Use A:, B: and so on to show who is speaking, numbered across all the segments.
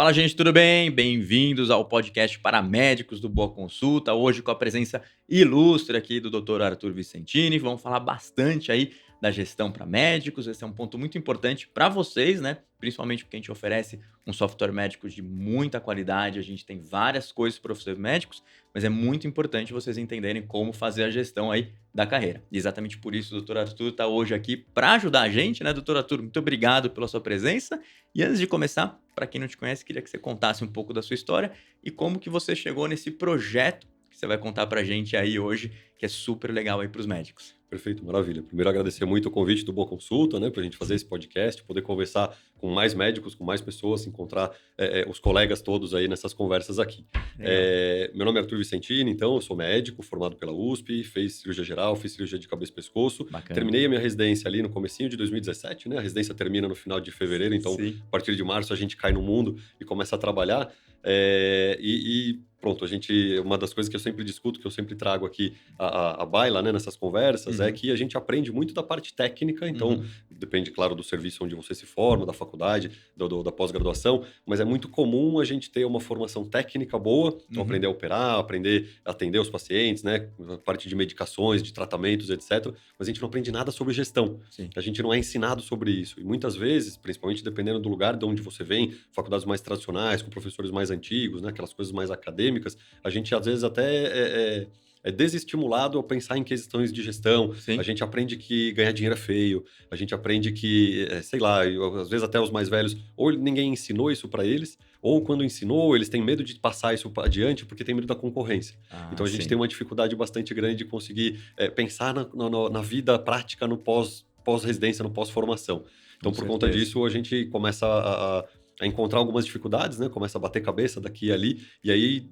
A: Fala, gente, tudo bem? Bem-vindos ao podcast para médicos do Boa Consulta. Hoje com a presença ilustre aqui do Dr. Arthur Vicentini. Vamos falar bastante aí da gestão para médicos. Esse é um ponto muito importante para vocês, né? Principalmente porque a gente oferece um software médico de muita qualidade. A gente tem várias coisas para oferecer médicos, mas é muito importante vocês entenderem como fazer a gestão aí da carreira. E exatamente por isso o Dr. Arthur está hoje aqui para ajudar a gente, né, Dr. Arthur? Muito obrigado pela sua presença. E antes de começar, para quem não te conhece, queria que você contasse um pouco da sua história e como que você chegou nesse projeto que você vai contar para a gente aí hoje, que é super legal aí para os médicos.
B: Perfeito, maravilha. Primeiro, agradecer muito o convite do Boa Consulta, né, para a gente fazer esse podcast, poder conversar com mais médicos, com mais pessoas, encontrar os colegas todos aí nessas conversas aqui. Meu nome é Arthur Vicentini, então, eu sou médico, formado pela USP, fiz cirurgia geral, fiz cirurgia de cabeça e pescoço.
A: Bacana.
B: Terminei a minha residência ali no comecinho de 2017, né? A residência termina no final de fevereiro, então,
A: Sim.
B: a partir de março, a gente cai no mundo e começa a trabalhar. Pronto, uma das coisas que eu sempre discuto, que eu sempre trago aqui a baila, né, nessas conversas, é que a gente aprende muito da parte técnica, então depende, claro, do serviço onde você se forma, da faculdade, da pós-graduação, mas é muito comum a gente ter uma formação técnica boa, então aprender a operar, aprender a atender os pacientes, né, a parte de medicações, de tratamentos, etc. Mas a gente não aprende nada sobre gestão.
A: Sim.
B: A gente não é ensinado sobre isso. E muitas vezes, principalmente dependendo do lugar de onde você vem, faculdades mais tradicionais, com professores mais antigos, né, aquelas coisas mais acadêmicas, a gente às vezes até é desestimulado a pensar em questões de gestão.
A: Sim.
B: A gente aprende que ganhar dinheiro é feio, a gente aprende que, sei lá, às vezes até os mais velhos, ou ninguém ensinou isso para eles, ou quando ensinou, eles têm medo de passar isso adiante porque tem medo da concorrência. Então a gente tem uma dificuldade bastante grande de conseguir pensar na vida prática no pós-residência, no pós-formação. Então, por conta disso, a gente começa a encontrar algumas dificuldades, né? Começa a bater cabeça daqui e ali, e aí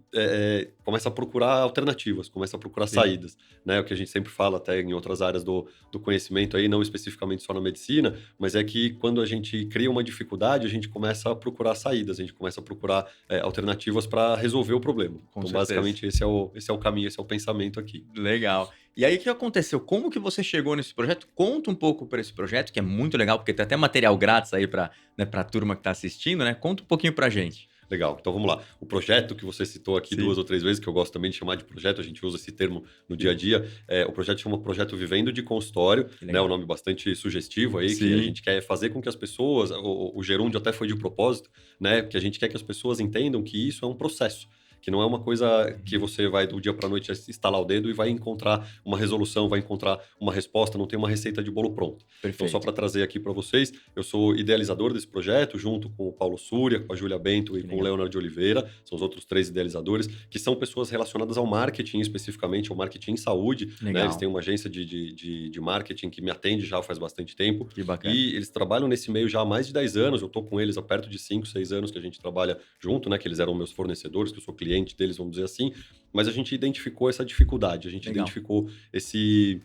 B: começa a procurar alternativas, começa a procurar saídas, né? O que a gente sempre fala até em outras áreas do conhecimento aí, não especificamente só na medicina, mas é que quando a gente cria uma dificuldade, a gente começa a procurar saídas, a gente começa a procurar alternativas para resolver o problema.
A: Com
B: Então,
A: certeza.
B: basicamente, esse é o caminho, esse é o pensamento aqui.
A: Legal. E aí, o que aconteceu? Como que você chegou nesse projeto? Conta um pouco para esse projeto, que é muito legal, porque tem até material grátis aí para a turma que está assistindo, né? Conta um pouquinho para a gente.
B: Legal, então vamos lá. O projeto que você citou aqui 2 ou 3 vezes, que eu gosto também de chamar de projeto, a gente usa esse termo no dia a dia, o projeto chama Projeto Vivendo de Consultório, né, um nome bastante sugestivo aí, que a gente quer fazer com que as pessoas, o gerúndio até foi de propósito, né, que a gente quer que as pessoas entendam que isso é um processo, que não é uma coisa que você vai do dia para a noite estalar o dedo e vai encontrar uma resolução, vai encontrar uma resposta, não tem uma receita de bolo pronto.
A: Perfeito.
B: Então, só para trazer aqui para vocês, eu sou idealizador desse projeto, junto com o Paulo Súria, com a Júlia Bento e com o Leonardo de Oliveira, são os outros 3 idealizadores, que são pessoas relacionadas ao marketing, especificamente ao marketing em saúde. Né? Eles têm uma agência de marketing que me atende já faz bastante tempo.
A: Que bacana.
B: E eles trabalham nesse meio já há mais de 10 anos, eu estou com eles há perto de 5, 6 anos que a gente trabalha junto, né? Que eles eram meus fornecedores, que eu sou cliente deles, vamos dizer assim, mas a gente identificou essa dificuldade, a gente identificou esse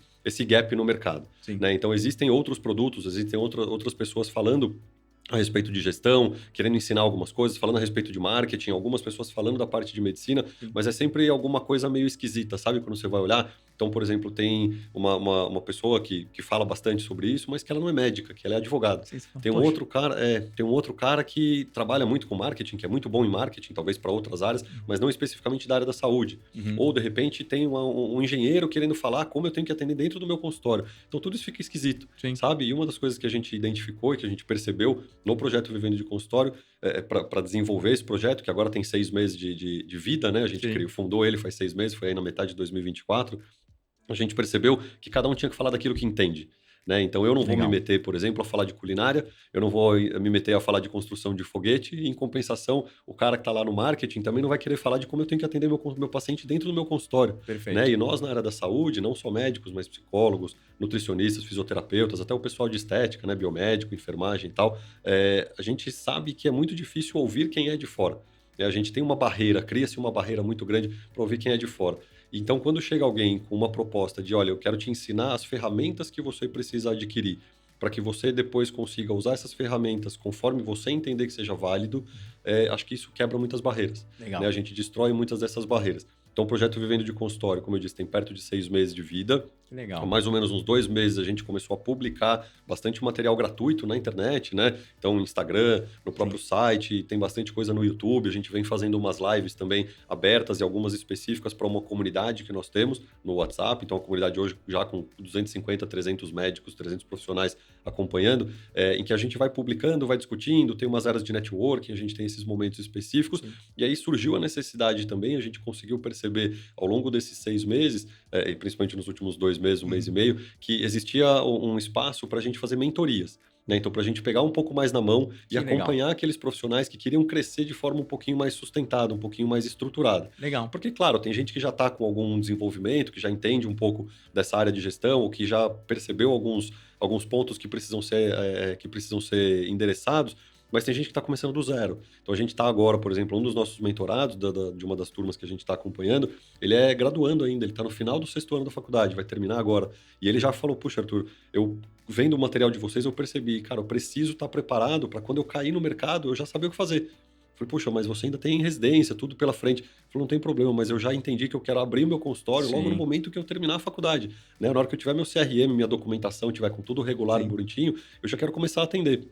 B: gap no mercado. Né? Então, existem outros produtos, existem outras pessoas falando a respeito de gestão, querendo ensinar algumas coisas, falando a respeito de marketing, algumas pessoas falando da parte de medicina, mas é sempre alguma coisa meio esquisita, sabe? Quando você vai olhar. Então, por exemplo, tem uma pessoa que fala bastante sobre isso, mas que ela não é médica, que ela é advogada. Tem um outro cara que trabalha muito com marketing, que é muito bom em marketing, talvez para outras áreas, mas não especificamente da área da saúde. Ou, de repente, tem um engenheiro querendo falar como eu tenho que atender dentro do meu consultório. Então, tudo isso fica esquisito, sabe? E uma das coisas que a gente identificou e que a gente percebeu no projeto Vivendo de Consultório, para desenvolver esse projeto, que agora tem 6 meses de vida, né? A gente fundou ele faz 6 meses, foi aí na metade de 2024. A gente percebeu que cada um tinha que falar daquilo que entende. Né? Então, eu não vou me meter, por exemplo, a falar de culinária, eu não vou me meter a falar de construção de foguete, e, em compensação, o cara que está lá no marketing também não vai querer falar de como eu tenho que atender meu paciente dentro do meu consultório.
A: Perfeito.
B: Né? E nós, na área da saúde, não só médicos, mas psicólogos, nutricionistas, fisioterapeutas, até o pessoal de estética, né? Biomédico, enfermagem e tal, a gente sabe que é muito difícil ouvir quem é de fora. A gente tem uma barreira, cria-se uma barreira muito grande para ouvir quem é de fora. Então, quando chega alguém com uma proposta de, olha, eu quero te ensinar as ferramentas que você precisa adquirir para que você depois consiga usar essas ferramentas conforme você entender que seja válido, acho que isso quebra muitas barreiras.
A: Legal.
B: Né? A gente destrói muitas dessas barreiras. Então, o projeto Vivendo de Consultório, como eu disse, tem perto de 6 meses de vida.
A: Que legal.
B: Há mais ou menos uns 2 meses a gente começou a publicar bastante material gratuito na internet, né? Então, no Instagram, no próprio site, tem bastante coisa no YouTube. A gente vem fazendo umas lives também abertas e algumas específicas para uma comunidade que nós temos no WhatsApp. Então, a comunidade hoje já com 250, 300 médicos, 300 profissionais acompanhando, em que a gente vai publicando, vai discutindo, tem umas áreas de networking, a gente tem esses momentos específicos. Sim. E aí surgiu a necessidade também, a gente conseguiu perceber ao longo desses 6 meses, e principalmente nos últimos 2 meses, 1 mês e meio, que existia um espaço para a gente fazer mentorias. Né? Então, para a gente pegar um pouco mais na mão e acompanhar aqueles profissionais que queriam crescer de forma um pouquinho mais sustentada, um pouquinho mais estruturada.
A: Legal.
B: Porque, claro, tem gente que já está com algum desenvolvimento, que já entende um pouco dessa área de gestão, ou que já percebeu alguns pontos que precisam ser endereçados, mas tem gente que está começando do zero. Então, a gente está agora, por exemplo, um dos nossos mentorados, de uma das turmas que a gente está acompanhando, ele é graduando ainda, ele está no final do 6º ano da faculdade, vai terminar agora. E ele já falou, puxa, Arthur, eu vendo o material de vocês, eu percebi, cara, eu preciso estar preparado para quando eu cair no mercado, eu já saber o que fazer. Falei, puxa, mas você ainda tem residência, tudo pela frente. Falei, não tem problema, mas eu já entendi que eu quero abrir meu consultório logo no momento que eu terminar a faculdade. Né? Na hora que eu tiver meu CRM, minha documentação, tiver com tudo regular e bonitinho, eu já quero começar a atender.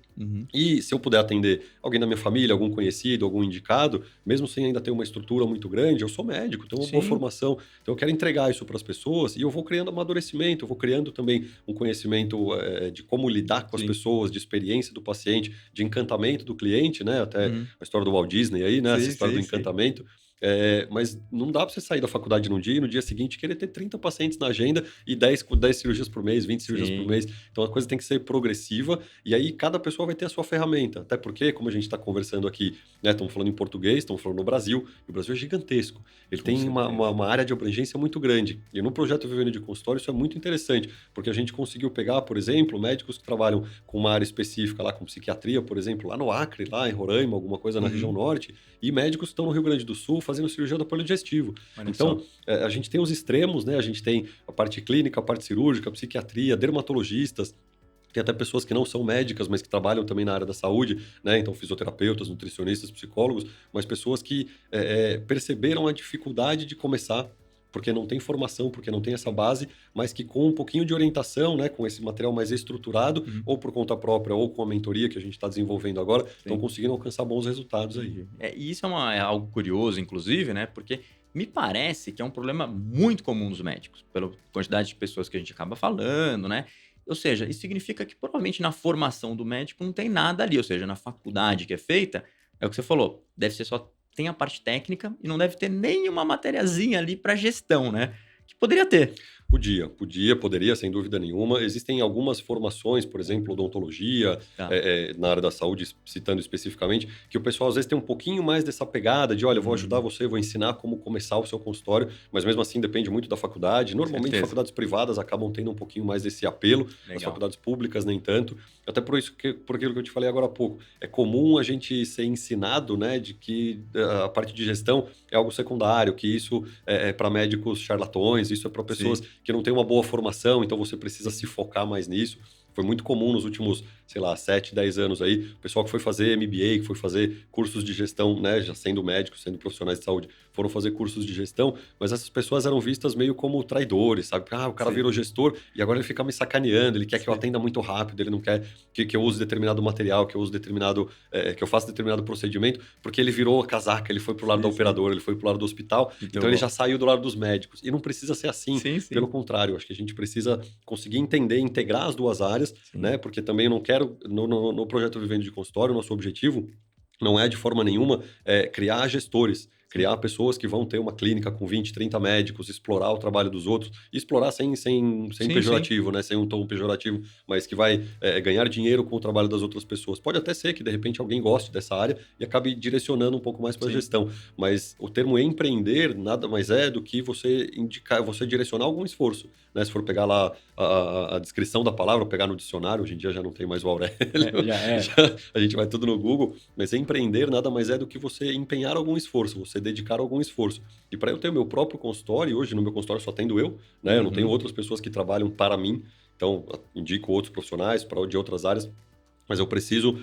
B: E se eu puder atender alguém da minha família, algum conhecido, algum indicado, mesmo sem ainda ter uma estrutura muito grande, eu sou médico, tenho uma boa formação, então eu quero entregar isso para as pessoas e eu vou criando amadurecimento, eu vou criando também um conhecimento de como lidar com as pessoas, de experiência do paciente, de encantamento do cliente, né? Até a história do Walt Disney aí, né? Essa história do encantamento. Mas não dá para você sair da faculdade num dia e no dia seguinte querer ter 30 pacientes na agenda e 10 cirurgias por mês, 20 cirurgias por mês. Então a coisa tem que ser progressiva e aí cada pessoa vai ter a sua ferramenta. Até porque, como a gente está conversando aqui, né, estamos falando em português, estamos falando no Brasil, e o Brasil é gigantesco. Ele tem uma área de abrangência muito grande. E no projeto Vivendo de Consultório isso é muito interessante, porque a gente conseguiu pegar, por exemplo, médicos que trabalham com uma área específica lá, com psiquiatria, por exemplo, lá no Acre, lá em Roraima, alguma coisa na região norte, e médicos que estão no Rio Grande do Sul fazendo cirurgia do aparelho digestivo. Então, a gente tem os extremos, né? A gente tem a parte clínica, a parte cirúrgica, a psiquiatria, dermatologistas, tem até pessoas que não são médicas, mas que trabalham também na área da saúde, né? Então, fisioterapeutas, nutricionistas, psicólogos, mas pessoas que perceberam a dificuldade de começar, porque não tem formação, porque não tem essa base, mas que com um pouquinho de orientação, né, com esse material mais estruturado, ou por conta própria, ou com a mentoria que a gente está desenvolvendo agora, estão conseguindo alcançar bons resultados aí.
A: E isso é algo curioso, inclusive, né? Porque me parece que é um problema muito comum nos médicos, pela quantidade de pessoas que a gente acaba falando, né? Ou seja, isso significa que provavelmente na formação do médico não tem nada ali, ou seja, na faculdade que é feita, é o que você falou, deve ser só tem a parte técnica e não deve ter nenhuma matériazinha ali para gestão, né? Que poderia ter.
B: Poderia, sem dúvida nenhuma. Existem algumas formações, por exemplo, odontologia, na área da saúde, citando especificamente, que o pessoal às vezes tem um pouquinho mais dessa pegada de, olha, eu vou ajudar você, vou ensinar como começar o seu consultório, mas mesmo assim depende muito da faculdade. Normalmente, faculdades privadas acabam tendo um pouquinho mais desse apelo, as faculdades públicas nem tanto. Até por aquilo que eu te falei agora há pouco. É comum a gente ser ensinado, né, de que a parte de gestão é algo secundário, que isso é para médicos charlatões, isso é para pessoas que não têm uma boa formação, então você precisa se focar mais nisso. Foi muito comum nos últimos, 7, 10 anos aí, o pessoal que foi fazer MBA, que foi fazer cursos de gestão, né, já sendo médicos, sendo profissionais de saúde, foram fazer cursos de gestão, mas essas pessoas eram vistas meio como traidores, sabe? O cara virou gestor e agora ele fica me sacaneando, ele quer que eu atenda muito rápido, ele não quer que eu use determinado material, que eu use que eu faça determinado procedimento, porque ele virou casaca, ele foi pro lado da operadora, ele foi pro lado do hospital, então ele já saiu do lado dos médicos. E não precisa ser assim, pelo contrário, acho que a gente precisa conseguir entender, integrar as duas áreas, né? Porque também eu não quero, no projeto Vivendo de Consultório, o nosso objetivo não é de forma nenhuma criar gestores, criar pessoas que vão ter uma clínica com 20, 30 médicos, explorar o trabalho dos outros, e explorar sem pejorativo, né? Sem um tom pejorativo, mas que vai ganhar dinheiro com o trabalho das outras pessoas. Pode até ser que, de repente, alguém goste dessa área e acabe direcionando um pouco mais para a gestão, mas o termo empreender nada mais é do que você direcionar algum esforço, né? Se for pegar lá a descrição da palavra, pegar no dicionário, hoje em dia já não tem mais o Aurélio, a gente vai tudo no Google, mas empreender nada mais é do que você empenhar algum esforço, você dedicar algum esforço. E para eu ter o meu próprio consultório, hoje no meu consultório só atendo eu, né? Eu não tenho outras pessoas que trabalham para mim, então indico outros profissionais de outras áreas. Mas eu preciso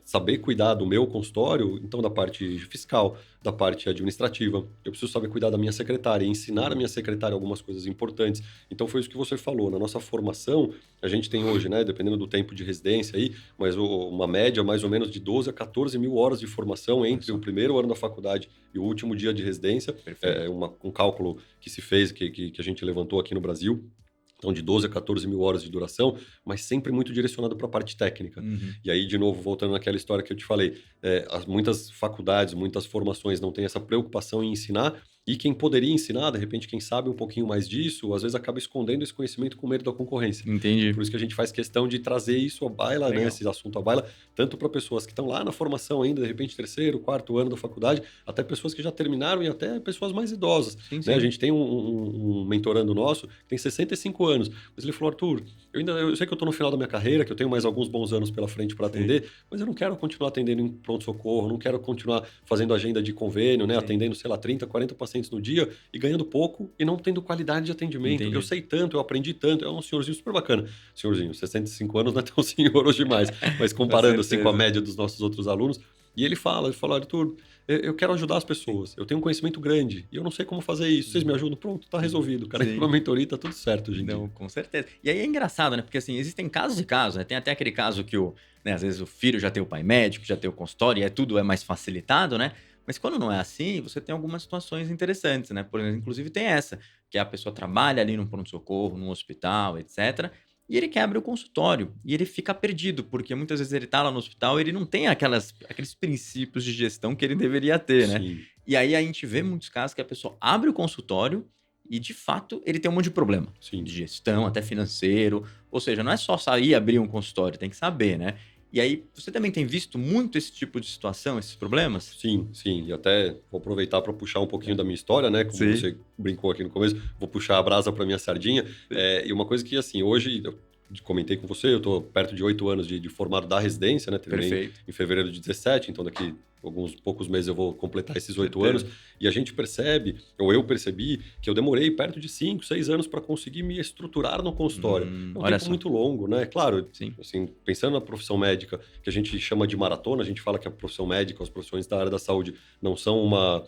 B: saber cuidar do meu consultório, então da parte fiscal, da parte administrativa. Eu preciso saber cuidar da minha secretária, ensinar a minha secretária algumas coisas importantes. Então foi isso que você falou. Na nossa formação, a gente tem hoje, né, dependendo do tempo de residência aí, mas uma média mais ou menos de 12 a 14 mil horas de formação entre o primeiro ano da faculdade e o último dia de residência.
A: Perfeito.
B: Um cálculo que se fez, que a gente levantou aqui no Brasil. Então, de 12 a 14 mil horas de duração, mas sempre muito direcionado para a parte técnica.
A: Uhum.
B: E aí, de novo, voltando naquela história que eu te falei, muitas faculdades, muitas formações não têm essa preocupação em ensinar, e quem poderia ensinar, de repente, quem sabe um pouquinho mais disso, às vezes acaba escondendo esse conhecimento com medo da concorrência.
A: Entendi.
B: Por isso que a gente faz questão de trazer isso à baila, né, esse assunto à baila, tanto para pessoas que estão lá na formação ainda, de repente, terceiro, quarto ano da faculdade, até pessoas que já terminaram e até pessoas mais idosas.
A: Sim,
B: Né?
A: sim.
B: A gente tem um mentorando nosso que tem 65 anos, mas ele falou, Arthur, eu sei que eu estou no final da minha carreira, que eu tenho mais alguns bons anos pela frente para atender, mas eu não quero continuar atendendo em pronto-socorro, não quero continuar fazendo agenda de convênio, né, atendendo, sei lá, 30, 40 pacientes no dia e ganhando pouco e não tendo qualidade de atendimento.
A: Entendi.
B: Eu sei tanto, eu aprendi tanto, é um senhorzinho super bacana. Senhorzinho, 65 anos não é tão senhor hoje demais, mas comparando assim com a média dos nossos outros alunos, e ele fala, Arthur, eu quero ajudar as pessoas, eu tenho um conhecimento grande e eu não sei como fazer isso, vocês me ajudam? Pronto, tá resolvido. O cara entra na mentoria, tá tudo certo hoje em dia.
A: Não, com certeza. E aí é engraçado, né? Porque assim, existem casos e casos, né? Tem até aquele caso que né, às vezes o filho já tem o pai médico, já tem o consultório, e tudo é mais facilitado, né? Mas quando não é assim, você tem algumas situações interessantes, né? Por exemplo, inclusive tem essa, que a pessoa trabalha ali num pronto-socorro, num hospital, etc. E ele quebra o consultório. E ele fica perdido, porque muitas vezes ele tá lá no hospital e ele não tem aqueles princípios de gestão que ele deveria ter, né?
B: Sim,
A: E aí a gente vê muitos casos que a pessoa abre o consultório e, de fato, ele tem um monte de problema.
B: sim.
A: De gestão, até financeiro. Ou seja, não é só sair e abrir um consultório, tem que saber, né? E aí, você também tem visto muito esse tipo de situação, esses problemas?
B: Sim, sim. E até vou aproveitar para puxar um pouquinho da minha história, né? Como
A: Sim.
B: você brincou aqui no começo, vou puxar a brasa para minha sardinha. E uma coisa que, assim, hoje, eu comentei com você, eu estou perto de 8 anos de formado da residência, né? Terminei
A: Perfeito.
B: em fevereiro de 17, então daqui alguns poucos meses eu vou completar esses 8 anos. E a gente percebe, ou eu percebi, que eu demorei perto de 5, 6 anos para conseguir me estruturar no consultório. É um
A: olha
B: tempo
A: só.
B: muito longo, né? Claro,
A: Sim.
B: assim, pensando na profissão médica, que a gente chama de maratona, a gente fala que a profissão médica, as profissões da área da saúde não são uma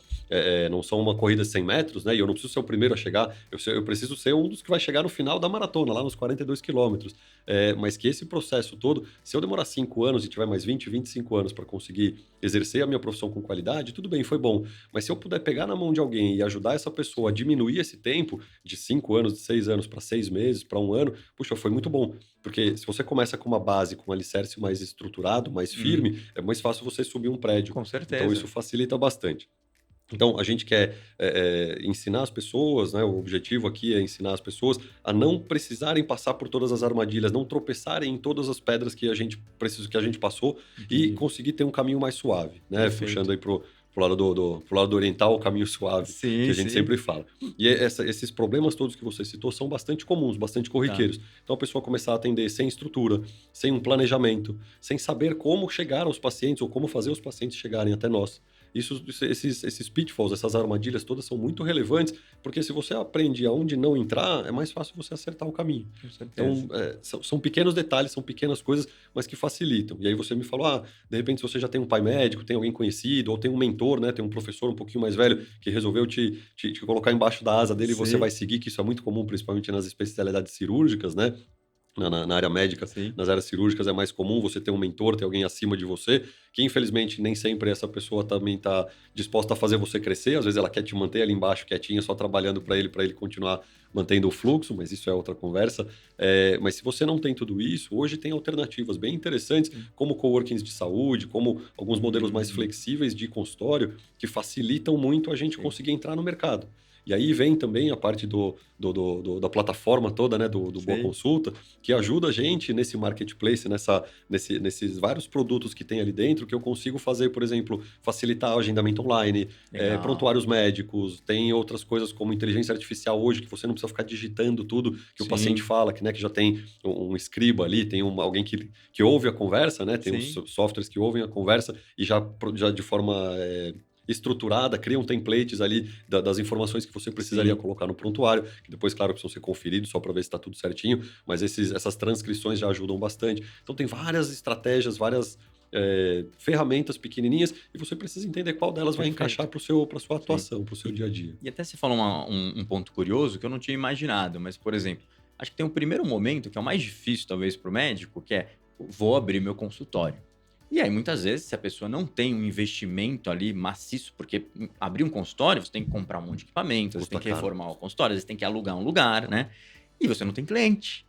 B: corrida de 100 metros, né? E eu não preciso ser o primeiro a chegar, eu preciso ser um dos que vai chegar no final da maratona, lá nos 42 quilômetros. Mas que esse processo todo, se eu demorar 5 anos e tiver mais 20, 25 anos para conseguir exercer a minha profissão com qualidade, tudo bem, foi bom. Mas se eu puder pegar na mão de alguém e ajudar essa pessoa a diminuir esse tempo de 5 anos, de 6 anos para 6 meses, para 1 ano, puxa, foi muito bom. Porque se você começa com uma base, com um alicerce mais estruturado, mais firme, é mais fácil você subir um prédio.
A: Com certeza.
B: Então isso facilita bastante. Então, a gente quer ensinar as pessoas, né? O objetivo aqui é ensinar as pessoas a não precisarem passar por todas as armadilhas, não tropeçarem em todas as pedras que a gente passou e conseguir ter um caminho mais suave, né?
A: Perfeito.
B: Puxando aí pro lado pro lado do oriental, o caminho suave,
A: Sim,
B: que a gente
A: sim.
B: sempre fala. E esses problemas todos que você citou são bastante comuns, bastante corriqueiros. Então, a pessoa começar a atender sem estrutura, sem um planejamento, sem saber como chegar aos pacientes ou como fazer os pacientes chegarem até nós. Esses pitfalls, essas armadilhas todas são muito relevantes, porque se você aprende aonde não entrar, é mais fácil você acertar o caminho.
A: Com certeza.
B: Então, são pequenos detalhes, são pequenas coisas, mas que facilitam. E aí você me falou, de repente se você já tem um pai médico, tem alguém conhecido, ou tem um mentor, né, tem um professor um pouquinho mais velho que resolveu te colocar embaixo da asa dele e você
A: Sim.
B: vai seguir, que isso é muito comum, principalmente nas especialidades cirúrgicas, né? Na área médica,
A: Sim.
B: nas áreas cirúrgicas é mais comum você ter um mentor, ter alguém acima de você, que infelizmente nem sempre essa pessoa também está disposta a fazer você crescer, às vezes ela quer te manter ali embaixo quietinha, só trabalhando para ele continuar mantendo o fluxo, mas isso é outra conversa. Mas se você não tem tudo isso, hoje tem alternativas bem interessantes, como coworkings de saúde, como alguns modelos mais flexíveis de consultório, que facilitam muito a gente conseguir entrar no mercado. E aí vem também a parte da plataforma toda, né, do Boa Consulta, que ajuda a gente nesse marketplace, nesses vários produtos que tem ali dentro, que eu consigo fazer, por exemplo, facilitar o agendamento online, prontuários médicos, tem outras coisas como inteligência artificial hoje, que você não precisa ficar digitando tudo que o paciente fala, que já tem um escriba ali, tem alguém que ouve a conversa, né, tem os softwares que ouvem a conversa e já de forma estruturada, criam templates ali das informações que você precisaria
A: Sim.
B: colocar no prontuário, que depois, claro, precisam ser conferidos só para ver se está tudo certinho, mas essas transcrições já ajudam bastante. Então tem várias estratégias, várias ferramentas pequenininhas e você precisa entender qual delas vai encaixar
A: Perfeito.
B: para sua
A: Sim.
B: atuação, para o seu dia a dia.
A: E até você falou um ponto curioso que eu não tinha imaginado, mas, por exemplo, acho que tem um primeiro momento que é o mais difícil, talvez, para o médico, que é: vou abrir meu consultório. E aí, muitas vezes, se a pessoa não tem um investimento ali maciço, porque abrir um consultório, você tem que comprar um monte de equipamento, você tem
B: Custa
A: que
B: caro.
A: reformar o consultório, você tem que alugar um lugar, né? E você não tem cliente.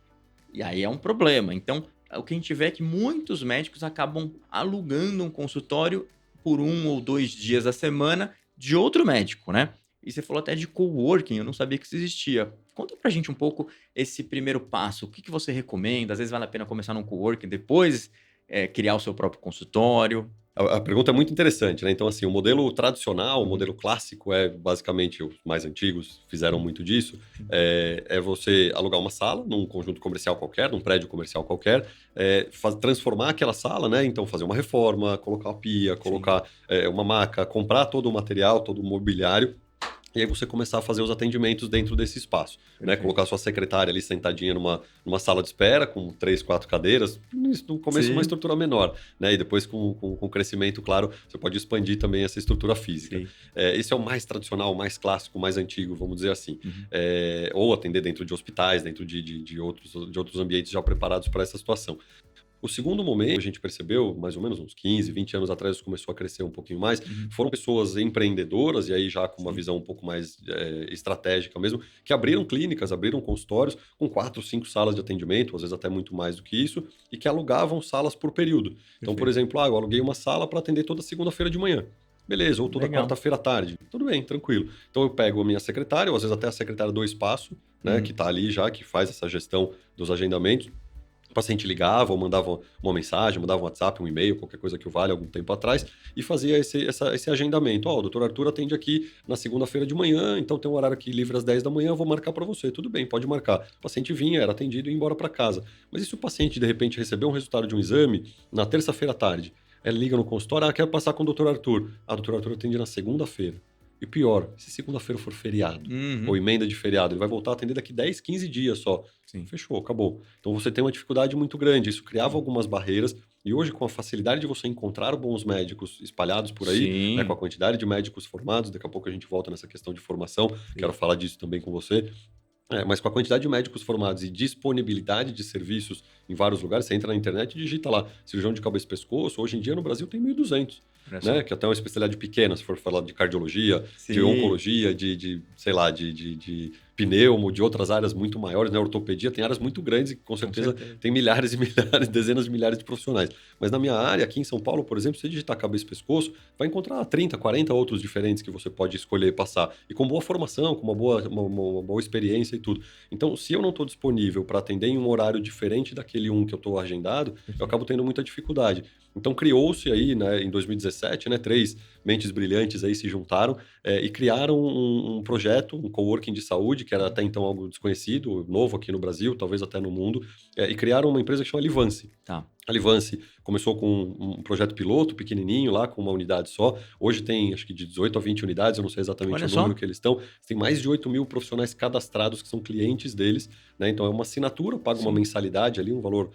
A: E aí é um problema. Então, o que a gente vê é que muitos médicos acabam alugando um consultório por 1 ou 2 dias da semana de outro médico, né? E você falou até de coworking, eu não sabia que isso existia. Conta pra gente um pouco esse primeiro passo. O que você recomenda? Às vezes vale a pena começar num coworking, depois criar o seu próprio consultório.
B: A pergunta é muito interessante, né? Então, assim, o modelo tradicional, o
A: Uhum.
B: modelo clássico é basicamente os mais antigos fizeram muito disso.
A: Sim.
B: É você alugar uma sala num conjunto comercial qualquer, num prédio comercial qualquer, transformar aquela sala, né? Então, fazer uma reforma, colocar uma pia,
A: Sim.
B: colocar uma maca, comprar todo o material, todo o mobiliário. E aí você começar a fazer os atendimentos dentro desse espaço, né?
A: Perfeito.
B: Colocar sua secretária ali sentadinha numa sala de espera com 3, 4 cadeiras. No começo uma
A: Sim,
B: estrutura menor, né? E depois com o crescimento, claro, você pode expandir também essa estrutura física.
A: sim.
B: Esse é o mais tradicional, o mais clássico, o mais antigo, vamos dizer assim.
A: Uhum.
B: Ou atender dentro de hospitais, dentro de outros ambientes já preparados para essa situação. O segundo momento, a gente percebeu, mais ou menos uns 15, 20 anos atrás, isso começou a crescer um pouquinho mais,
A: Uhum.
B: foram pessoas empreendedoras, e aí já com uma
A: Sim.
B: visão um pouco mais estratégica mesmo, que abriram clínicas, abriram consultórios com 4, 5 salas de atendimento, às vezes até muito mais do que isso, e que alugavam salas por período. Então, por
A: Perfeito.
B: exemplo, eu aluguei uma sala para atender toda segunda-feira de manhã. Beleza, ou toda
A: Legal.
B: quarta-feira à tarde. Tudo bem, tranquilo. Então eu pego a minha secretária, ou às vezes até a secretária do espaço, né, que
A: Uhum.
B: está ali já, que faz essa gestão dos agendamentos. O paciente ligava ou mandava uma mensagem, mandava um WhatsApp, um e-mail, qualquer coisa que o vale, algum tempo atrás, e fazia esse agendamento. Ó, o doutor Arthur atende aqui na segunda-feira de manhã, então tem um horário aqui livre às 10 da manhã, eu vou marcar para você. Tudo bem, pode marcar. O paciente vinha, era atendido e ia embora para casa. Mas e se o paciente, de repente, recebeu um resultado de um exame na terça-feira à tarde? Ela liga no consultório, quero passar com o doutor Arthur. O doutor Arthur atende na segunda-feira. E pior, se segunda-feira for feriado, ou
A: Uhum.
B: emenda de feriado, ele vai voltar a atender daqui 10, 15 dias só.
A: Sim.
B: Fechou, acabou. Então você tem uma dificuldade muito grande. Isso criava
A: Sim.
B: algumas barreiras. E hoje, com a facilidade de você encontrar bons médicos espalhados por aí, né, com a
A: Sim.
B: quantidade de médicos formados, daqui a pouco a gente volta nessa questão de formação, quero
A: Sim.
B: falar disso também com você. Mas com a quantidade de médicos formados e disponibilidade de serviços em vários lugares, você entra na internet e digita lá, cirurgião de cabeça e pescoço, hoje em dia no Brasil tem 1.200,
A: Olha
B: né?
A: só.
B: Que é até uma especialidade pequena, se for falar de cardiologia, de
A: Sim,
B: oncologia, sei lá, de pneumo, de outras áreas muito maiores, né? Ortopedia tem áreas muito grandes e com
A: com
B: certeza
A: certeza.
B: tem milhares e milhares, dezenas de milhares de profissionais. Mas na minha área, aqui em São Paulo, por exemplo, se você digitar cabeça e pescoço, vai encontrar 30, 40 outros diferentes que você pode escolher passar. E com boa formação, com uma boa experiência e tudo. Então, se eu não estou disponível para atender em um horário diferente daquele que eu estou agendado, eu
A: Perfeito.
B: acabo tendo muita dificuldade. Então, criou-se aí, né, em 2017, né, 3 mentes brilhantes aí se juntaram e criaram um projeto, um coworking de saúde, que era
A: Uhum.
B: até então algo desconhecido, novo aqui no Brasil, talvez até no mundo, e criaram uma empresa que chama Livance.
A: Tá.
B: A Livance começou com um projeto piloto pequenininho lá, com uma unidade só. Hoje tem, acho que de 18 a 20 unidades, eu não sei exatamente
A: Olha
B: o número
A: só.
B: que eles estão. Tem mais de 8 mil profissionais cadastrados que são clientes deles, né? Então é uma assinatura, paga uma
A: Sim.
B: mensalidade ali, um valor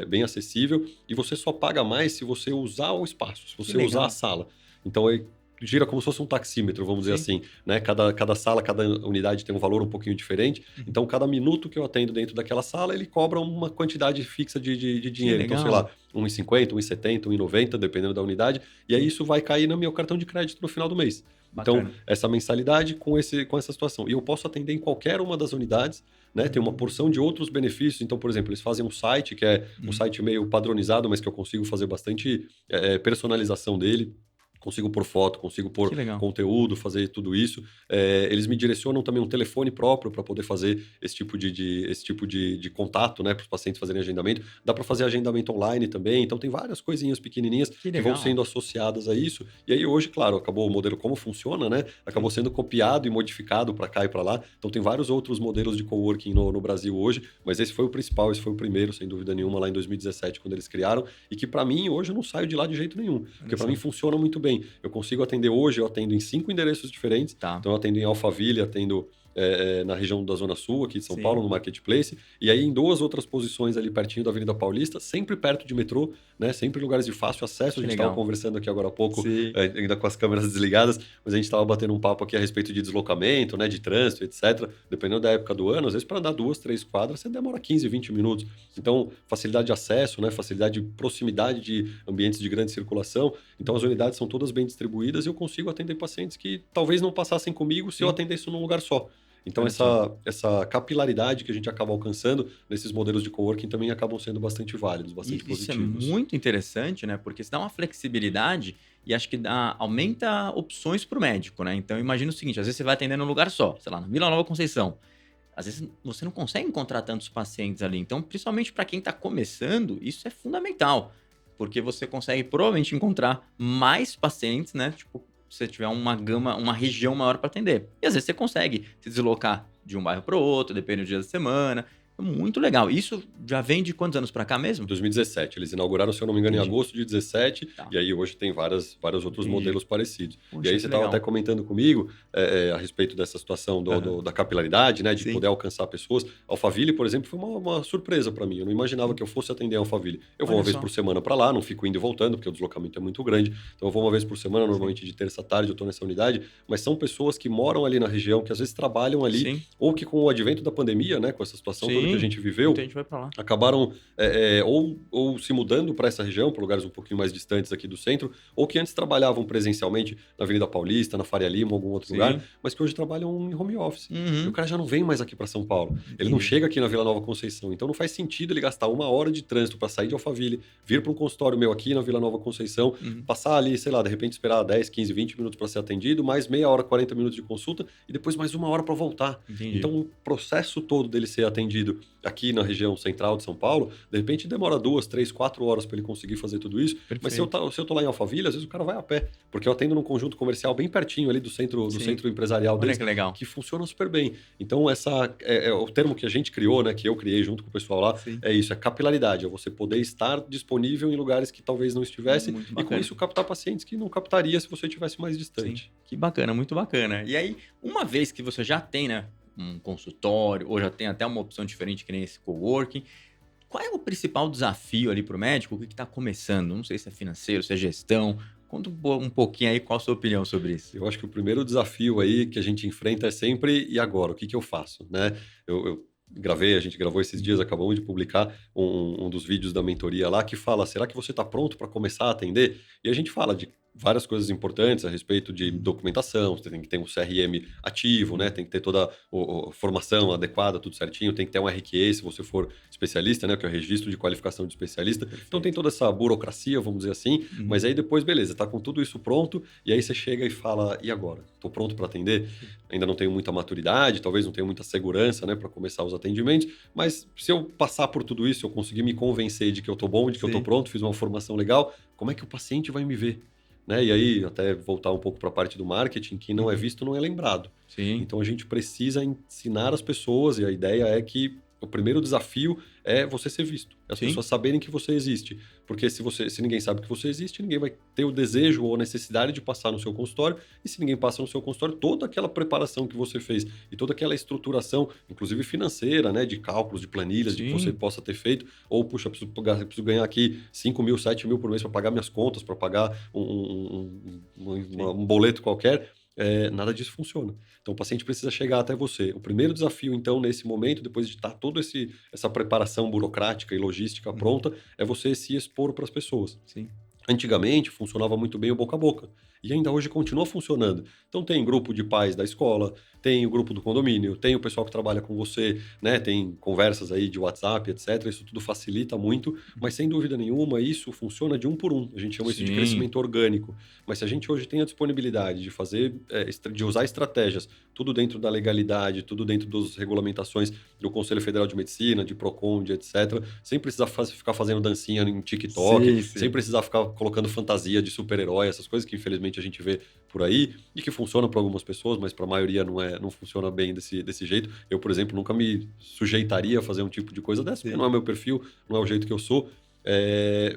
B: bem acessível, e você só paga mais se você usar o espaço, se
A: Que
B: você usar a
A: legal.
B: sala. Então aí gira como se fosse um taxímetro, vamos dizer
A: Sim.
B: assim, né? Cada sala, cada unidade tem um valor um pouquinho diferente.
A: Uhum.
B: Então, cada minuto que eu atendo dentro daquela sala, ele cobra uma quantidade fixa de
A: Que
B: dinheiro. Então, sei lá,
A: legal.
B: 1,50, 1,70, 1,90, dependendo da unidade. E aí
A: Sim.
B: isso vai cair no meu cartão de crédito no final do mês. Então,
A: Bacana.
B: essa mensalidade com essa situação. E eu posso atender em qualquer uma das unidades, né? Tem uma
A: Hum.
B: porção de outros benefícios. Então, por exemplo, eles fazem um site que é um
A: Uhum.
B: site meio padronizado, mas que eu consigo fazer bastante personalização dele. Consigo pôr foto, consigo
A: Que
B: pôr
A: legal.
B: conteúdo, fazer tudo isso. Eles me direcionam também um telefone próprio para poder fazer esse tipo de contato, né, para os pacientes fazerem agendamento. Dá para fazer agendamento online também. Então, tem várias coisinhas pequenininhas
A: Que
B: que vão
A: legal.
B: sendo associadas a isso. E aí, hoje, claro, acabou o modelo como funciona, né? Acabou
A: Sim.
B: sendo copiado e modificado para cá e para lá. Então, tem vários outros modelos de coworking no Brasil hoje, mas esse foi o principal, esse foi o primeiro, sem dúvida nenhuma, lá em 2017, quando eles criaram. E que, para mim, hoje, eu não saio de lá de jeito nenhum.
A: Olha
B: Porque, para
A: só.
B: mim, funciona muito bem. bem. Eu consigo atender hoje, eu atendo em 5 endereços diferentes.
A: Tá.
B: Então, eu atendo em Alphaville, atendo na região da Zona Sul, aqui de São
A: Sim.
B: Paulo, no Marketplace, e aí em 2 outras posições ali pertinho da Avenida Paulista, sempre perto de metrô, né? Sempre em lugares de fácil acesso. A gente estava conversando aqui agora há pouco, ainda com as câmeras desligadas, mas a gente estava batendo um papo aqui a respeito de deslocamento, né? De trânsito, etc. Dependendo da época do ano, às vezes para andar 2, 3 quadras, você demora 15, 20 minutos. Então, facilidade de acesso, né? Facilidade de proximidade de ambientes de grande circulação. Então, as unidades são todas bem distribuídas e eu consigo atender pacientes que talvez não passassem comigo se eu atendesse num lugar só. Então, essa capilaridade que a gente acaba alcançando nesses modelos de coworking também acabam sendo bastante válidos, bastante positivos.
A: Isso é muito interessante, né? Porque isso dá uma flexibilidade e acho que aumenta opções para o médico, né? Então, imagina o seguinte, às vezes você vai atender num lugar só, sei lá, na Vila Nova Conceição. Às vezes você não consegue encontrar tantos pacientes ali. Então, principalmente para quem está começando, isso é fundamental. Porque você consegue provavelmente encontrar mais pacientes, né? Tipo, se você tiver uma gama, uma região maior para atender. E às vezes você consegue se deslocar de um bairro para o outro, depende do dia da semana. É muito legal. Isso já vem de quantos anos para cá mesmo?
B: 2017. Eles inauguraram, se eu não me engano, em agosto de 17.
A: Tá.
B: E aí hoje tem vários outros modelos parecidos.
A: Puxa,
B: e aí você estava até comentando comigo a respeito dessa situação da capilaridade, né? De poder alcançar pessoas. Alphaville, por exemplo, foi uma surpresa para mim. Eu não imaginava que eu fosse atender a Alphaville. Eu vou uma vez por semana para lá, não fico indo e voltando, porque o deslocamento é muito grande. Então eu vou uma vez por semana, normalmente de terça à tarde eu estou nessa unidade. Mas são pessoas que moram ali na região, que às vezes trabalham ali, ou que com o advento da pandemia, né? Com essa situação toda que a gente viveu,
A: a gente vai pra lá.
B: Acabaram ou se mudando para essa região, para lugares um pouquinho mais distantes aqui do centro, ou que antes trabalhavam presencialmente na Avenida Paulista, na Faria Lima, algum outro lugar, mas que hoje trabalham em home office. E o cara já não vem mais aqui para São Paulo. Ele não chega aqui na Vila Nova Conceição. Então não faz sentido ele gastar 1 hora de trânsito para sair de Alphaville, vir para um consultório meu aqui na Vila Nova Conceição, passar ali, sei lá, de repente esperar 10, 15, 20 minutos para ser atendido, mais meia hora, 40 minutos de consulta e depois mais 1 hora para voltar. Então o processo todo dele ser atendido aqui na região central de São Paulo, de repente demora 2, 3, 4 horas para ele conseguir fazer tudo isso. Perfeito. Mas se eu tô lá em Alphaville, às vezes o cara vai a pé, porque eu atendo num conjunto comercial bem pertinho ali do centro empresarial deles, que funciona super bem. Então essa é o termo que a gente criou, né, que eu criei junto com o pessoal lá, é isso, é capilaridade, é você poder estar disponível em lugares que talvez não estivesse e com isso captar pacientes que não captaria se você estivesse mais distante.
A: Que bacana, muito bacana. E aí, uma vez que você já tem, né, um consultório, ou já tem até uma opção diferente que nem esse coworking, qual é o principal desafio ali para o médico? O que está começando? Não sei se é financeiro, se é gestão. Conta um pouquinho aí, qual a sua opinião sobre isso?
B: Eu acho que o primeiro desafio aí que a gente enfrenta é sempre, e agora? O que eu faço? Né? Eu a gente gravou esses dias, acabamos de publicar um dos vídeos da mentoria lá que fala, será que você está pronto para começar a atender? E a gente fala de várias coisas importantes a respeito de documentação, você tem que ter um CRM ativo, né? Tem que ter toda a formação adequada, tudo certinho, tem que ter um RQE se você for especialista, né? Que é o Registro de Qualificação de Especialista. Perfeito. Então tem toda essa burocracia, vamos dizer assim, mas aí depois, beleza, tá com tudo isso pronto, e aí você chega e fala, e agora? Tô pronto para atender? Ainda não tenho muita maturidade, talvez não tenha muita segurança, né? Para começar os atendimentos, mas se eu passar por tudo isso, eu conseguir me convencer de que eu tô bom, de que eu tô pronto, fiz uma formação legal, como é que o paciente vai me ver? Né? E aí, até voltar um pouco para a parte do marketing, que não é visto, não é lembrado. Então, a gente precisa ensinar as pessoas, e a ideia é que o primeiro desafio é você ser visto. As pessoas saberem que você existe. Porque se ninguém sabe que você existe, ninguém vai ter o desejo ou a necessidade de passar no seu consultório. E se ninguém passa no seu consultório, toda aquela preparação que você fez e toda aquela estruturação, inclusive financeira, né, de cálculos, de planilhas, de que você possa ter feito. Ou, puxa, preciso ganhar aqui 5 mil, 7 mil por mês para pagar minhas contas, para pagar um boleto qualquer. Nada disso funciona. Então, o paciente precisa chegar até você. O primeiro desafio, então, nesse momento, depois de estar toda essa preparação burocrática e logística pronta, é você se expor para as pessoas. Antigamente, funcionava muito bem o boca a boca. E ainda hoje continua funcionando. Então, tem grupo de pais da escola, tem o grupo do condomínio, tem o pessoal que trabalha com você, né? Tem conversas aí de WhatsApp, etc. Isso tudo facilita muito, mas sem dúvida nenhuma, isso funciona de um por um. A gente chama isso de crescimento orgânico. Mas se a gente hoje tem a disponibilidade de fazer, de usar estratégias, tudo dentro da legalidade, tudo dentro das regulamentações do Conselho Federal de Medicina, de Procon, de etc., sem precisar ficar fazendo dancinha em TikTok, sem precisar ficar colocando fantasia de super-herói, essas coisas que infelizmente a gente vê por aí e que funcionam para algumas pessoas, mas para a maioria não funciona bem desse jeito. Eu, por exemplo, nunca me sujeitaria a fazer um tipo de coisa dessa, porque não é meu perfil, não é o jeito que eu sou.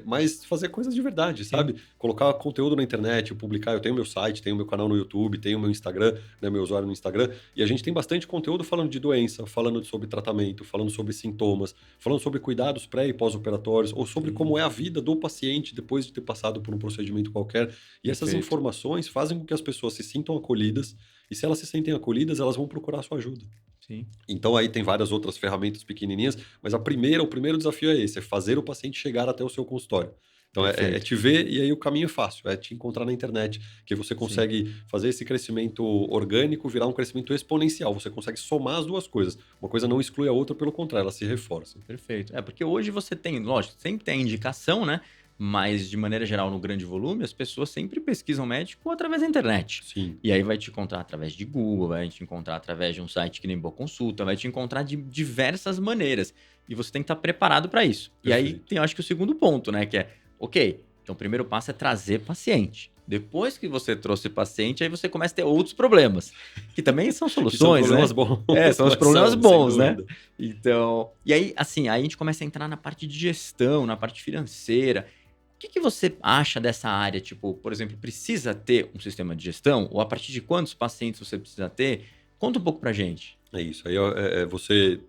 B: Mas fazer coisas de verdade, sabe? Colocar conteúdo na internet, publicar. Eu tenho meu site, tenho meu canal no YouTube, tenho meu Instagram, né, meu usuário no Instagram, e a gente tem bastante conteúdo falando de doença, falando sobre tratamento, falando sobre sintomas, falando sobre cuidados pré e pós-operatórios, ou sobre como é a vida do paciente depois de ter passado por um procedimento qualquer. E essas
A: Perfeito.
B: informações fazem com que as pessoas se sintam acolhidas, e se elas se sentem acolhidas, elas vão procurar sua ajuda.
A: Sim.
B: Então aí tem várias outras ferramentas pequenininhas, mas o primeiro desafio é esse, é fazer o paciente chegar até o seu consultório. Então é
A: Perfeito.
B: te ver e aí o caminho é fácil, é te encontrar na internet, que você
A: Sim.
B: consegue fazer esse crescimento orgânico virar um crescimento exponencial, você consegue somar as duas coisas. Uma coisa não exclui a outra, pelo contrário, elas se reforçam.
A: Perfeito. É, porque hoje você tem, lógico, sempre tem a indicação, né? Mas, de maneira geral, no grande volume, as pessoas sempre pesquisam médico através da internet.
B: Sim,
A: E aí vai te encontrar através de Google, vai te encontrar através de um site que nem Boa Consulta, vai te encontrar de diversas maneiras. E você tem que estar preparado para isso. E aí
B: perfeito.
A: tem, eu acho que o segundo ponto, né? Que é, ok, então o primeiro passo é trazer paciente. Depois que você trouxe paciente, aí você começa a ter outros problemas, que também são
B: E são
A: soluções,
B: problemas
A: né?
B: bons,
A: É, são os
B: mas
A: problemas
B: são, sem
A: bons, né?
B: dúvida.
A: Então, e aí, assim, aí a gente começa a entrar na parte de gestão, na parte financeira. O que que você acha dessa área? Tipo, por exemplo, precisa ter um sistema de gestão? Ou a partir de quantos pacientes você precisa ter? Conta um pouco pra gente.
B: É isso, aí é você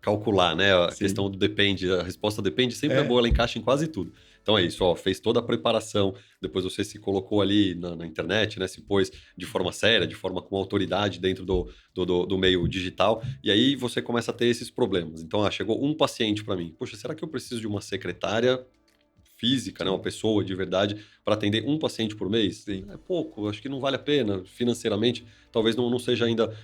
B: calcular, né, a
A: Sim.
B: questão do depende, a resposta depende sempre é
A: É.
B: boa, ela encaixa em quase tudo. Então é isso, ó, fez toda a preparação, depois você se colocou ali na internet, né, se pôs de forma séria, de forma com autoridade dentro do meio digital, e aí você começa a ter esses problemas. Então, chegou um paciente para mim, poxa, será que eu preciso de uma secretária física, né, uma
A: Sim,
B: pessoa de verdade, para atender um paciente por mês?
A: sim.
B: É pouco, acho que não vale a pena financeiramente, talvez não seja ainda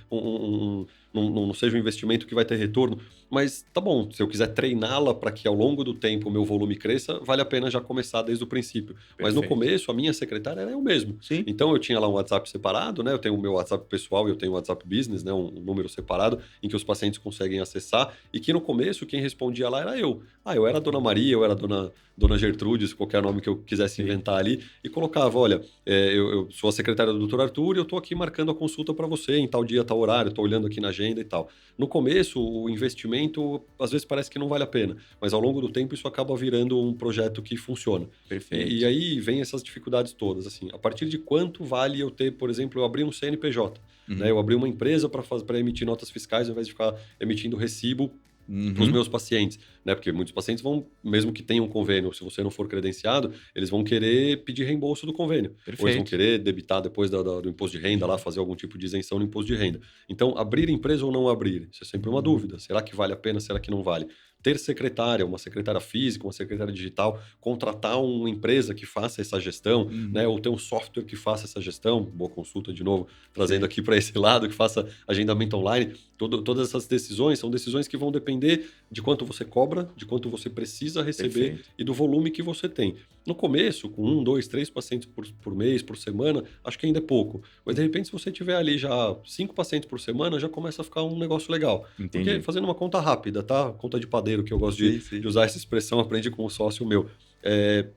B: não seja um investimento que vai ter retorno, mas tá bom, se eu quiser treiná-la para que ao longo do tempo o meu volume cresça, vale a pena já começar desde o princípio. Mas no
A: Perfeito.
B: começo, a minha secretária era eu mesmo.
A: Sim.
B: Então eu tinha lá um WhatsApp separado, né? Eu tenho o meu WhatsApp pessoal e eu tenho o WhatsApp Business, né? Um número separado em que os pacientes conseguem acessar e que no começo quem respondia lá era eu. Eu era a Dona Maria, eu era a Dona Gertrudes, qualquer nome que eu quisesse
A: Sim.
B: inventar ali, e colocava, olha, eu sou a secretária do Dr. Arthur e eu estou aqui marcando a consulta para você em tal dia, tal horário, estou olhando aqui na agenda e tal. No começo, o investimento às vezes parece que não vale a pena, mas ao longo do tempo isso acaba virando um projeto que funciona. E
A: Perfeito.
B: aí vem essas dificuldades todas, assim, a partir de quanto vale eu ter, por exemplo, eu abrir um CNPJ, né?
A: Uhum.
B: Eu abri uma empresa para emitir notas fiscais ao invés de ficar emitindo recibo para os
A: Uhum.
B: meus pacientes, né? Porque muitos pacientes vão, mesmo que tenham um convênio, se você não for credenciado, eles vão querer pedir reembolso do convênio, ou eles vão
A: Perfeito.
B: querer debitar depois do imposto de renda lá, fazer algum tipo de isenção no imposto de renda. Então, abrir empresa ou não abrir, isso é sempre uma
A: Uhum.
B: dúvida. Será que vale a pena? Será que não vale? Ter secretária, uma secretária física, uma secretária digital, contratar uma empresa que faça essa gestão, né?
A: Uhum.
B: Ou ter um software que faça essa gestão, boa consulta de novo, trazendo
A: Sim.
B: aqui para esse lado, que faça agendamento online. Todas essas decisões são decisões que vão depender de quanto você cobra, de quanto você precisa receber
A: Perfeito.
B: e do volume que você tem. No começo, com 1, 2, 3 pacientes por mês, por semana, acho que ainda é pouco. Mas de repente, se você tiver ali já 5 pacientes por semana, já começa a ficar um negócio legal. Porque
A: Entendi.
B: fazendo uma conta rápida, tá? Conta de padeiro, que eu gosto
A: Sim,
B: de
A: sim.
B: usar essa expressão, aprendi com um sócio meu. É,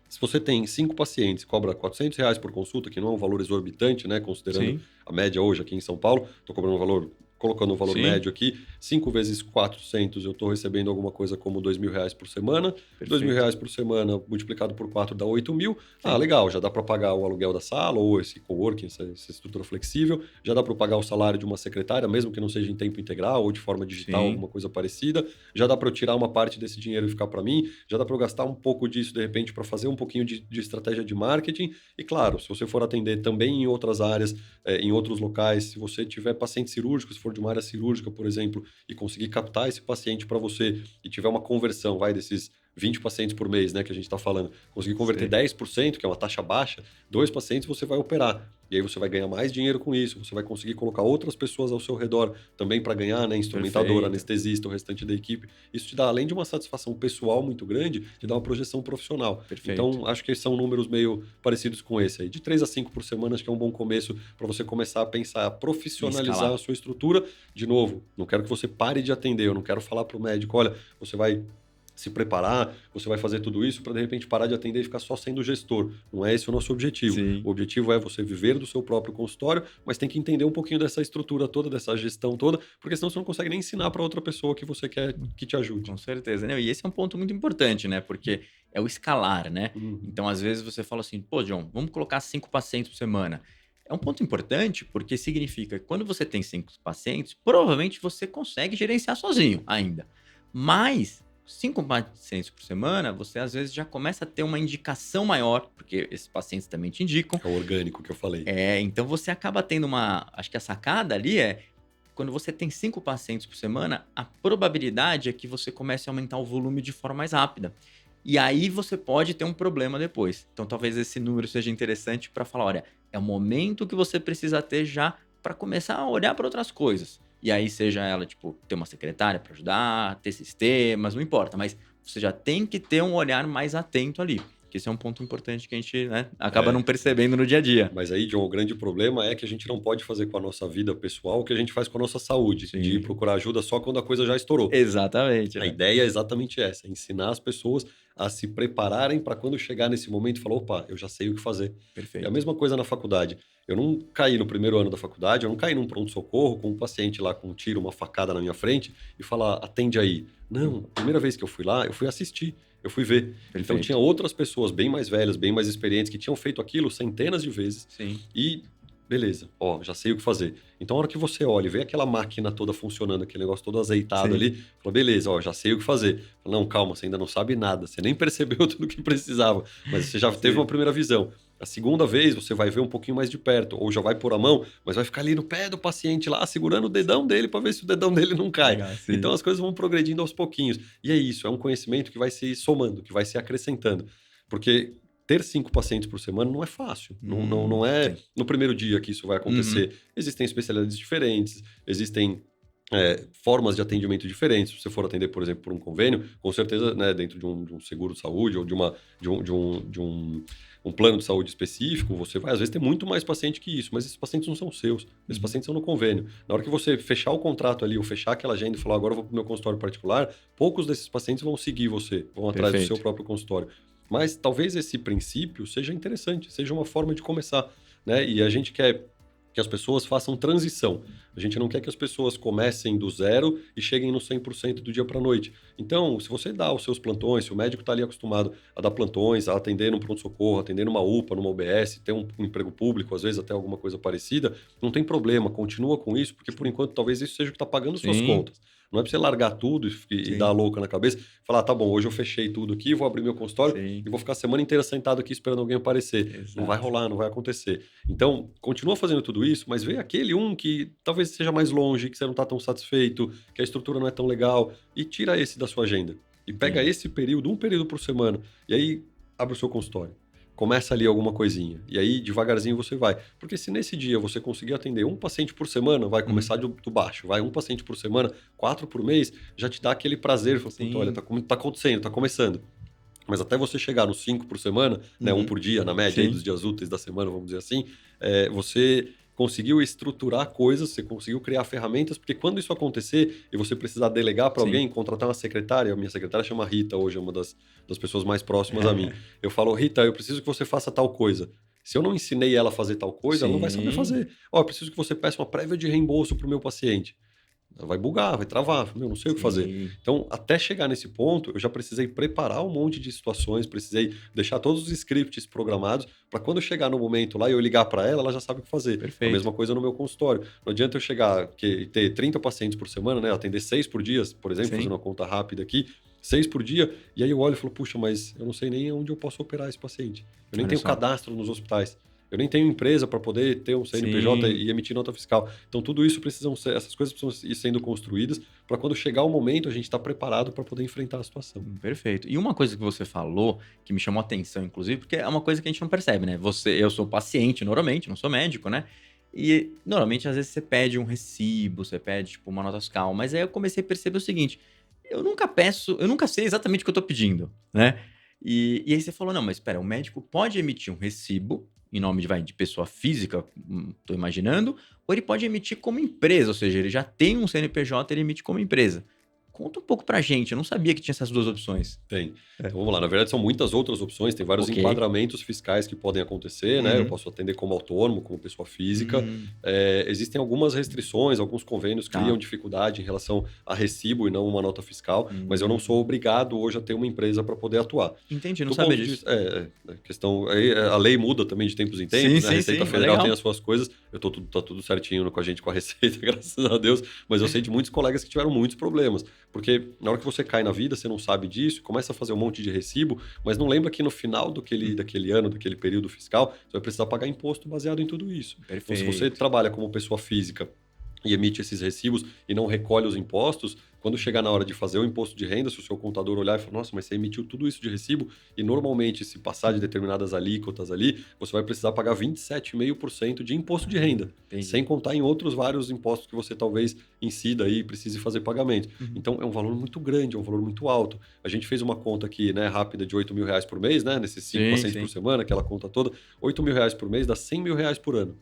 B: se você tem 5 pacientes, cobra R$ 400 por consulta, que não é um valor exorbitante, né? Considerando
A: Sim.
B: a média hoje aqui em São Paulo, estou cobrando um valor, colocando um valor
A: Sim.
B: médio aqui, 5 vezes 400, eu estou recebendo alguma coisa como R$ 2.000 por semana. R$ 2.000
A: Perfeito.
B: por semana, multiplicado por 4 dá 8.000.
A: Sim.
B: Legal, já dá para pagar o aluguel da sala, ou esse coworking, essa estrutura flexível, já dá para pagar o salário de uma secretária, mesmo que não seja em tempo integral ou de forma digital,
A: Sim.
B: alguma coisa parecida. Já dá para eu tirar uma parte desse dinheiro e ficar para mim, já dá para eu gastar um pouco disso, de repente, para fazer um pouquinho de estratégia de marketing. E claro, se você for atender também em outras áreas, em outros locais, se você tiver paciente cirúrgico, se for de uma área cirúrgica, por exemplo, e conseguir captar esse paciente para você e tiver uma conversão, desses 20 pacientes por mês, né, que a gente está falando, conseguir converter
A: Sei.
B: 10%, que é uma taxa baixa, 2 pacientes você vai operar. E aí você vai ganhar mais dinheiro com isso, você vai conseguir colocar outras pessoas ao seu redor também para ganhar, né, instrumentador,
A: Perfeito.
B: anestesista, o restante da equipe. Isso te dá, além de uma satisfação pessoal muito grande, te dá uma projeção profissional.
A: Perfeito.
B: Então, acho que são números meio parecidos com esse aí. De 3 a 5 por semana, acho que é um bom começo para você começar a pensar, a
A: Em
B: profissionalizar
A: escalar.
B: a sua estrutura. De novo, não quero que você pare de atender, eu não quero falar para o médico, olha, você vai se preparar, você vai fazer tudo isso para de repente parar de atender e ficar só sendo gestor. Não é esse o nosso objetivo.
A: Sim.
B: O objetivo é você viver do seu próprio consultório, mas tem que entender um pouquinho dessa estrutura toda, dessa gestão toda, porque senão você não consegue nem ensinar para outra pessoa que você quer que te ajude.
A: Com certeza, né? E esse é um ponto muito importante, né? Porque é o escalar, né?
B: Uhum.
A: Então, às vezes você fala assim, pô, John, vamos colocar 5 pacientes por semana. É um ponto importante porque significa que quando você tem 5 pacientes, provavelmente você consegue gerenciar sozinho ainda. Mas 5 pacientes por semana, você às vezes já começa a ter uma indicação maior, porque esses pacientes também te indicam.
B: É o orgânico que eu falei.
A: Então você acaba tendo uma. Acho que a sacada ali é. Quando você tem 5 pacientes por semana, a probabilidade é que você comece a aumentar o volume de forma mais rápida. E aí você pode ter um problema depois. Então talvez esse número seja interessante para falar, olha, é o momento que você precisa ter já para começar a olhar para outras coisas. E aí seja ela, tipo, ter uma secretária para ajudar, ter sistemas, não importa, mas você já tem que ter um olhar mais atento ali. Que esse é um ponto importante que a gente, né, acaba não percebendo no dia a dia.
B: Mas aí, John, o grande problema é que a gente não pode fazer com a nossa vida pessoal o que a gente faz com a nossa saúde,
A: Sim.
B: de procurar ajuda só quando a coisa já estourou.
A: Exatamente.
B: A ideia é exatamente essa, é ensinar as pessoas a se prepararem para quando chegar nesse momento falar, opa, eu já sei o que fazer.
A: Perfeito.
B: É a mesma coisa na faculdade. Eu não caí no primeiro ano da faculdade, eu não caí num pronto-socorro com um paciente lá com um tiro, uma facada na minha frente e falar, atende aí. Não, a primeira vez que eu fui lá, eu fui assistir, eu fui ver.
A: Perfeito.
B: Então tinha outras pessoas bem mais velhas, bem mais experientes, que tinham feito aquilo centenas de vezes.
A: Sim.
B: E beleza, ó, já sei o que fazer. Então, a hora que você olha e vê aquela máquina toda funcionando, aquele negócio todo azeitado
A: Sim.
B: ali, fala, beleza, ó, já sei o que fazer. Fala, não, calma, você ainda não sabe nada, você nem percebeu tudo o que precisava, mas você já teve uma primeira visão. A segunda vez, você vai ver um pouquinho mais de perto, ou já vai pôr a mão, mas vai ficar ali no pé do paciente lá, segurando o dedão dele para ver se o dedão dele não cai.
A: Legal,
B: Então, as coisas vão progredindo aos pouquinhos. E é isso, é um conhecimento que vai se somando, que vai se acrescentando. Porque ter 5 pacientes por semana não é fácil. Não é
A: sim.
B: no primeiro dia que isso vai acontecer. Existem especialidades diferentes, existem formas de atendimento diferentes. Se você for atender, por exemplo, por um convênio, com certeza, né, dentro de um seguro de saúde ou um plano de saúde específico, você vai, às vezes, ter muito mais paciente que isso, mas esses pacientes não são seus. Esses pacientes são no convênio. Na hora que você fechar o contrato ali, ou fechar aquela agenda e falar, agora eu vou para o meu consultório particular, poucos desses pacientes vão seguir você, vão atrás do seu próprio consultório. Mas talvez esse princípio seja interessante, seja uma forma de começar, né? E a gente quer que as pessoas façam transição. A gente não quer que as pessoas comecem do zero e cheguem no 100% do dia para a noite. Então, se você dá os seus plantões, se o médico está ali acostumado a dar plantões, a atender no pronto-socorro, atender numa UPA, numa UBS, ter um emprego público, às vezes até alguma coisa parecida, não tem problema, continua com isso, porque por enquanto talvez isso seja o que está pagando suas contas. Não é para você largar tudo e dar a louca na cabeça, falar, tá bom, hoje eu fechei tudo aqui, vou abrir meu consultório e vou ficar a semana inteira sentado aqui esperando alguém aparecer.
A: Exato.
B: Não vai rolar, não vai acontecer. Então, continua fazendo tudo isso, mas vê aquele que talvez seja mais longe, que você não está tão satisfeito, que a estrutura não é tão legal, e tira esse da sua agenda. E pega esse período, um período por semana, e aí abre o seu consultório. Começa ali alguma coisinha. E aí, devagarzinho, você vai. Porque se nesse dia você conseguir atender um paciente por semana, vai começar do baixo. Vai um paciente por semana, 4 por mês, já te dá aquele prazer. Fala, olha, tá acontecendo, tá começando. Mas até você chegar nos 5 por semana, né, um por dia, na média aí dos dias úteis da semana, vamos dizer assim, você conseguiu estruturar coisas, você conseguiu criar ferramentas, porque quando isso acontecer e você precisar delegar para alguém, contratar uma secretária, a minha secretária chama Rita, hoje é uma das pessoas mais próximas a mim. Eu falo, Rita, eu preciso que você faça tal coisa. Se eu não ensinei ela a fazer tal coisa, ela não vai saber fazer. Eu preciso que você peça uma prévia de reembolso para o meu paciente. Vai bugar, vai travar, eu não sei o que fazer. Então, até chegar nesse ponto, eu já precisei preparar um monte de situações, precisei deixar todos os scripts programados para quando chegar no momento lá e eu ligar para ela, ela já sabe o que fazer.
A: Perfeito.
B: A mesma coisa no meu consultório. Não adianta eu chegar e ter 30 pacientes por semana, né? Atender 6 por dia, por exemplo, fazendo uma conta rápida aqui, 6 por dia, e aí eu olho e falo, puxa, mas eu não sei nem onde eu posso operar esse paciente. Eu nem tenho cadastro nos hospitais. Eu nem tenho empresa para poder ter um CNPJ e emitir nota fiscal. Então, tudo isso essas coisas precisam ir sendo construídas para quando chegar o momento a gente estar preparado para poder enfrentar a situação.
A: Perfeito. E uma coisa que você falou, que me chamou a atenção, inclusive, porque é uma coisa que a gente não percebe, né? Eu sou paciente, normalmente, não sou médico, né? E, normalmente, às vezes você pede um recibo, você pede, tipo, uma nota fiscal. Mas aí eu comecei a perceber o seguinte, eu nunca sei exatamente o que eu tô pedindo, né? E aí você falou, não, mas espera, o médico pode emitir um recibo em nome de pessoa física, estou imaginando, ou ele pode emitir como empresa, ou seja, ele já tem um CNPJ, ele emite como empresa. Conta um pouco pra gente, eu não sabia que tinha essas 2 opções.
B: Tem.
A: É.
B: Então vamos lá, na verdade são muitas outras opções, tem vários
A: Ok.
B: enquadramentos fiscais que podem acontecer, né? Eu
A: Uhum.
B: posso atender como autônomo, como pessoa física.
A: Hum,
B: Existem algumas restrições, alguns convênios criam
A: tá.
B: dificuldade em relação a recibo e não uma nota fiscal, mas eu não
A: Hum.
B: sou obrigado hoje a ter uma empresa para poder atuar.
A: Entendi, não
B: Do
A: sabia
B: ponto de
A: disso.
B: vista, a questão, aí, a lei muda também de tempos em
A: Sim,
B: tempos, né? A
A: sim,
B: Receita
A: sim, mas
B: Federal tem
A: legal.
B: as suas coisas, tá tudo certinho com a gente, com a Receita, graças a Deus, mas eu sei de muitos colegas que tiveram muitos problemas, porque na hora que você cai na vida, você não sabe disso, começa a fazer um monte de recibo, mas não lembra que no final daquele ano, daquele período fiscal, você vai precisar pagar imposto baseado em tudo isso. Então, se você
A: Perfeito.
B: trabalha como pessoa física e emite esses recibos e não recolhe os impostos, quando chegar na hora de fazer o imposto de renda, se o seu contador olhar e falar, nossa, mas você emitiu tudo isso de recibo, e normalmente, se passar de determinadas alíquotas ali, você vai precisar pagar 27,5% de imposto de renda, sem
A: Entendi.
B: contar em outros vários impostos que você talvez incida aí e precise fazer pagamento.
A: Uhum.
B: Então, é um valor muito grande, é um valor muito alto. A gente fez uma conta aqui, né, rápida de R$ 8.000 por mês, né, nesses 5
A: Sim,
B: pacientes por
A: sim.
B: semana, aquela conta toda, R$ 8.000 por mês dá R$ 100.000 por ano,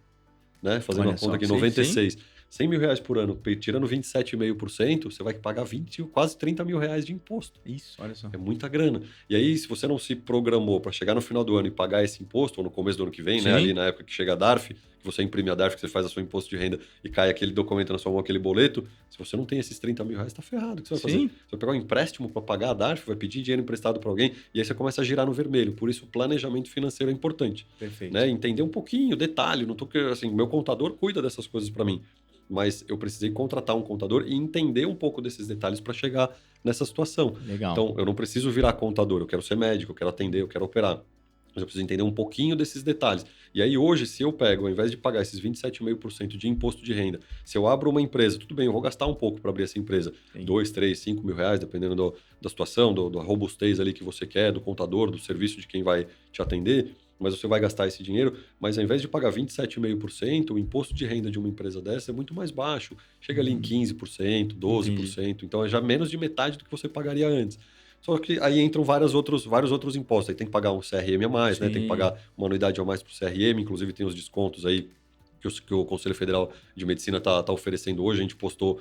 B: né? Fazendo uma
A: Olha
B: conta
A: só.
B: aqui,
A: Sim, sim.
B: 96. R$ 100.000 por ano, tirando 27,5%, você vai pagar 20, quase R$ 30.000 de imposto.
A: Isso, olha só.
B: É muita grana. E aí, se você não se programou para chegar no final do ano e pagar esse imposto, ou no começo do ano que vem, né, ali
A: Sim,
B: na época que chega a DARF, que você imprime a DARF, que você faz o seu imposto de renda e cai aquele documento na sua mão, aquele boleto, se você não tem esses R$ 30.000, tá ferrado. O que você vai fazer?
A: sim.
B: Você vai pegar um empréstimo para pagar a DARF, vai pedir dinheiro emprestado para alguém, e aí você começa a girar no vermelho. Por isso, o planejamento financeiro é importante.
A: Perfeito.
B: Né? Entender um pouquinho, detalhe, não tô que assim, meu contador cuida dessas coisas para mim, mas eu precisei contratar um contador e entender um pouco desses detalhes para chegar nessa situação.
A: Legal.
B: Então, eu não preciso virar contador, eu quero ser médico, eu quero atender, eu quero operar. Mas eu preciso entender um pouquinho desses detalhes. E aí, hoje, se eu pego, ao invés de pagar esses 27,5% de imposto de renda, se eu abro uma empresa, tudo bem, eu vou gastar um pouco para abrir essa empresa,
A: Sim.
B: 2, 3, 5 mil reais, dependendo da situação, da robustez ali que você quer, do contador, do serviço de quem vai te atender, mas você vai gastar esse dinheiro, mas ao invés de pagar 27,5%, o imposto de renda de uma empresa dessa é muito mais baixo, chega ali em 15%,
A: Entendi.
B: 12%, então é já menos de metade do que você pagaria antes. Só que aí entram vários outros impostos, aí tem que pagar um CRM a mais, né? Tem que
A: Sim.
B: pagar uma anuidade a mais para o CRM, inclusive tem os descontos aí que o Conselho Federal de Medicina tá oferecendo hoje. A gente postou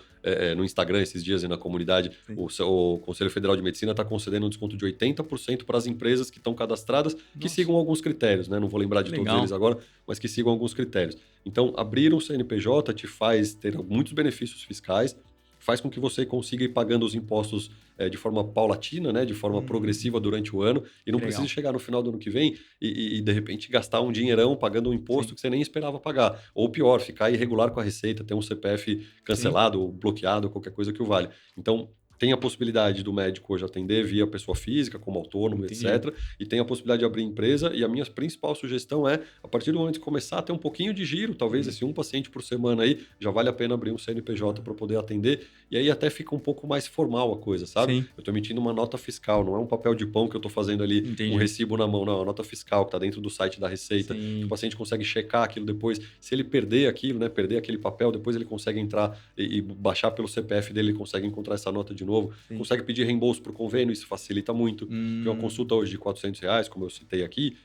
B: no Instagram esses dias e na comunidade.
A: Sim.
B: O Conselho Federal de Medicina está concedendo um desconto de 80% para as empresas que estão cadastradas, que
A: Nossa,
B: sigam alguns critérios, né? Não vou lembrar
A: que
B: de todos eles
A: legal.
B: agora, mas que sigam alguns critérios. Então, abrir um CNPJ te faz ter muitos benefícios fiscais, faz com que você consiga ir pagando os impostos de forma paulatina, né, de forma progressiva durante o ano, e não
A: Que
B: precisa
A: legal.
B: chegar no final do ano que vem e de repente gastar um dinheirão pagando um imposto
A: Sim,
B: que você nem esperava pagar. Ou pior, ficar irregular com a Receita, ter um CPF
A: sim.
B: cancelado ou bloqueado, qualquer coisa que o vale. Então, tem a possibilidade do médico hoje atender via pessoa física, como autônomo,
A: Entendi.
B: etc. E tem a possibilidade de abrir empresa. E a minha principal sugestão é, a partir do momento que começar a ter um pouquinho de giro, talvez
A: Uhum.
B: esse um paciente por semana aí, já vale a pena abrir um CNPJ para poder atender. E aí até fica um pouco mais formal a coisa, sabe?
A: Sim,
B: Eu estou emitindo uma nota fiscal, não é um papel de pão que eu estou fazendo ali, um
A: entendi.
B: recibo na mão, não, é uma nota fiscal que está dentro do site da Receita, que o
A: Sim,
B: paciente consegue checar aquilo depois. Se ele perder aquilo, né, perder aquele papel, depois ele consegue entrar e baixar pelo CPF dele, ele consegue encontrar essa nota de novo,
A: sim.
B: consegue pedir reembolso por convênio, isso facilita muito. Porque uma
A: Hum,
B: consulta hoje de R$ 400, como eu citei aqui,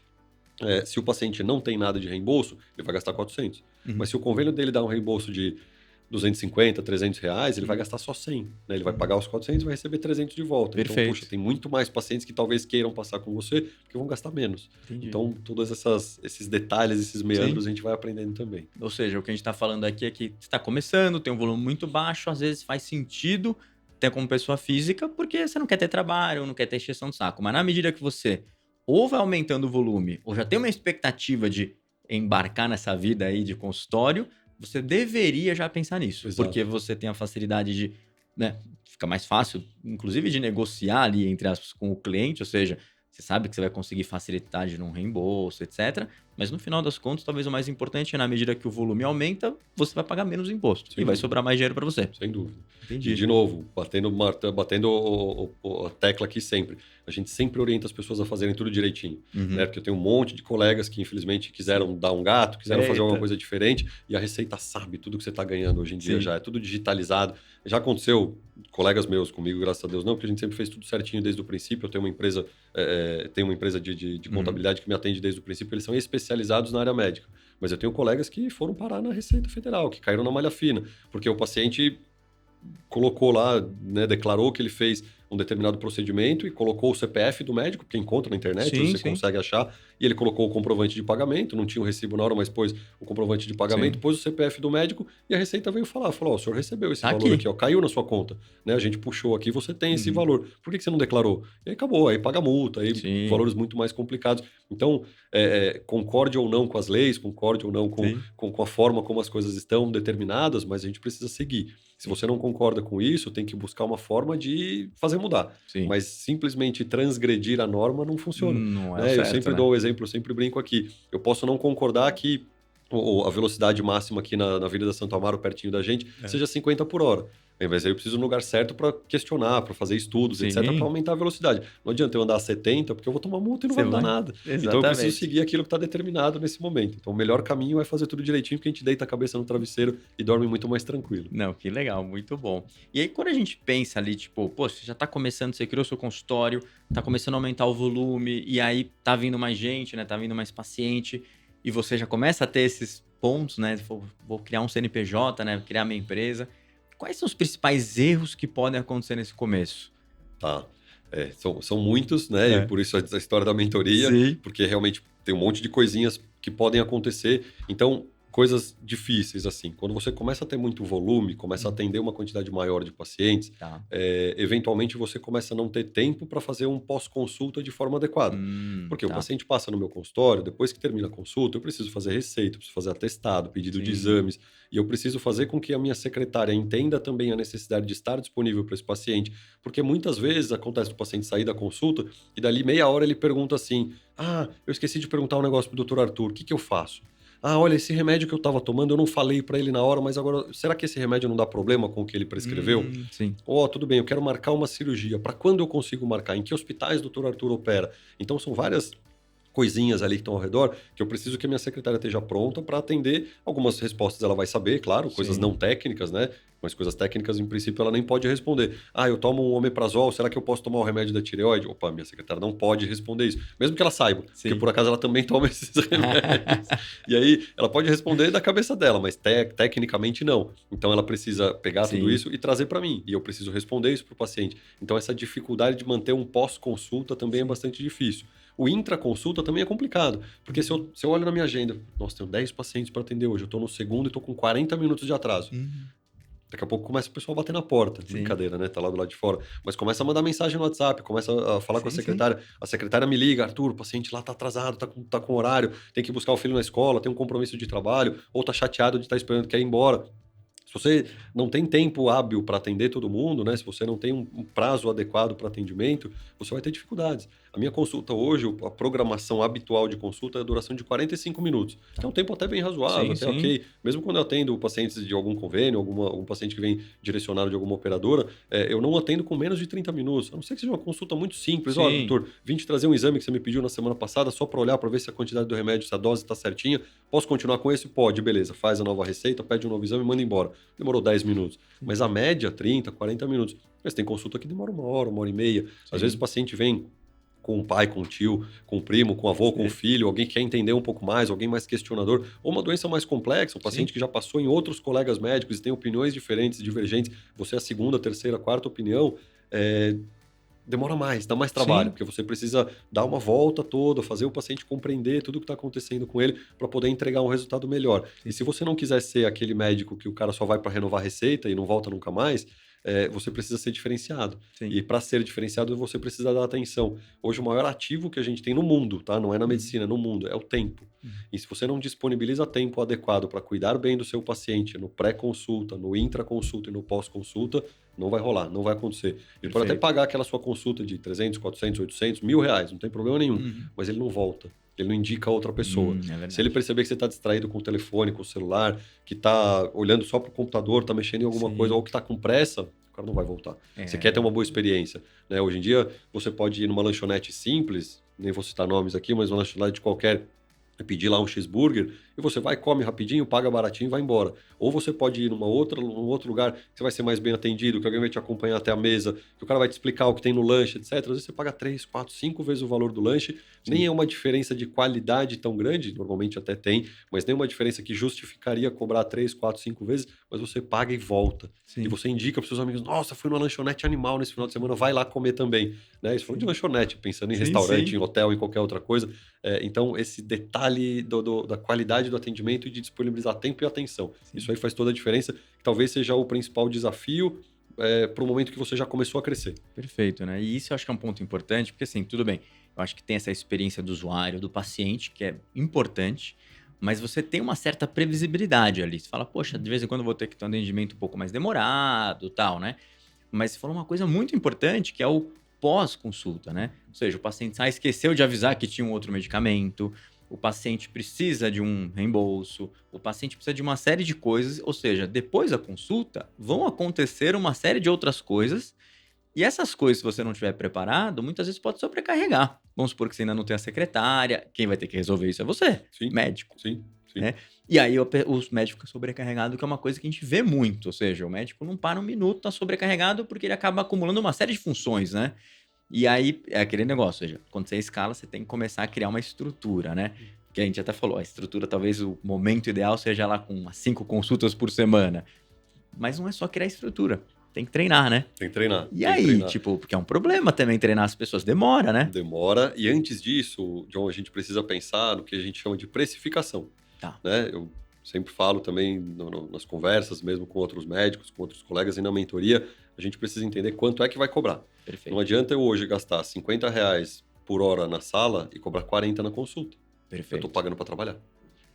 B: se o paciente não tem nada de reembolso, ele vai gastar 400.
A: uhum,
B: Mas se o convênio dele dá um reembolso de 250, R$ 300, ele vai
A: uhum,
B: gastar só 100, né? Ele vai
A: uhum.
B: pagar os 400 e vai receber 300 de volta. Então, poxa,
A: Perfeito.
B: tem muito mais pacientes que talvez queiram passar com você, porque vão gastar menos.
A: Entendi.
B: Então, todos esses detalhes, esses
A: Sim.
B: meandros, a gente vai aprendendo também.
A: Ou seja, o que a gente está falando aqui é que você está começando, tem um volume muito baixo, às vezes faz sentido ter como pessoa física, porque você não quer ter trabalho, não quer ter exceção de saco. Mas na medida que você ou vai aumentando o volume, ou já tem uma expectativa de embarcar nessa vida aí de consultório, você deveria já pensar nisso. Porque
B: Exato.
A: você tem a facilidade de, né, fica mais fácil, inclusive de negociar ali, entre aspas, com o cliente, ou seja, você sabe que você vai conseguir facilidade num reembolso, etc. Mas no final das contas, talvez o mais importante é na medida que o volume aumenta, você vai pagar menos imposto
B: Sem
A: e vai
B: dúvida.
A: sobrar mais dinheiro para você.
B: Sem dúvida. E,
A: Entendi.
B: de novo, batendo a tecla aqui sempre. A gente sempre orienta as pessoas a fazerem tudo direitinho, né?
A: Uhum.
B: Porque eu tenho um monte de colegas que, infelizmente,
A: Sim.
B: quiseram dar um gato, quiseram fazer alguma
A: Eita.
B: coisa diferente, e a Receita sabe tudo que você está ganhando hoje em dia
A: Sim.
B: já. É tudo digitalizado. Já aconteceu, colegas meus comigo, graças a Deus, não, porque a gente sempre fez tudo certinho desde o princípio. Eu tenho uma empresa de
A: Uhum.
B: contabilidade que me atende desde o princípio, eles são especializados na área médica. Mas eu tenho colegas que foram parar na Receita Federal, que caíram na malha fina, porque o paciente colocou lá, né, declarou que ele fez um determinado procedimento e colocou o CPF do médico, porque encontra na internet,
A: Sim,
B: você
A: sim,
B: consegue achar, e ele colocou o comprovante de pagamento, não tinha o recibo na hora, mas pôs o comprovante de pagamento,
A: sim.
B: pôs o CPF do médico e a Receita veio falar, falou, ó, o senhor recebeu esse
A: Tá
B: valor
A: aqui.
B: aqui, ó, caiu na sua conta, né, a gente puxou aqui, você tem esse
A: Uhum.
B: valor, por que você não declarou? E aí acabou, aí paga multa, aí
A: Sim,
B: valores muito mais complicados. Então, concorde ou não com as leis, concorde ou não
A: sim,
B: com a forma como as coisas estão determinadas, mas a gente precisa seguir. Se você não concorda com isso, tem que buscar uma forma de fazer mudar.
A: sim.
B: Mas simplesmente transgredir a norma não funciona.
A: Não é o
B: Né? Eu
A: certo,
B: sempre
A: né?
B: dou o exemplo, eu sempre brinco aqui. Eu posso não concordar que a velocidade máxima aqui na Avenida Santo Amaro, pertinho da gente,
A: É.
B: seja 50 por hora. Mas aí eu preciso ir no lugar certo para questionar, para fazer estudos, etc., para
A: Sim,
B: aumentar a velocidade. Não adianta eu andar a 70, porque eu vou tomar multa e não
A: você
B: vai mudar
A: vai
B: nada. Então eu preciso
A: exatamente.
B: seguir aquilo que está determinado nesse momento. Então o melhor caminho é fazer tudo direitinho, porque a gente deita a cabeça no travesseiro e dorme muito mais tranquilo.
A: Não, que legal, muito bom. E aí quando a gente pensa ali, tipo, pô, você já tá começando, você criou seu consultório, tá começando a aumentar o volume, e aí tá vindo mais gente, né, tá vindo mais paciente, e você já começa a ter esses pontos, né, vou criar um CNPJ, né, criar minha empresa. Quais são os principais erros que podem acontecer nesse começo?
B: Tá. São muitos, né? E
A: É.
B: por isso a história da mentoria,
A: Sim.
B: porque realmente tem um monte de coisinhas que podem acontecer. Então, coisas difíceis, assim. Quando você começa a ter muito volume, começa a
A: Uhum.
B: atender uma quantidade maior de pacientes,
A: Tá.
B: eventualmente você começa a não ter tempo para fazer um pós-consulta de forma adequada. Porque o
A: Tá.
B: paciente passa no meu consultório, depois que termina a consulta, eu preciso fazer receita, eu preciso fazer atestado, pedido de
A: Sim.
B: exames, e eu preciso fazer com que a minha secretária entenda também a necessidade de estar disponível para esse paciente, porque muitas vezes acontece do paciente sair da consulta e dali meia hora ele pergunta assim: Ah, eu esqueci de perguntar um negócio pro doutor Arthur, o que que eu faço? Ah, olha, esse remédio que eu estava tomando, eu não falei para ele na hora, mas agora, será que esse remédio não dá problema com o que ele prescreveu?
A: Sim.
B: Ó, tudo bem, eu quero marcar uma cirurgia. Para quando eu consigo marcar? Em que hospitais o doutor Arthur opera? Então, são várias coisinhas ali que estão ao redor, que eu preciso que a minha secretária esteja pronta para atender. Algumas respostas ela vai saber, claro, coisas
A: Sim.
B: não técnicas, né? Mas coisas técnicas, em princípio, ela nem pode responder. Ah, eu tomo um omeprazol, será que eu posso tomar o remédio da tireoide? Opa, minha secretária não pode responder isso. Mesmo que ela saiba, porque
A: Sim.
B: por acaso ela também toma esses remédios. E aí, ela pode responder da cabeça dela, mas tecnicamente não. Então, ela precisa pegar tudo
A: Sim.
B: isso e trazer para mim. E eu preciso responder isso para o paciente. Então, essa dificuldade de manter um pós-consulta também é
A: Sim.
B: bastante difícil. O intra-consulta também é complicado, porque se eu olho na minha agenda, nossa, tenho 10 pacientes para atender hoje, eu estou no segundo e estou com 40 minutos de atraso.
A: Uhum.
B: Daqui a pouco começa o pessoal a bater na porta.
A: Sim.
B: Brincadeira, né? Tá lá do lado de fora. Mas começa a mandar mensagem no WhatsApp, começa a falar com a
A: Sim, sim.
B: secretária. A secretária me liga, Arthur, o paciente lá tá atrasado, tá com horário, tem que buscar o filho na escola, tem um compromisso de trabalho, ou tá chateado de estar esperando, quer ir embora. Se você não tem tempo hábil para atender todo mundo, né? Se você não tem um prazo adequado para atendimento, você vai ter dificuldades. A minha consulta hoje, a programação habitual de consulta é a duração de 45 minutos, que é um tempo até bem razoável,
A: Sim,
B: até
A: sim.
B: ok. Mesmo quando eu atendo pacientes de algum convênio, algum paciente que vem direcionado de alguma operadora, eu não atendo com menos de 30 minutos. A não ser que seja uma consulta muito simples. Ó,
A: Sim.
B: doutor, vim te trazer um exame que você me pediu na semana passada, só para olhar, para ver se a quantidade do remédio, se a dose está certinha. Posso continuar com esse? Pode, beleza. Faz a nova receita, pede um novo exame e manda embora. Demorou 10 minutos. Mas a média, 30, 40 minutos. Mas tem consulta que demora uma hora e meia. Às vezes o
A: Sim.
B: paciente vem com o pai, com o tio, com o primo, com o avô, com o
A: Sim.
B: filho, alguém que quer entender um pouco mais, alguém mais questionador, ou uma doença mais complexa, um
A: Sim.
B: paciente que já passou em outros colegas médicos e tem opiniões diferentes, divergentes, você é a segunda, terceira, quarta opinião, demora mais, dá mais trabalho,
A: Sim.
B: porque você precisa dar uma volta toda, fazer o paciente compreender tudo o que está acontecendo com ele para poder entregar um resultado melhor. E
A: Sim.
B: se você não quiser ser aquele médico que o cara só vai para renovar receita e não volta nunca mais, você precisa ser diferenciado.
A: Sim.
B: E para ser diferenciado, você precisa dar atenção. Hoje, o maior ativo que a gente tem no mundo, tá? Não é na
A: Uhum.
B: medicina, é no mundo, é o tempo.
A: Uhum.
B: E se você não disponibiliza tempo adequado para cuidar bem do seu paciente no pré-consulta, no intra-consulta e no pós-consulta, não vai rolar, não vai acontecer. Ele pode até
A: Perfeito.
B: pagar aquela sua consulta de 300, 400, 800, R$ 1.000, não tem problema nenhum,
A: Uhum.
B: mas ele não volta. Ele não indica outra pessoa.
A: É
B: Se ele
A: verdade.
B: perceber que você está distraído com o telefone, com o celular, que está olhando só para o computador, está mexendo em alguma coisa,
A: Sim.
B: ou que está com pressa, o cara não vai voltar. Você quer ter
A: É.
B: uma boa experiência, né? Hoje em dia, você pode ir numa lanchonete simples, nem vou citar nomes aqui, mas uma lanchonete qualquer, pedir lá um cheeseburger e você vai, come rapidinho, paga baratinho e vai embora. Ou você pode ir num outro lugar que você vai ser mais bem atendido, que alguém vai te acompanhar até a mesa, que o cara vai te explicar o que tem no lanche, etc. Às vezes você paga 3, 4, 5 vezes o valor do lanche, nem
A: Sim.
B: é uma diferença de qualidade tão grande, normalmente até tem, mas nem uma diferença que justificaria cobrar 3, 4, 5 vezes, mas você paga e volta. E
A: Sim.
B: você indica para seus amigos, nossa, fui numa lanchonete animal nesse final de semana, vai lá comer também. Né? Isso falando de
A: Sim.
B: lanchonete, pensando em
A: Sim,
B: restaurante,
A: sim.
B: em hotel, em qualquer outra coisa. Então, esse detalhe da qualidade do atendimento e de disponibilizar tempo e atenção.
A: Sim.
B: Isso aí faz toda a diferença. Talvez seja o principal desafio para o momento que você já começou a crescer.
A: Perfeito, né? E isso eu acho que é um ponto importante, porque assim, tudo bem, eu acho que tem essa experiência do usuário, do paciente, que é importante, mas você tem uma certa previsibilidade ali. Você fala, poxa, de vez em quando eu vou ter que ter um atendimento um pouco mais demorado, tal, né? Mas você falou uma coisa muito importante, que é o pós-consulta, né? Ou seja, o paciente esqueceu de avisar que tinha um outro medicamento, o paciente precisa de um reembolso, o paciente precisa de uma série de coisas, ou seja, depois da consulta vão acontecer uma série de outras coisas e essas coisas, se você não estiver preparado, muitas vezes pode sobrecarregar. Vamos supor que você ainda não tem a secretária, quem vai ter que resolver isso é você,
B: Sim,
A: médico,
B: sim, sim.
A: né? E aí os médicos ficam sobrecarregados, que é uma coisa que a gente vê muito. Ou seja, o médico não para um minuto, tá sobrecarregado, porque ele acaba acumulando uma série de funções, né? E aí é aquele negócio, ou seja, quando você escala, você tem que começar a criar uma estrutura, né? Que a gente até falou, a estrutura talvez o momento ideal seja lá com umas 5 consultas por semana. Mas não é só criar estrutura, tem que treinar, né?
B: Tem que treinar,
A: E
B: tem que
A: aí,
B: treinar.
A: tipo, porque é um problema também treinar as pessoas, demora, né?
B: Demora. E antes disso, John, a gente precisa pensar no que a gente chama de precificação.
A: Tá,
B: Né? Eu sempre falo também nas conversas, mesmo com outros médicos, com outros colegas e na mentoria, a gente precisa entender quanto é que vai cobrar. Não
A: perfeito,
B: adianta eu hoje gastar R$ 50 por hora na sala e cobrar 40 na consulta. Eu estou
A: perfeito.
B: pagando para trabalhar.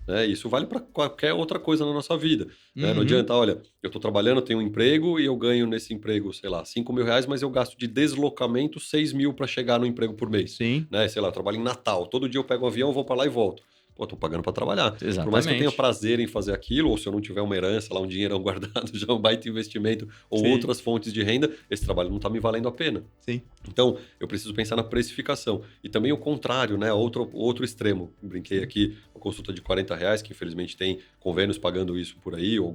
B: Né? Isso vale para qualquer outra coisa na nossa vida. Né? Não
A: Uhum,
B: adianta, olha, eu estou trabalhando, tenho um emprego e eu ganho nesse emprego, sei lá, R$ 5.000, mas eu gasto de deslocamento 6.000 para chegar no emprego por mês.
A: sim,
B: Né? Sei lá, eu trabalho em Natal, todo dia eu pego um avião, vou para lá e volto. Pô, tô pagando para trabalhar. Por mais que eu tenha
A: exatamente.
B: prazer em fazer aquilo, ou se eu não tiver uma herança lá, um dinheirão guardado, já é um baita investimento, ou
A: Sim,
B: outras fontes de renda, esse trabalho não está me valendo a pena.
A: sim,
B: Então, eu preciso pensar na precificação. E também o contrário, né? Outro extremo. Brinquei
A: sim,
B: aqui, uma consulta de R$ 40, que infelizmente tem convênios pagando isso por aí, ou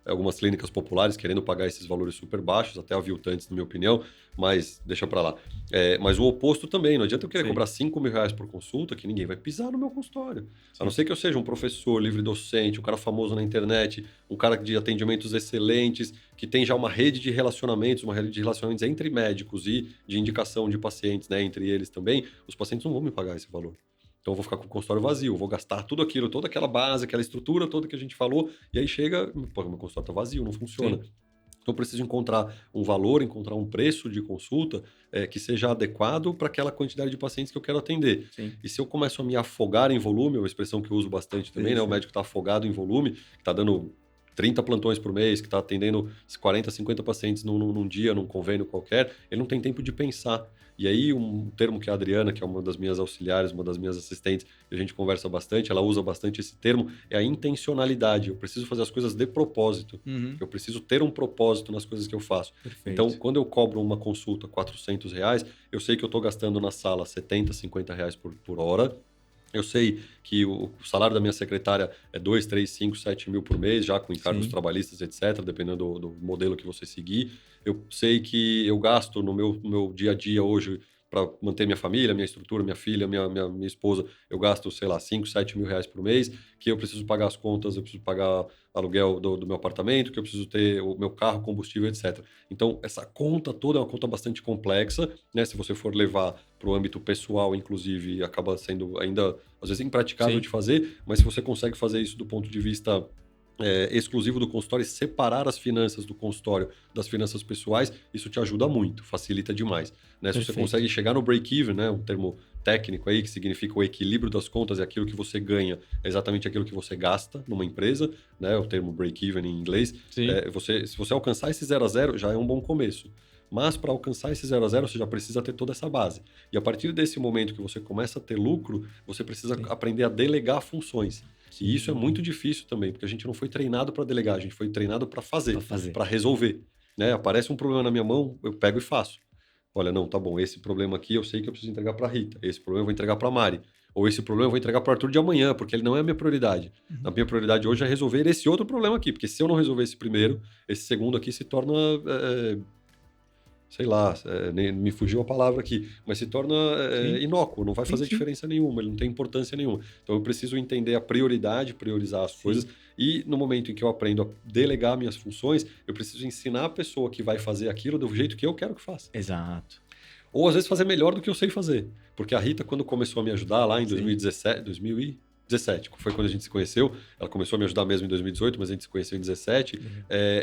B: algumas clínicas populares querendo pagar esses valores super baixos, até aviltantes, na minha opinião, mas deixa pra lá. Mas o oposto também, não adianta eu querer
A: sim,
B: cobrar R$ 5.000 por consulta, que ninguém vai pisar no meu consultório. A não
A: sim,
B: ser que eu seja um professor livre docente, um cara famoso na internet, um cara de atendimentos excelentes, que tem já uma rede de relacionamentos, uma rede de relacionamentos entre médicos e de indicação de pacientes, né, entre eles também, os pacientes não vão me pagar esse valor. Então eu vou ficar com o consultório vazio, vou gastar tudo aquilo, toda aquela base, aquela estrutura toda que a gente falou, e aí chega, pô, meu consultório tá vazio, não funciona.
A: sim,
B: Então eu preciso encontrar um valor, encontrar um preço de consulta que seja adequado para aquela quantidade de pacientes que eu quero atender.
A: sim,
B: E se eu começo a me afogar em volume, é uma expressão que eu uso bastante também,
A: sim,
B: né? O
A: sim,
B: médico está afogado em volume, está dando 30 plantões por mês, que está atendendo 40, 50 pacientes num dia, num convênio qualquer, ele não tem tempo de pensar. E aí, um termo que a Adriana, que é uma das minhas auxiliares, uma das minhas assistentes, a gente conversa bastante, ela usa bastante esse termo, é a intencionalidade. Eu preciso fazer as coisas de propósito.
A: uhum,
B: Eu preciso ter um propósito nas coisas que eu faço. Então,
A: perfeito,
B: quando eu cobro uma consulta R$ 400, eu sei que eu estou gastando na sala 70, R$ 50 por hora. Eu sei que o salário da minha secretária é 2, 3, 5, 7 mil por mês, já com encargos
A: sim,
B: trabalhistas, etc., dependendo do modelo que você seguir. Eu sei que eu gasto no meu dia a dia hoje para manter minha família, minha estrutura, minha filha, minha esposa, eu gasto, sei lá, 5, 7 mil reais por mês, que eu preciso pagar as contas, eu preciso pagar aluguel do meu apartamento, que eu preciso ter o meu carro, combustível, etc. Então, essa conta toda é uma conta bastante complexa, né? Se você for levar para o âmbito pessoal, inclusive, acaba sendo ainda, às vezes, impraticável
A: sim,
B: de fazer, mas se você consegue fazer isso do ponto de vista exclusivo do consultório e separar as finanças do consultório das finanças pessoais, isso te ajuda muito, facilita demais. Né? Se você
A: perfeito,
B: consegue chegar no break-even, né, um termo técnico aí que significa o equilíbrio das contas, é aquilo que você ganha, é exatamente aquilo que você gasta numa empresa, né, o termo break-even em inglês.
A: sim,
B: Se você alcançar esse 0 a 0, já é um bom começo. Mas para alcançar esse 0 a 0, você já precisa ter toda essa base. E a partir desse momento que você começa a ter lucro, você precisa
A: sim,
B: aprender a delegar funções. E
A: sim,
B: isso é muito difícil também, porque a gente não foi treinado para delegar, a gente foi treinado para
A: pra
B: fazer,
A: fazer,
B: para resolver. Né? Aparece um problema na minha mão, eu pego e faço. Olha, não, tá bom, esse problema aqui eu sei que eu preciso entregar para Rita, esse problema eu vou entregar para Mari, ou esse problema eu vou entregar para Arthur de amanhã, porque ele não é a minha prioridade. A
A: Uhum.
B: minha prioridade hoje é resolver esse outro problema aqui, porque se eu não resolver esse primeiro, esse segundo aqui se torna, sei lá, me fugiu a palavra aqui, mas se torna
A: Sim,
B: inócuo, não vai
A: sim,
B: fazer
A: sim,
B: diferença nenhuma, ele não tem importância nenhuma. Então eu preciso entender a prioridade, priorizar as coisas,
A: sim.
B: e no momento em que eu aprendo a delegar minhas funções, eu preciso ensinar a pessoa que vai fazer aquilo do jeito que eu quero que faça.
A: Exato.
B: Ou às vezes fazer melhor do que eu sei fazer. Porque a Rita, quando começou a me ajudar lá em
A: Sim.
B: 2017, foi quando a gente se conheceu, ela começou a me ajudar mesmo em 2018, mas a gente se conheceu em 2017,
A: Legal.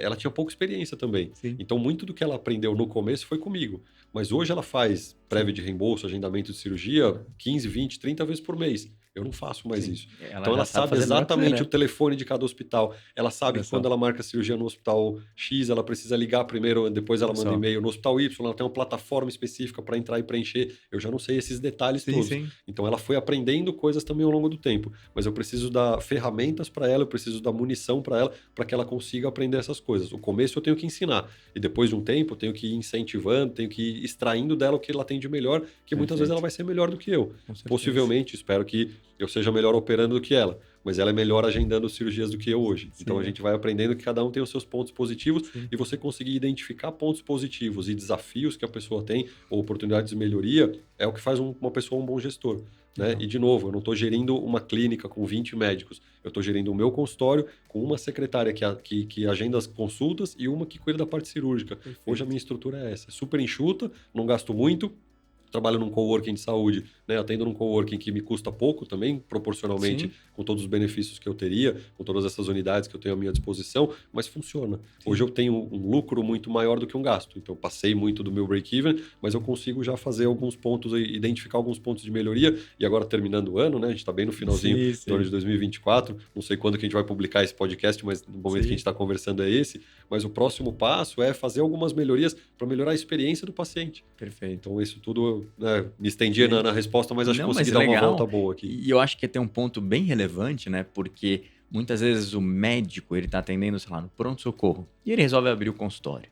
B: ela tinha pouca experiência também.
A: Sim,
B: Então, muito do que ela aprendeu no começo foi comigo. Mas hoje ela faz prévia
A: sim.
B: de reembolso, agendamento de cirurgia, 15, 20, 30 vezes por mês. Eu não faço mais
A: Sim.
B: isso.
A: Ela
B: Então, ela
A: já sabe
B: sabe
A: fazer melhor que você,
B: exatamente o
A: né.
B: telefone de cada hospital. Ela sabe
A: Olha
B: que quando
A: só,
B: ela marca cirurgia no hospital X, ela precisa ligar primeiro, depois ela
A: olha
B: manda
A: só.
B: e-mail. No hospital Y, ela tem uma plataforma específica para entrar e preencher. Eu já não sei esses detalhes
A: Sim,
B: todos.
A: sim.
B: Então, ela foi aprendendo coisas também ao longo do tempo. Mas eu preciso dar ferramentas para ela, eu preciso dar munição para ela, para que ela consiga aprender essas coisas. O começo eu tenho que ensinar. E depois de um tempo, eu tenho que ir incentivando, tenho que ir extraindo dela o que ela tem de melhor, que muitas vezes ela
A: Perfeito,
B: vai ser melhor do que eu.
A: com certeza.
B: Possivelmente, espero que eu seja melhor operando do que ela, mas ela é melhor agendando cirurgias do que eu hoje. Então a
A: Sim,
B: gente vai aprendendo que cada um tem os seus pontos positivos
A: sim.
B: e você conseguir identificar pontos positivos e desafios que a pessoa tem, ou oportunidades de melhoria, é o que faz uma pessoa um bom gestor. Né?
A: Legal.
B: E, de novo, eu não estou gerindo uma clínica com 20 médicos, eu estou gerindo o meu consultório com uma secretária que agenda as consultas e uma que cuida da parte cirúrgica. Hoje a
A: Perfeito.
B: minha estrutura é essa, é super enxuta, não gasto muito, trabalho num coworking de saúde, né, atendo num coworking que me custa pouco também, proporcionalmente
A: Sim,
B: com todos os benefícios que eu teria, com todas essas unidades que eu tenho à minha disposição, mas funciona. Hoje
A: sim.
B: eu tenho um lucro muito maior do que um gasto, então eu passei muito do meu break-even, mas eu consigo já fazer alguns pontos, identificar alguns pontos de melhoria, e agora terminando o ano, né, a gente está bem no finalzinho
A: Sim,
B: do ano de
A: sim,
B: 2024, não sei quando que a gente vai publicar esse podcast, mas no momento que a gente
A: sim.
B: está conversando é esse, mas o próximo passo é fazer algumas melhorias para melhorar a experiência do paciente.
A: Perfeito.
B: Então, isso tudo, né, me estendi
A: Sim.
B: na resposta, mas acho que
A: Não, mas
B: consegui dar uma volta
A: legal.
B: boa aqui.
A: E eu acho que tem um ponto bem relevante, né, porque muitas vezes o médico, ele tá atendendo, sei lá, no pronto-socorro, e ele resolve abrir o consultório.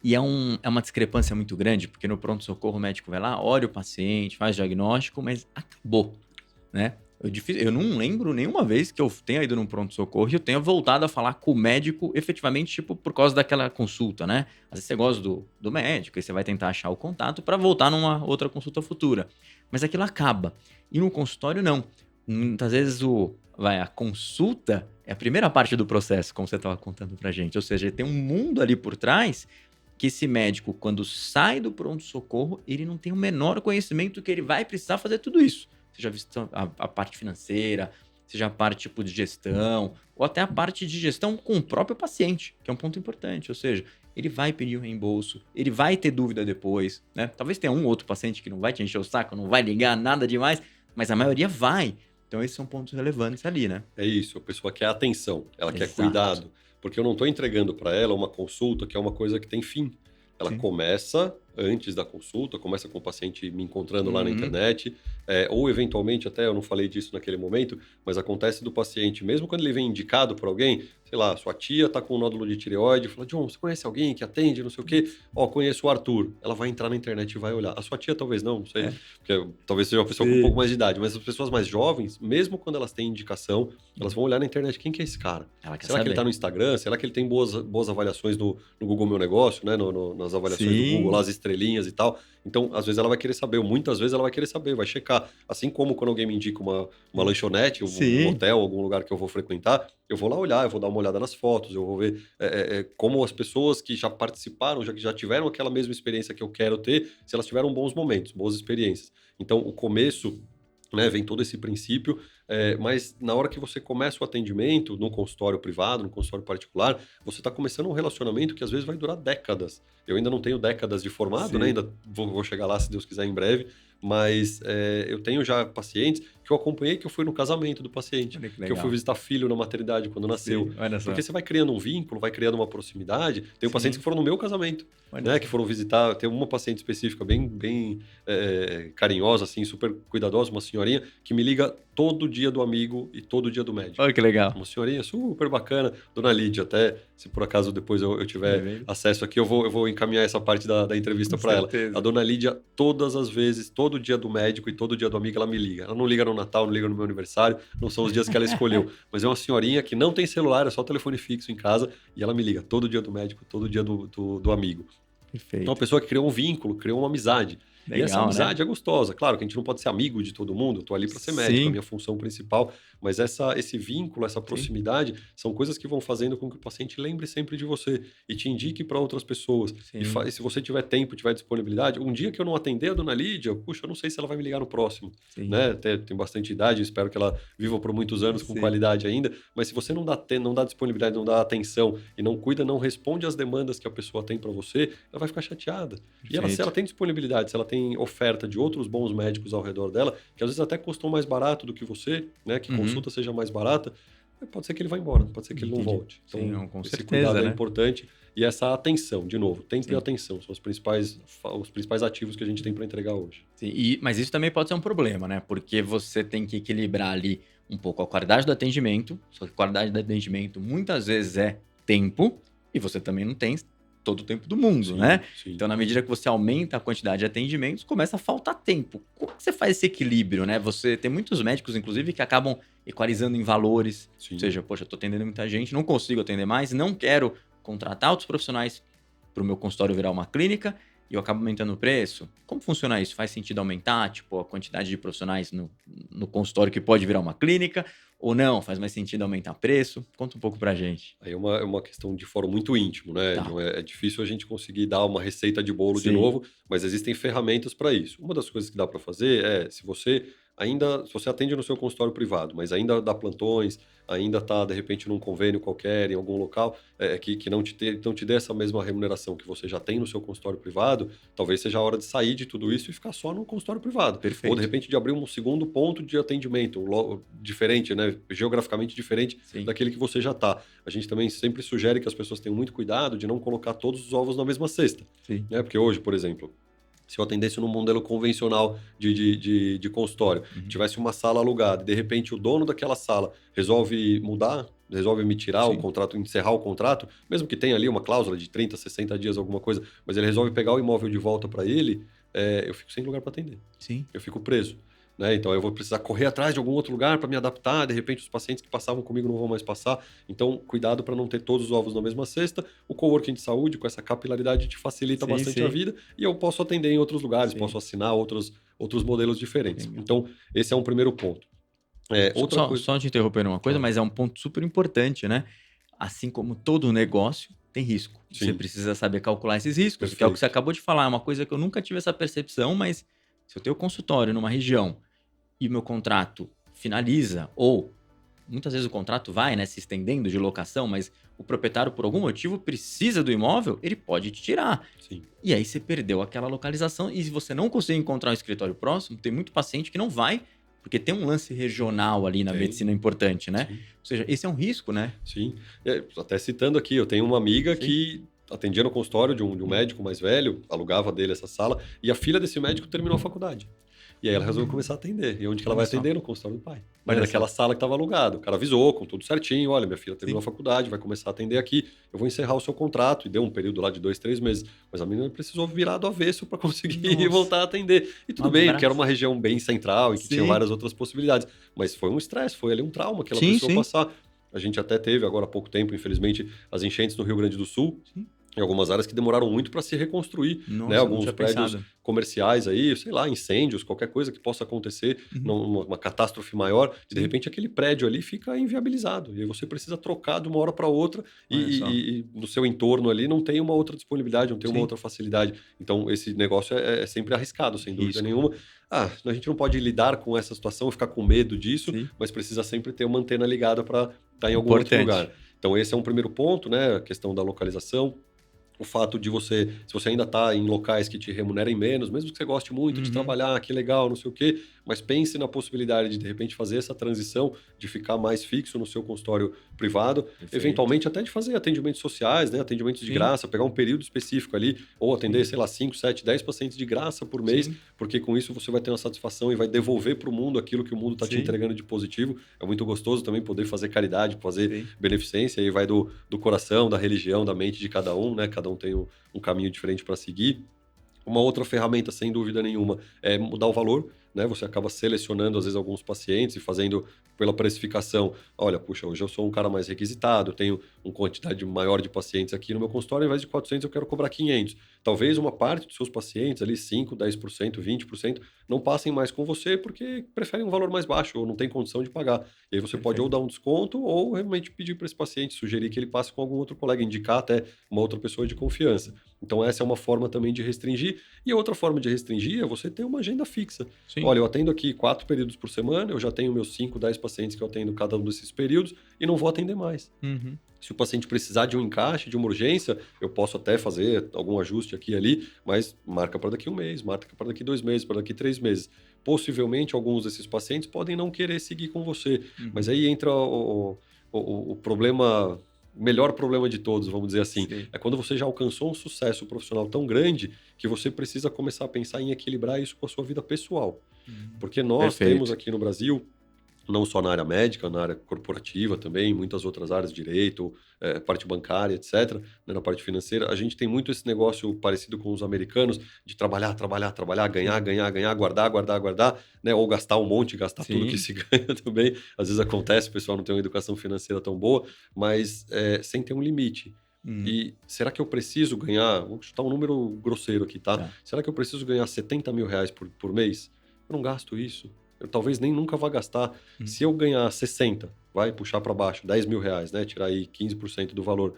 A: E é uma discrepância muito grande, porque no pronto-socorro o médico vai lá, olha o paciente, faz diagnóstico, mas acabou, né. Eu não lembro nenhuma vez que eu tenha ido num pronto-socorro e eu tenha voltado a falar com o médico efetivamente, tipo, por causa daquela consulta, né. Às vezes você gosta do médico e você vai tentar achar o contato para voltar numa outra consulta futura, mas aquilo acaba. E no consultório não. Muitas vezes a consulta é a primeira parte do processo, como você estava contando pra gente, ou seja, tem um mundo ali por trás que esse médico, quando sai do pronto-socorro, ele não tem o menor conhecimento que ele vai precisar fazer tudo isso. Seja a parte financeira, seja a parte tipo de gestão, ou até a parte de gestão com o próprio paciente, que é um ponto importante. Ou seja, ele vai pedir o reembolso, ele vai ter dúvida depois, né? Talvez tenha um ou outro paciente que não vai te encher o saco, não vai ligar nada demais, mas a maioria vai. Então, esses são pontos relevantes ali, né?
B: É isso, a pessoa quer atenção, ela quer
A: Exato.
B: cuidado, porque eu não estou entregando para ela uma consulta que é uma coisa que tem fim. Ela
A: Sim.
B: começa antes da consulta, começa com o paciente me encontrando lá na
A: Uhum.
B: internet, ou eventualmente, até eu não falei disso naquele momento, mas acontece do paciente, mesmo quando ele vem indicado por alguém, sei lá, sua tia está com um nódulo de tireoide, fala, John, você conhece alguém que atende, não sei o quê? Ó, conheço o Arthur. Ela vai entrar na internet e vai olhar. A sua tia talvez não sei,
A: É.
B: porque talvez seja uma pessoa com um pouco
A: Sim.
B: mais de idade, mas as pessoas mais jovens, mesmo quando elas têm indicação, elas
A: Uhum.
B: vão olhar na internet, quem que é esse cara?
A: Ela quer
B: Será que ele está
A: saber.
B: no Instagram? Será que ele tem boas avaliações no Google Meu Negócio, né? Nas avaliações do Google, lá
A: Sim.
B: as estrelinhas e tal. Então, às vezes ela vai querer saber, ou muitas vezes ela vai querer saber, vai checar. Assim como quando alguém me indica uma lanchonete, um
A: Sim.
B: hotel, algum lugar que eu vou frequentar, eu vou lá olhar, eu vou dar uma olhada nas fotos, eu vou ver como as pessoas que já participaram, que já tiveram aquela mesma experiência que eu quero ter, se elas tiveram bons momentos, boas experiências. Então, o começo, né, vem todo esse princípio, mas na hora que você começa o atendimento, no consultório privado, no consultório particular, você está começando um relacionamento que às vezes vai durar décadas. Eu ainda não tenho décadas de formado, né,
A: Sim.
B: ainda vou chegar lá, se Deus quiser, em breve, mas eu tenho já pacientes que que eu acompanhei, que eu fui no casamento do paciente,
A: Olha que
B: que eu
A: legal.
B: fui visitar filho na maternidade quando nasceu.
A: Sim, olha só.
B: Porque você vai criando um vínculo, vai criando uma proximidade. Tenho pacientes
A: Sim,
B: que foram no meu casamento,
A: olha
B: né?
A: só.
B: Que foram visitar. Tem uma paciente específica bem carinhosa, assim, super cuidadosa, uma senhorinha, que me liga todo dia do amigo e todo dia do médico.
A: Olha que legal.
B: Uma senhorinha super bacana, Dona Lídia, até se por acaso depois eu
A: Vai
B: tiver
A: vendo?
B: acesso aqui, eu vou encaminhar essa parte da entrevista
A: Com
B: para ela. A
A: certeza.
B: Dona Lídia, todas as vezes, todo dia do médico e todo dia do amigo, ela me liga. Ela não liga no Natal, não liga no meu aniversário, não são os dias que ela escolheu, mas é uma senhorinha que não tem celular, é só telefone fixo em casa, e ela me liga todo dia do médico, todo dia do amigo. Então, uma
A: Perfeito.
B: pessoa que criou um vínculo, criou uma amizade. E essa
A: Legal, né?
B: amizade é gostosa. Claro que a gente não pode ser amigo de todo mundo, eu tô ali para ser médico, a
A: Sim,
B: minha função principal, mas esse vínculo, essa
A: sim,
B: proximidade, são coisas que vão fazendo com que o paciente lembre sempre de você e te indique para outras pessoas.
A: sim,
B: E se você tiver tempo, tiver disponibilidade, um dia que eu não atender a Dona Lídia, puxa, eu não sei se ela vai me ligar no próximo,
A: sim,
B: né? Tem bastante idade, espero que ela viva por muitos anos com
A: sim.
B: qualidade ainda, mas se você não dá disponibilidade, não dá atenção e não cuida, não responde às demandas que a pessoa tem para você, ela vai ficar chateada. E ela, se ela
A: Perfeito.
B: tem disponibilidade, se ela tem oferta de outros bons médicos ao redor dela, que às vezes até custam mais barato do que você, né? Que
A: Uhum,
B: consulta seja mais barata, pode ser que ele vá embora, pode ser que ele não
A: entendi.
B: volte.
A: Sim,
B: Então,
A: não, com
B: esse
A: certeza,
B: cuidado é
A: né?
B: importante e essa atenção, de novo, tempo e
A: Sim,
B: atenção são os principais ativos que a gente tem para entregar hoje.
A: sim. Mas isso também pode ser um problema, né? Porque você tem que equilibrar ali um pouco a qualidade do atendimento, só que a qualidade do atendimento muitas vezes é tempo, e você também não tem todo o tempo do mundo, né?
B: Sim, sim,
A: Então, na medida que você aumenta a quantidade de atendimentos, começa a faltar tempo. Como que você faz esse equilíbrio, né? Você tem muitos médicos, inclusive, que acabam equalizando em valores. Ou
B: sim.
A: seja, poxa, eu tô atendendo muita gente, não consigo atender mais, não quero contratar outros profissionais para o meu consultório virar uma clínica e eu acabo aumentando o preço. Como funciona isso? Faz sentido aumentar, tipo, a quantidade de profissionais no consultório que pode virar uma clínica? Ou não? Faz mais sentido aumentar preço? Conta um pouco pra gente.
B: Aí é uma questão de fórum muito íntimo, né?
A: Tá.
B: É difícil a gente conseguir dar uma receita de bolo de
A: Sim.
B: novo, mas existem ferramentas para isso. Uma das coisas que dá para fazer é, se você atende no seu consultório privado, mas ainda dá plantões, ainda está, de repente, num convênio qualquer, em algum local, que não te dê essa mesma remuneração que você já tem no seu consultório privado, talvez seja a hora de sair de tudo isso e ficar só no consultório privado. Ou, de
A: Perfeito.
B: repente, de abrir um segundo ponto de atendimento, diferente, né? Geograficamente diferente
A: Sim.
B: daquele que você já está. A gente também sempre sugere que as pessoas tenham muito cuidado de não colocar todos os ovos na mesma cesta,
A: Sim.
B: né? Porque hoje, por exemplo, se eu atendesse num modelo convencional de consultório,
A: Uhum.
B: tivesse uma sala alugada, e de repente o dono daquela sala resolve mudar, resolve me tirar o
A: Sim.
B: contrato, encerrar o contrato, mesmo que tenha ali uma cláusula de 30, 60 dias, alguma coisa, mas ele resolve pegar o imóvel de volta para ele, eu fico sem lugar para atender.
A: Sim.
B: Eu fico preso. Né? Então eu vou precisar correr atrás de algum outro lugar para me adaptar, de repente os pacientes que passavam comigo não vão mais passar. Então, cuidado para não ter todos os ovos na mesma cesta. O coworking de saúde, com essa capilaridade, te facilita
A: Sim,
B: bastante a
A: sim.
B: vida e eu posso atender em outros lugares,
A: Sim.
B: posso assinar outros modelos diferentes.
A: Legal.
B: Então, esse é um primeiro ponto. Outra coisa.
A: Só te interrompendo uma coisa,
B: Claro.
A: mas é um ponto super importante, né? Assim como todo negócio tem risco. Você
B: Sim,
A: precisa saber calcular esses riscos, que é o que você
B: perfeito.
A: acabou de falar. É uma coisa que eu nunca tive essa percepção, mas se eu tenho consultório numa região e o meu contrato finaliza, ou muitas vezes o contrato vai, né, se estendendo de locação, mas o proprietário, por algum motivo, precisa do imóvel, ele pode te tirar.
B: Sim,
A: E aí você perdeu aquela localização. E se você não conseguir encontrar um escritório próximo, tem muito paciente que não vai, porque tem um lance regional ali na
B: tem.
A: medicina importante, né?
B: Sim.
A: Ou seja, esse é um risco, né?
B: Sim. Até citando aqui, eu tenho uma amiga
A: Sim.
B: que atendia no consultório de um médico mais velho, alugava dele essa sala, e a filha desse médico terminou a faculdade. E aí ela resolveu começar a atender. E onde que ela
A: Olha
B: vai
A: só.
B: atender? No consultório do pai. Né?
A: Olha
B: Naquela
A: só.
B: sala que estava alugado. O cara avisou, com tudo certinho. Olha, minha filha terminou a
A: Sim.
B: faculdade, vai começar a atender aqui. Eu vou encerrar o seu contrato. E deu um período lá de 2, 3 meses. Mas a menina precisou virar do avesso para conseguir
A: Nossa.
B: voltar a atender. E
A: Um
B: tudo bem, porque era
A: abraço.
B: uma região bem central e que tinha
A: Sim.
B: várias outras possibilidades. Mas foi um estresse, foi ali um trauma que ela
A: Sim,
B: precisou
A: sim.
B: passar. A gente até teve, agora há pouco tempo, infelizmente, as enchentes no Rio Grande do Sul,
A: Sim.
B: em algumas áreas que demoraram muito para se reconstruir, né?
A: Nossa, não
B: Alguns
A: tinha
B: prédios
A: pensado.
B: comerciais aí, sei lá, incêndios, qualquer coisa que possa acontecer,
A: Uhum.
B: numa catástrofe maior, e de
A: Sim.
B: repente aquele prédio ali fica inviabilizado, e aí você precisa trocar de uma hora para outra,
A: Olha só.
B: e no seu entorno ali não tem uma outra disponibilidade, não tem uma
A: Sim.
B: outra facilidade. Então esse negócio é sempre arriscado, sem dúvida
A: Risco.
B: nenhuma. A gente não pode lidar com essa situação, ficar com medo disso,
A: Sim.
B: mas precisa sempre ter uma antena ligada para estar em algum outro
A: Importante.
B: lugar. Então esse é um primeiro ponto, né? A questão da localização. O fato de se você ainda está em locais que te remunerem menos, mesmo que você goste muito de
A: Uhum.
B: trabalhar, que legal, não sei o quê, mas pense na possibilidade de repente, fazer essa transição, de ficar mais fixo no seu consultório privado,
A: Perfeito.
B: eventualmente até de fazer atendimentos sociais, né? Atendimentos de graça, pegar um período específico ali, ou atender, sei lá, 5, 7, 10 pacientes de graça por mês, porque com isso você vai ter uma satisfação e vai devolver para o mundo aquilo que o mundo está te entregando de positivo. É muito gostoso também poder fazer caridade, fazer beneficência, aí vai do coração, da religião, da mente de cada um, né? Cada um tem um caminho diferente para seguir. Uma outra ferramenta, sem dúvida nenhuma, é mudar o valor, né? Você acaba selecionando, às vezes, alguns pacientes e fazendo pela precificação. Olha, puxa, hoje eu sou um cara mais requisitado, tenho uma quantidade maior de pacientes aqui no meu consultório, ao invés de 400 eu quero cobrar 500. Talvez uma parte dos seus pacientes, ali 5, 10%, 20%, não passem mais com você porque preferem um valor mais baixo ou não tem condição de pagar. E aí você pode ou dar um desconto ou realmente pedir para esse paciente, sugerir que ele passe com algum outro colega, indicar até uma outra pessoa de confiança. Então essa é uma forma também de restringir. E outra forma de restringir é você ter uma agenda fixa. Olha, eu atendo aqui 4 períodos por semana, eu já tenho meus 5, 10 pacientes que eu atendo cada um desses períodos e não vou atender mais. Se o paciente precisar de um encaixe, de uma urgência, eu posso até fazer algum ajuste aqui e ali, mas marca para daqui 1 mês, marca para daqui 2 meses, para daqui 3 meses. Possivelmente, alguns desses pacientes podem não querer seguir com você, mas aí entra o problema, o melhor problema de todos, vamos dizer assim. É quando você já alcançou um sucesso profissional tão grande que você precisa começar a pensar em equilibrar isso com a sua vida pessoal. Porque nós temos aqui no Brasil, não só na área médica, na área corporativa também, muitas outras áreas, direito, parte bancária, etc., né, na parte financeira, a gente tem muito esse negócio parecido com os americanos, de trabalhar, trabalhar, trabalhar, ganhar, ganhar, ganhar, guardar, guardar, guardar, né, ou gastar um monte, gastar tudo que se ganha também. Às vezes acontece, o pessoal não tem uma educação financeira tão boa, mas sem ter um limite. E será que eu preciso ganhar, vou chutar um número grosseiro aqui, tá? Será que eu preciso ganhar 70 mil reais por mês? Eu não gasto isso. Eu talvez nem nunca vá gastar. Se eu ganhar 60, vai puxar para baixo, 10 mil reais, né? Tirar aí 15% do valor.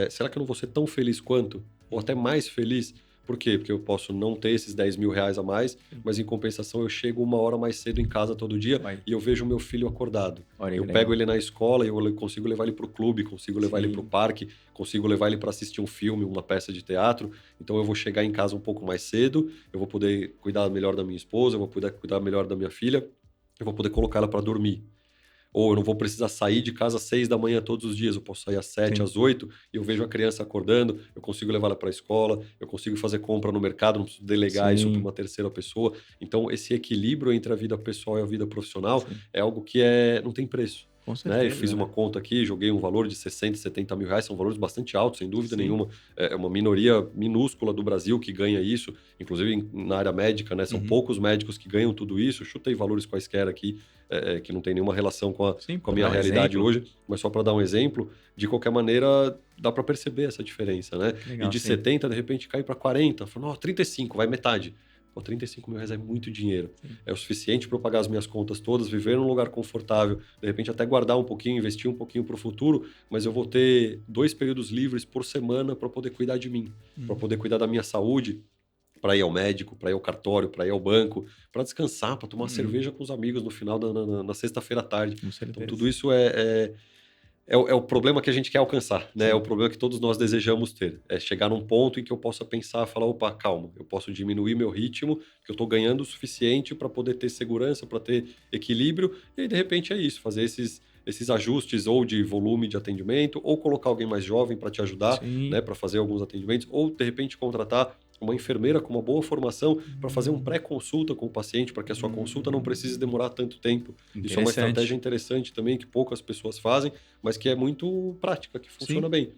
B: Será que eu não vou ser tão feliz quanto? Ou até mais feliz? Por quê? Porque eu posso não ter esses 10 mil reais a mais, mas em compensação eu chego 1 hora mais cedo em casa todo dia e eu vejo o meu filho acordado. Eu pego ele na escola e eu consigo levar ele para o clube, consigo levar ele para o parque, consigo levar ele para assistir um filme, uma peça de teatro. Então eu vou chegar em casa um pouco mais cedo, eu vou poder cuidar melhor da minha esposa, eu vou poder cuidar melhor da minha filha, eu vou poder colocar ela para dormir. Ou eu não vou precisar sair de casa às 6 da manhã todos os dias, eu posso sair às 7, às 8, e eu vejo a criança acordando, eu consigo levar ela para a escola, eu consigo fazer compra no mercado, não preciso delegar isso para uma terceira pessoa. Então, esse equilíbrio entre a vida pessoal e a vida profissional é algo que não tem preço.
A: Com
B: Né? Eu
A: certeza,
B: fiz uma conta aqui, joguei um valor de 60, 70 mil reais, são valores bastante altos, sem dúvida nenhuma. É uma minoria minúscula do Brasil que ganha isso, inclusive na área médica, né? São poucos médicos que ganham tudo isso. Chutei valores quaisquer aqui, que não tem nenhuma relação com a minha realidade hoje, mas só para dar um exemplo, de qualquer maneira, dá para perceber essa diferença, né?
A: Legal,
B: e de 70, de repente, cai para 40, falou, 35, vai metade. Pô, 35 mil reais é muito dinheiro. É o suficiente para eu pagar as minhas contas todas, viver num lugar confortável, de repente até guardar um pouquinho, investir um pouquinho para o futuro, mas eu vou ter 2 períodos livres por semana para poder cuidar de mim, para poder cuidar da minha saúde, para ir ao médico, para ir ao cartório, para ir ao banco, para descansar, para tomar cerveja com os amigos no final na sexta-feira à tarde. Então tudo isso é o problema que a gente quer alcançar, né? É o problema que todos nós desejamos ter. É chegar num ponto em que eu possa pensar, falar, opa, calma, eu posso diminuir meu ritmo, que eu estou ganhando o suficiente para poder ter segurança, para ter equilíbrio, e aí, de repente, é isso, fazer esses ajustes ou de volume de atendimento, ou colocar alguém mais jovem para te ajudar, né, para fazer alguns atendimentos, ou, de repente, contratar uma enfermeira com uma boa formação para fazer um pré-consulta com o paciente, para que a sua consulta não precise demorar tanto tempo. Isso é uma estratégia interessante também, que poucas pessoas fazem, mas que é muito prática, que funciona bem.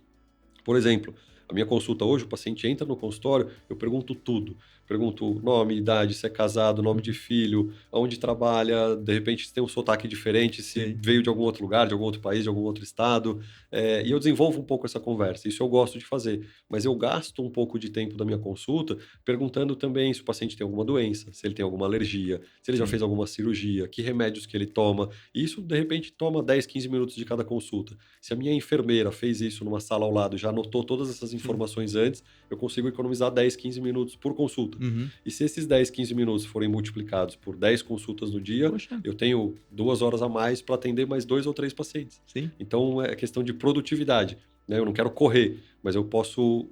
B: Por exemplo, a minha consulta hoje, o paciente entra no consultório, eu pergunto tudo. Pergunto nome, idade, se é casado, nome de filho, onde trabalha, de repente se tem um sotaque diferente, se veio de algum outro lugar, de algum outro país, de algum outro estado. E eu desenvolvo um pouco essa conversa, isso eu gosto de fazer. Mas eu gasto um pouco de tempo da minha consulta perguntando também se o paciente tem alguma doença, se ele tem alguma alergia, se ele já fez alguma cirurgia, que remédios que ele toma. E isso, de repente, toma 10, 15 minutos de cada consulta. Se a minha enfermeira fez isso numa sala ao lado, já anotou todas essas informações antes, eu consigo economizar 10, 15 minutos por consulta. E se esses 10, 15 minutos forem multiplicados por 10 consultas no dia, eu tenho 2 horas a mais para atender mais 2 ou 3 pacientes. Então, é questão de produtividade, né? Eu não quero correr, mas eu posso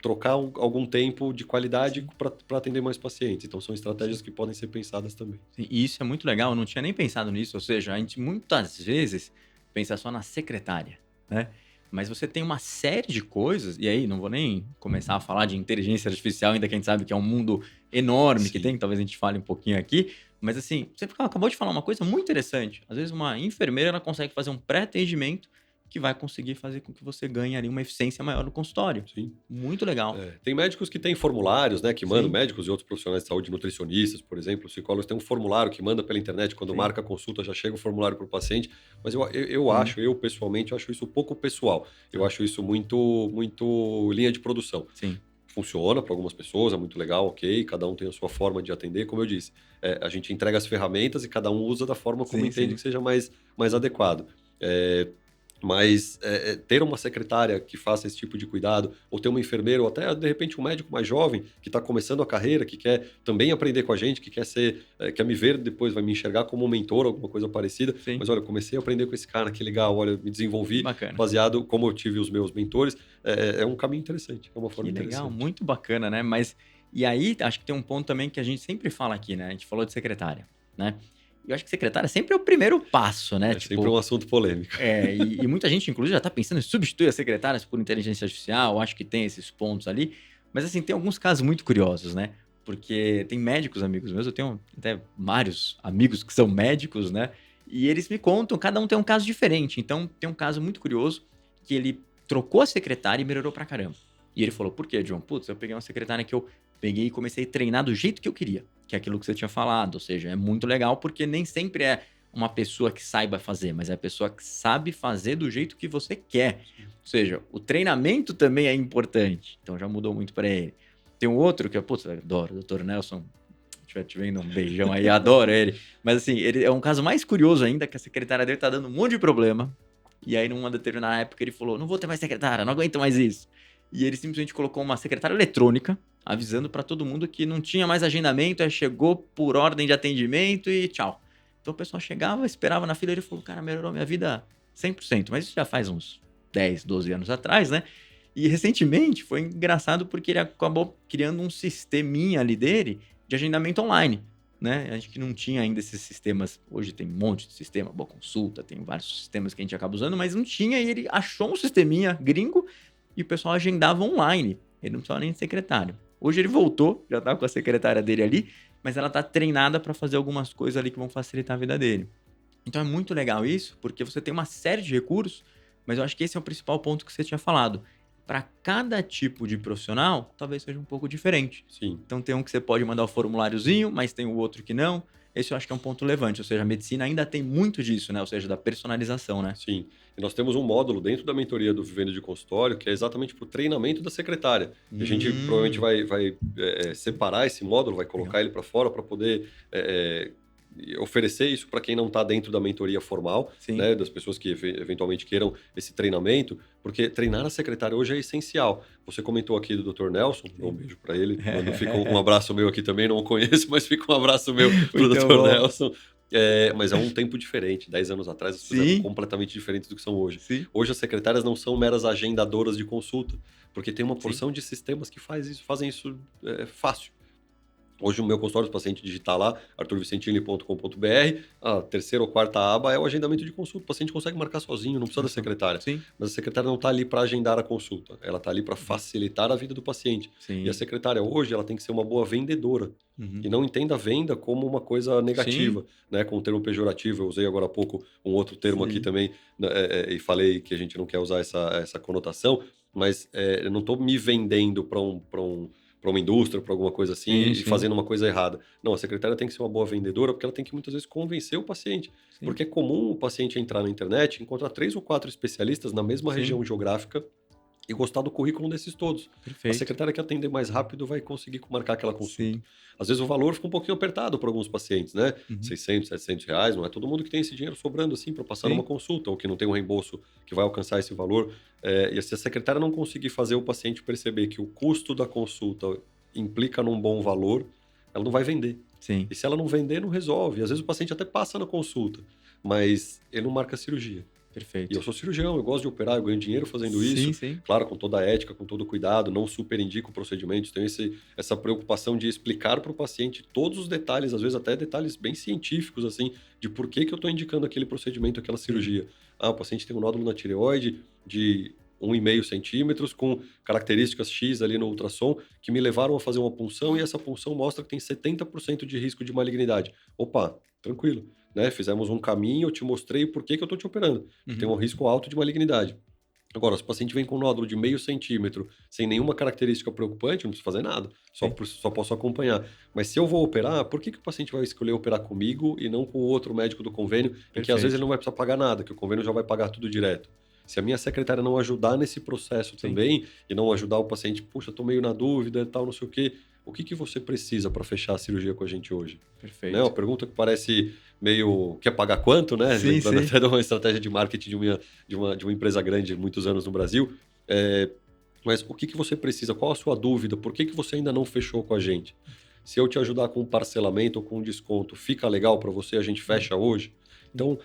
B: trocar algum tempo de qualidade para atender mais pacientes. Então, são estratégias que podem ser pensadas também.
A: Sim, e isso é muito legal, eu não tinha nem pensado nisso, ou seja, a gente muitas vezes pensa só na secretária, né? Mas você tem uma série de coisas, e aí não vou nem começar a falar de inteligência artificial, ainda que a gente sabe que é um mundo enorme que
B: Sim.
A: tem, talvez a gente fale um pouquinho aqui, mas assim, você acabou de falar uma coisa muito interessante. Às vezes uma enfermeira ela consegue fazer um pré-atendimento que vai conseguir fazer com que você ganhe ali uma eficiência maior no consultório.
B: Sim.
A: Muito legal.
B: Tem médicos que têm formulários, né, que mandam,
A: Sim,
B: médicos e outros profissionais de saúde, nutricionistas, por exemplo, psicólogos, têm um formulário que manda pela internet, quando
A: sim,
B: marca a consulta já chega o formulário para o paciente, mas
A: sim.
B: eu pessoalmente, eu acho isso pouco pessoal, eu
A: Tá.
B: acho isso muito linha de produção.
A: Sim,
B: Funciona para algumas pessoas, é muito legal, ok, cada um tem a sua forma de atender, como eu disse, a gente entrega as ferramentas e cada um usa da forma como
A: sim,
B: entende
A: sim.
B: que seja mais adequado. Mas ter uma secretária que faça esse tipo de cuidado, ou ter uma enfermeira, ou até de repente um médico mais jovem que está começando a carreira, que quer também aprender com a gente, que quer me ver depois, vai me enxergar como um mentor, alguma coisa parecida.
A: Sim,
B: Mas olha, eu comecei a aprender com esse cara, que legal, olha, eu me
A: que
B: desenvolvi
A: bacana.
B: baseado como eu tive os meus mentores. É um caminho interessante, é uma forma
A: Que legal,
B: interessante.
A: muito bacana, né? Mas e aí, acho que tem um ponto também que a gente sempre fala aqui, né? A gente falou de secretária, né? E eu acho que secretária sempre é o primeiro passo, né?
B: É sempre
A: Tipo,
B: um assunto polêmico.
A: e muita gente, inclusive, já tá pensando em substituir as secretárias por inteligência artificial, acho que tem esses pontos ali. Mas assim, tem alguns casos muito curiosos, né? Porque tem médicos amigos meus, eu tenho até vários amigos que são médicos, né? E eles me contam, cada um tem um caso diferente. Então, tem um caso muito curioso que ele trocou a secretária e melhorou pra caramba. E ele falou, por quê, John? Putz, eu peguei uma secretária que eu peguei e comecei a treinar do jeito que eu queria, que é aquilo que você tinha falado. Ou seja, é muito legal porque nem sempre é uma pessoa que saiba fazer, mas é a pessoa que sabe fazer do jeito que você quer. Ou seja, o treinamento também é importante. Então já mudou muito para ele. Tem um outro que eu, putz, eu adoro, o Dr. Nelson. Se estiver te vendo, um beijão aí, adoro ele. Mas assim, ele é um caso mais curioso ainda, que a secretária dele tá dando um monte de problema. E aí, numa determinada época, ele falou: não vou ter mais secretária, não aguento mais isso. E ele simplesmente colocou uma secretária eletrônica, avisando para todo mundo que não tinha mais agendamento, aí chegou por ordem de atendimento e tchau. Então o pessoal chegava, esperava na fila e ele falou: cara, melhorou minha vida 100%. Mas isso já faz uns 10, 12 anos atrás, né? E recentemente foi engraçado porque ele acabou criando um sisteminha ali dele de agendamento online, né? A gente que não tinha ainda esses sistemas. Hoje tem um monte de sistema, boa consulta, tem vários sistemas que a gente acaba usando, mas não tinha e ele achou um sisteminha gringo e o pessoal agendava online. Ele não precisava nem de secretário. Hoje ele voltou, já tá com a secretária dele ali, mas ela tá treinada para fazer algumas coisas ali que vão facilitar a vida dele. Então é muito legal isso, porque você tem uma série de recursos, mas eu acho que esse é o principal ponto que você tinha falado. Para cada tipo de profissional, talvez seja um pouco diferente.
B: Sim.
A: Então tem um que você pode mandar o formuláriozinho, mas tem o outro que não. Esse eu acho que é um ponto relevante, ou seja, a medicina ainda tem muito disso, né? Ou seja, da personalização, né?
B: Sim. E nós temos um módulo dentro da mentoria do Vivendo de Consultório que é exatamente para o treinamento da secretária. E a gente provavelmente vai separar esse módulo, vai
A: Legal.
B: colocar ele para fora para poder oferecer isso para quem não está dentro da mentoria formal,
A: Sim.
B: né, das pessoas que eventualmente queiram esse treinamento, porque treinar a secretária hoje é essencial. Você comentou aqui do Dr. Nelson, um beijo para ele, fica um abraço meu aqui também, não o conheço, mas fica um abraço meu para o
A: Muito
B: Dr.
A: bom.
B: Nelson. Mas é um tempo diferente. 10 anos atrás as coisas eram
A: Sim,
B: completamente diferentes do que são hoje.
A: sim,
B: Hoje as secretárias não são meras agendadoras de consulta, porque tem uma
A: sim.
B: porção de sistemas que fazem isso fácil. Hoje o meu consultório do paciente digitar lá, arturvicentini.com.br, a terceira ou quarta aba é o agendamento de consulta. O paciente consegue marcar sozinho, não precisa da secretária.
A: Sim,
B: Mas a secretária não está ali para agendar a consulta, ela está ali para
A: uhum,
B: facilitar a vida do paciente. E a
A: sim,
B: secretária hoje, ela tem que ser uma boa vendedora.
A: uhum,
B: E não entenda a venda como uma coisa
A: sim,
B: negativa, né? Com um termo pejorativo. Eu usei agora há pouco um outro termo aqui
A: sim,
B: também, né, e falei que a gente não quer usar essa conotação, mas eu não estou me vendendo para uma indústria, para alguma coisa assim,
A: sim,
B: e
A: sim,
B: fazendo uma coisa errada. Não, a secretária tem que ser uma boa vendedora, porque ela tem que muitas vezes convencer o paciente.
A: sim,
B: Porque é comum o paciente entrar na internet, encontrar 3 ou 4 especialistas na mesma
A: sim,
B: região geográfica e gostar do currículo desses todos. A
A: perfeito.
B: secretária que atender mais rápido vai conseguir marcar aquela consulta.
A: Sim,
B: Às vezes o valor fica um pouquinho apertado para alguns pacientes, né?
A: uhum,
B: 600, R$ 700, não é todo mundo que tem esse dinheiro sobrando assim para passar numa
A: sim,
B: consulta, ou que não tem um reembolso que vai alcançar esse valor. E se a secretária não conseguir fazer o paciente perceber que o custo da consulta implica num bom valor, ela não vai vender.
A: sim,
B: E se ela não vender, não resolve. Às vezes o paciente até passa na consulta, mas ele não marca a cirurgia.
A: Perfeito.
B: E eu sou cirurgião, eu gosto de operar, eu ganho dinheiro fazendo
A: Sim,
B: isso.
A: sim.
B: Claro, com toda a ética, com todo o cuidado, não super indico procedimentos. Tenho essa preocupação de explicar para o paciente todos os detalhes, às vezes até detalhes bem científicos, assim, de por que eu estou indicando aquele procedimento, aquela
A: Sim.
B: cirurgia. Ah, o paciente tem um nódulo na tireoide de 1,5 centímetros, com características X ali no ultrassom, que me levaram a fazer uma punção e essa punção mostra que tem 70% de risco de malignidade. Opa, tranquilo, né? Fizemos um caminho, eu te mostrei por que eu estou te operando, que tem
A: Uhum.
B: um risco alto de malignidade. Agora, se o paciente vem com um nódulo de 0,5 centímetro, sem nenhuma característica preocupante, eu não preciso fazer nada,
A: Sim.
B: só posso acompanhar. Mas se eu vou operar, por que o paciente vai escolher operar comigo e não com o outro médico do convênio, em que às vezes
A: Perfeito.
B: ele não vai precisar pagar nada, que o convênio já vai pagar tudo direto? Se a minha secretária não ajudar nesse processo
A: Sim.
B: também, e não ajudar o paciente, puxa, tô meio na dúvida e tal, não sei o que você precisa para fechar a cirurgia com a gente hoje? Né? Uma
A: Perfeito.
B: pergunta que parece meio quer pagar quanto, né?
A: Sim,
B: Lembrando
A: sim.
B: até de uma estratégia de marketing de uma empresa grande de muitos anos no Brasil. É, mas o que você precisa? Qual a sua dúvida? Por que você ainda não fechou com a gente? Se eu te ajudar com um parcelamento ou com um desconto, fica legal para você, a gente
A: Sim.
B: fecha hoje? Então,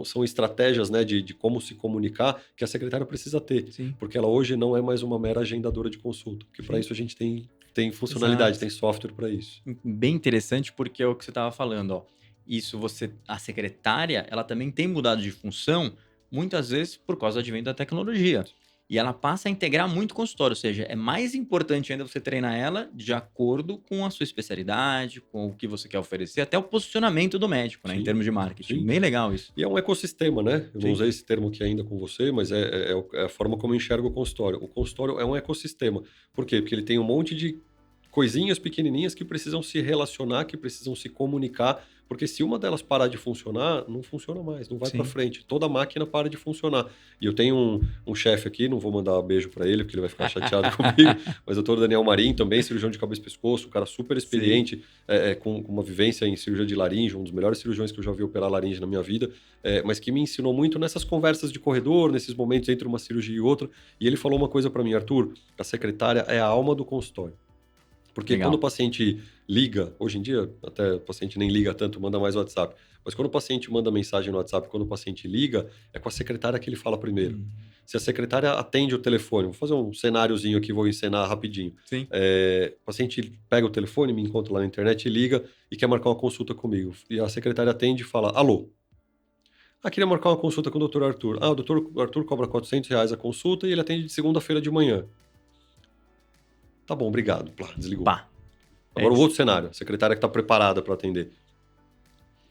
B: são estratégias, né, de como se comunicar que a secretária precisa ter,
A: Sim.
B: porque ela hoje não é mais uma mera agendadora de consulta, porque para
A: Sim.
B: isso a gente tem funcionalidade,
A: Exato.
B: tem software para isso.
A: Bem interessante, porque é o que você estava falando, ó. Isso a secretária, ela também tem mudado de função, muitas vezes por causa do advento da tecnologia. E ela passa a integrar muito o consultório, ou seja, é mais importante ainda você treinar ela de acordo com a sua especialidade, com o que você quer oferecer, até o posicionamento do médico, né, em
B: Sim,
A: termos de marketing.
B: sim.
A: Bem legal isso.
B: E é um ecossistema, né? Eu não
A: Sim,
B: usei esse termo aqui ainda com você, mas é a forma como eu enxergo o consultório. O consultório é um ecossistema. Por quê? Porque ele tem um monte de coisinhas pequenininhas que precisam se relacionar, que precisam se comunicar, porque se uma delas parar de funcionar, não funciona mais, não vai para
A: sim.
B: frente. Toda máquina para de funcionar. E eu tenho um chefe aqui, não vou mandar um beijo para ele, porque ele vai ficar chateado comigo, mas o doutor Daniel Marim, também cirurgião de cabeça e pescoço, um cara super
A: Sim,
B: experiente, com uma vivência em cirurgia de laringe, um dos melhores cirurgiões que eu já vi operar laringe na minha vida, mas que me ensinou muito nessas conversas de corredor, nesses momentos entre uma cirurgia e outra. E ele falou uma coisa para mim: Arthur, a secretária é a alma do consultório. Porque quando o
A: legal.
B: paciente liga, hoje em dia até o paciente nem liga tanto, manda mais WhatsApp, mas quando o paciente manda mensagem no WhatsApp, quando o paciente liga, é com a secretária que ele fala primeiro.
A: Hum,
B: Se a secretária atende o telefone, vou fazer um cenáriozinho aqui, vou encenar rapidinho.
A: sim.
B: O paciente pega o telefone, me encontra lá na internet, liga e quer marcar uma consulta comigo. E a secretária atende e fala: alô. Ah, queria marcar uma consulta com o doutor Arthur. Ah, o doutor Arthur cobra R$ 400 a consulta e ele atende de segunda-feira de manhã. Tá bom, obrigado. Plá, desligou.
A: Pá. É
B: Agora o
A: isso.
B: outro cenário, a secretária que está preparada para atender.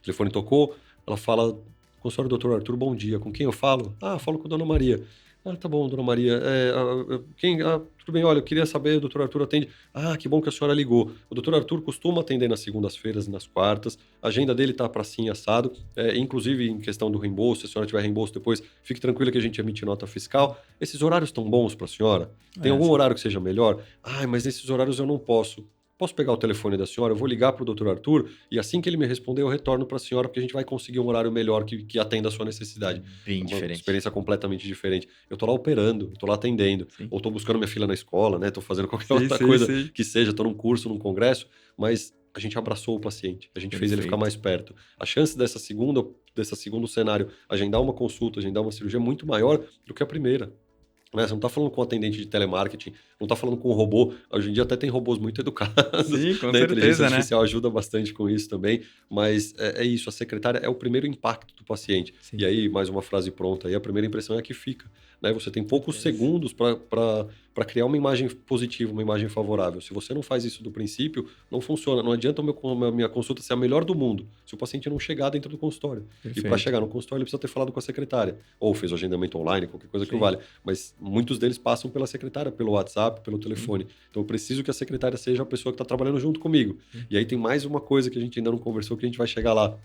B: O telefone tocou, ela fala: consultório doutor Arthur, bom dia. Com quem eu falo? Ah, falo com a dona Maria. Ah, tá bom, dona Maria. Tudo bem, olha, eu queria saber, o doutor Arthur atende. Ah, que bom que a senhora ligou. O doutor Arthur costuma atender nas segundas-feiras e nas quartas. A agenda dele tá para assim assado. Inclusive em questão do reembolso, se a senhora tiver reembolso depois, fique tranquila que a gente emite nota fiscal. Esses horários estão bons para a senhora? Tem
A: É,
B: algum
A: sim.
B: horário que seja melhor? Ah, mas nesses horários eu não posso. Posso pegar o telefone da senhora? Eu vou ligar para o doutor Arthur e assim que ele me responder, eu retorno para a senhora, porque a gente vai conseguir um horário melhor que atenda a sua necessidade.
A: Bem
B: É uma
A: diferente.
B: experiência completamente diferente. Eu tô lá operando, eu tô lá atendendo,
A: Sim.
B: ou tô buscando minha filha na escola, né? Tô fazendo qualquer
A: Sim,
B: outra
A: sim,
B: coisa
A: sim.
B: que seja, tô num curso, num congresso, mas a gente abraçou o paciente, a gente fez ele ficar
A: Perfeito.
B: mais perto. A chance dessa segundo cenário, agendar uma consulta, agendar uma cirurgia é muito maior do que a primeira. Né? Você não está falando com um atendente de telemarketing, não está falando com um robô. Hoje em dia até tem robôs muito educados,
A: Sim, com
B: né? A inteligência
A: certeza, né.
B: artificial ajuda bastante com isso também, mas é isso, a secretária é o primeiro impacto do paciente. E
A: Sim,
B: aí, mais uma frase pronta, aí a primeira impressão é a que fica. Né? Você tem
A: com
B: poucos
A: certeza.
B: segundos para criar uma imagem positiva, uma imagem favorável. Se você não faz isso do princípio, não funciona. Não adianta a minha consulta ser a melhor do mundo se o paciente não chegar dentro do consultório. E para
A: Perfeito.
B: chegar no consultório, ele precisa ter falado com a secretária, ou fez o agendamento online, qualquer coisa que o
A: Sim.
B: valha. Mas muitos deles passam pela secretária, pelo WhatsApp, pelo
A: Sim,
B: telefone. Então eu preciso que a secretária seja a pessoa que está trabalhando junto comigo.
A: sim.
B: E aí tem mais uma coisa que a gente ainda não conversou, que a gente vai chegar lá.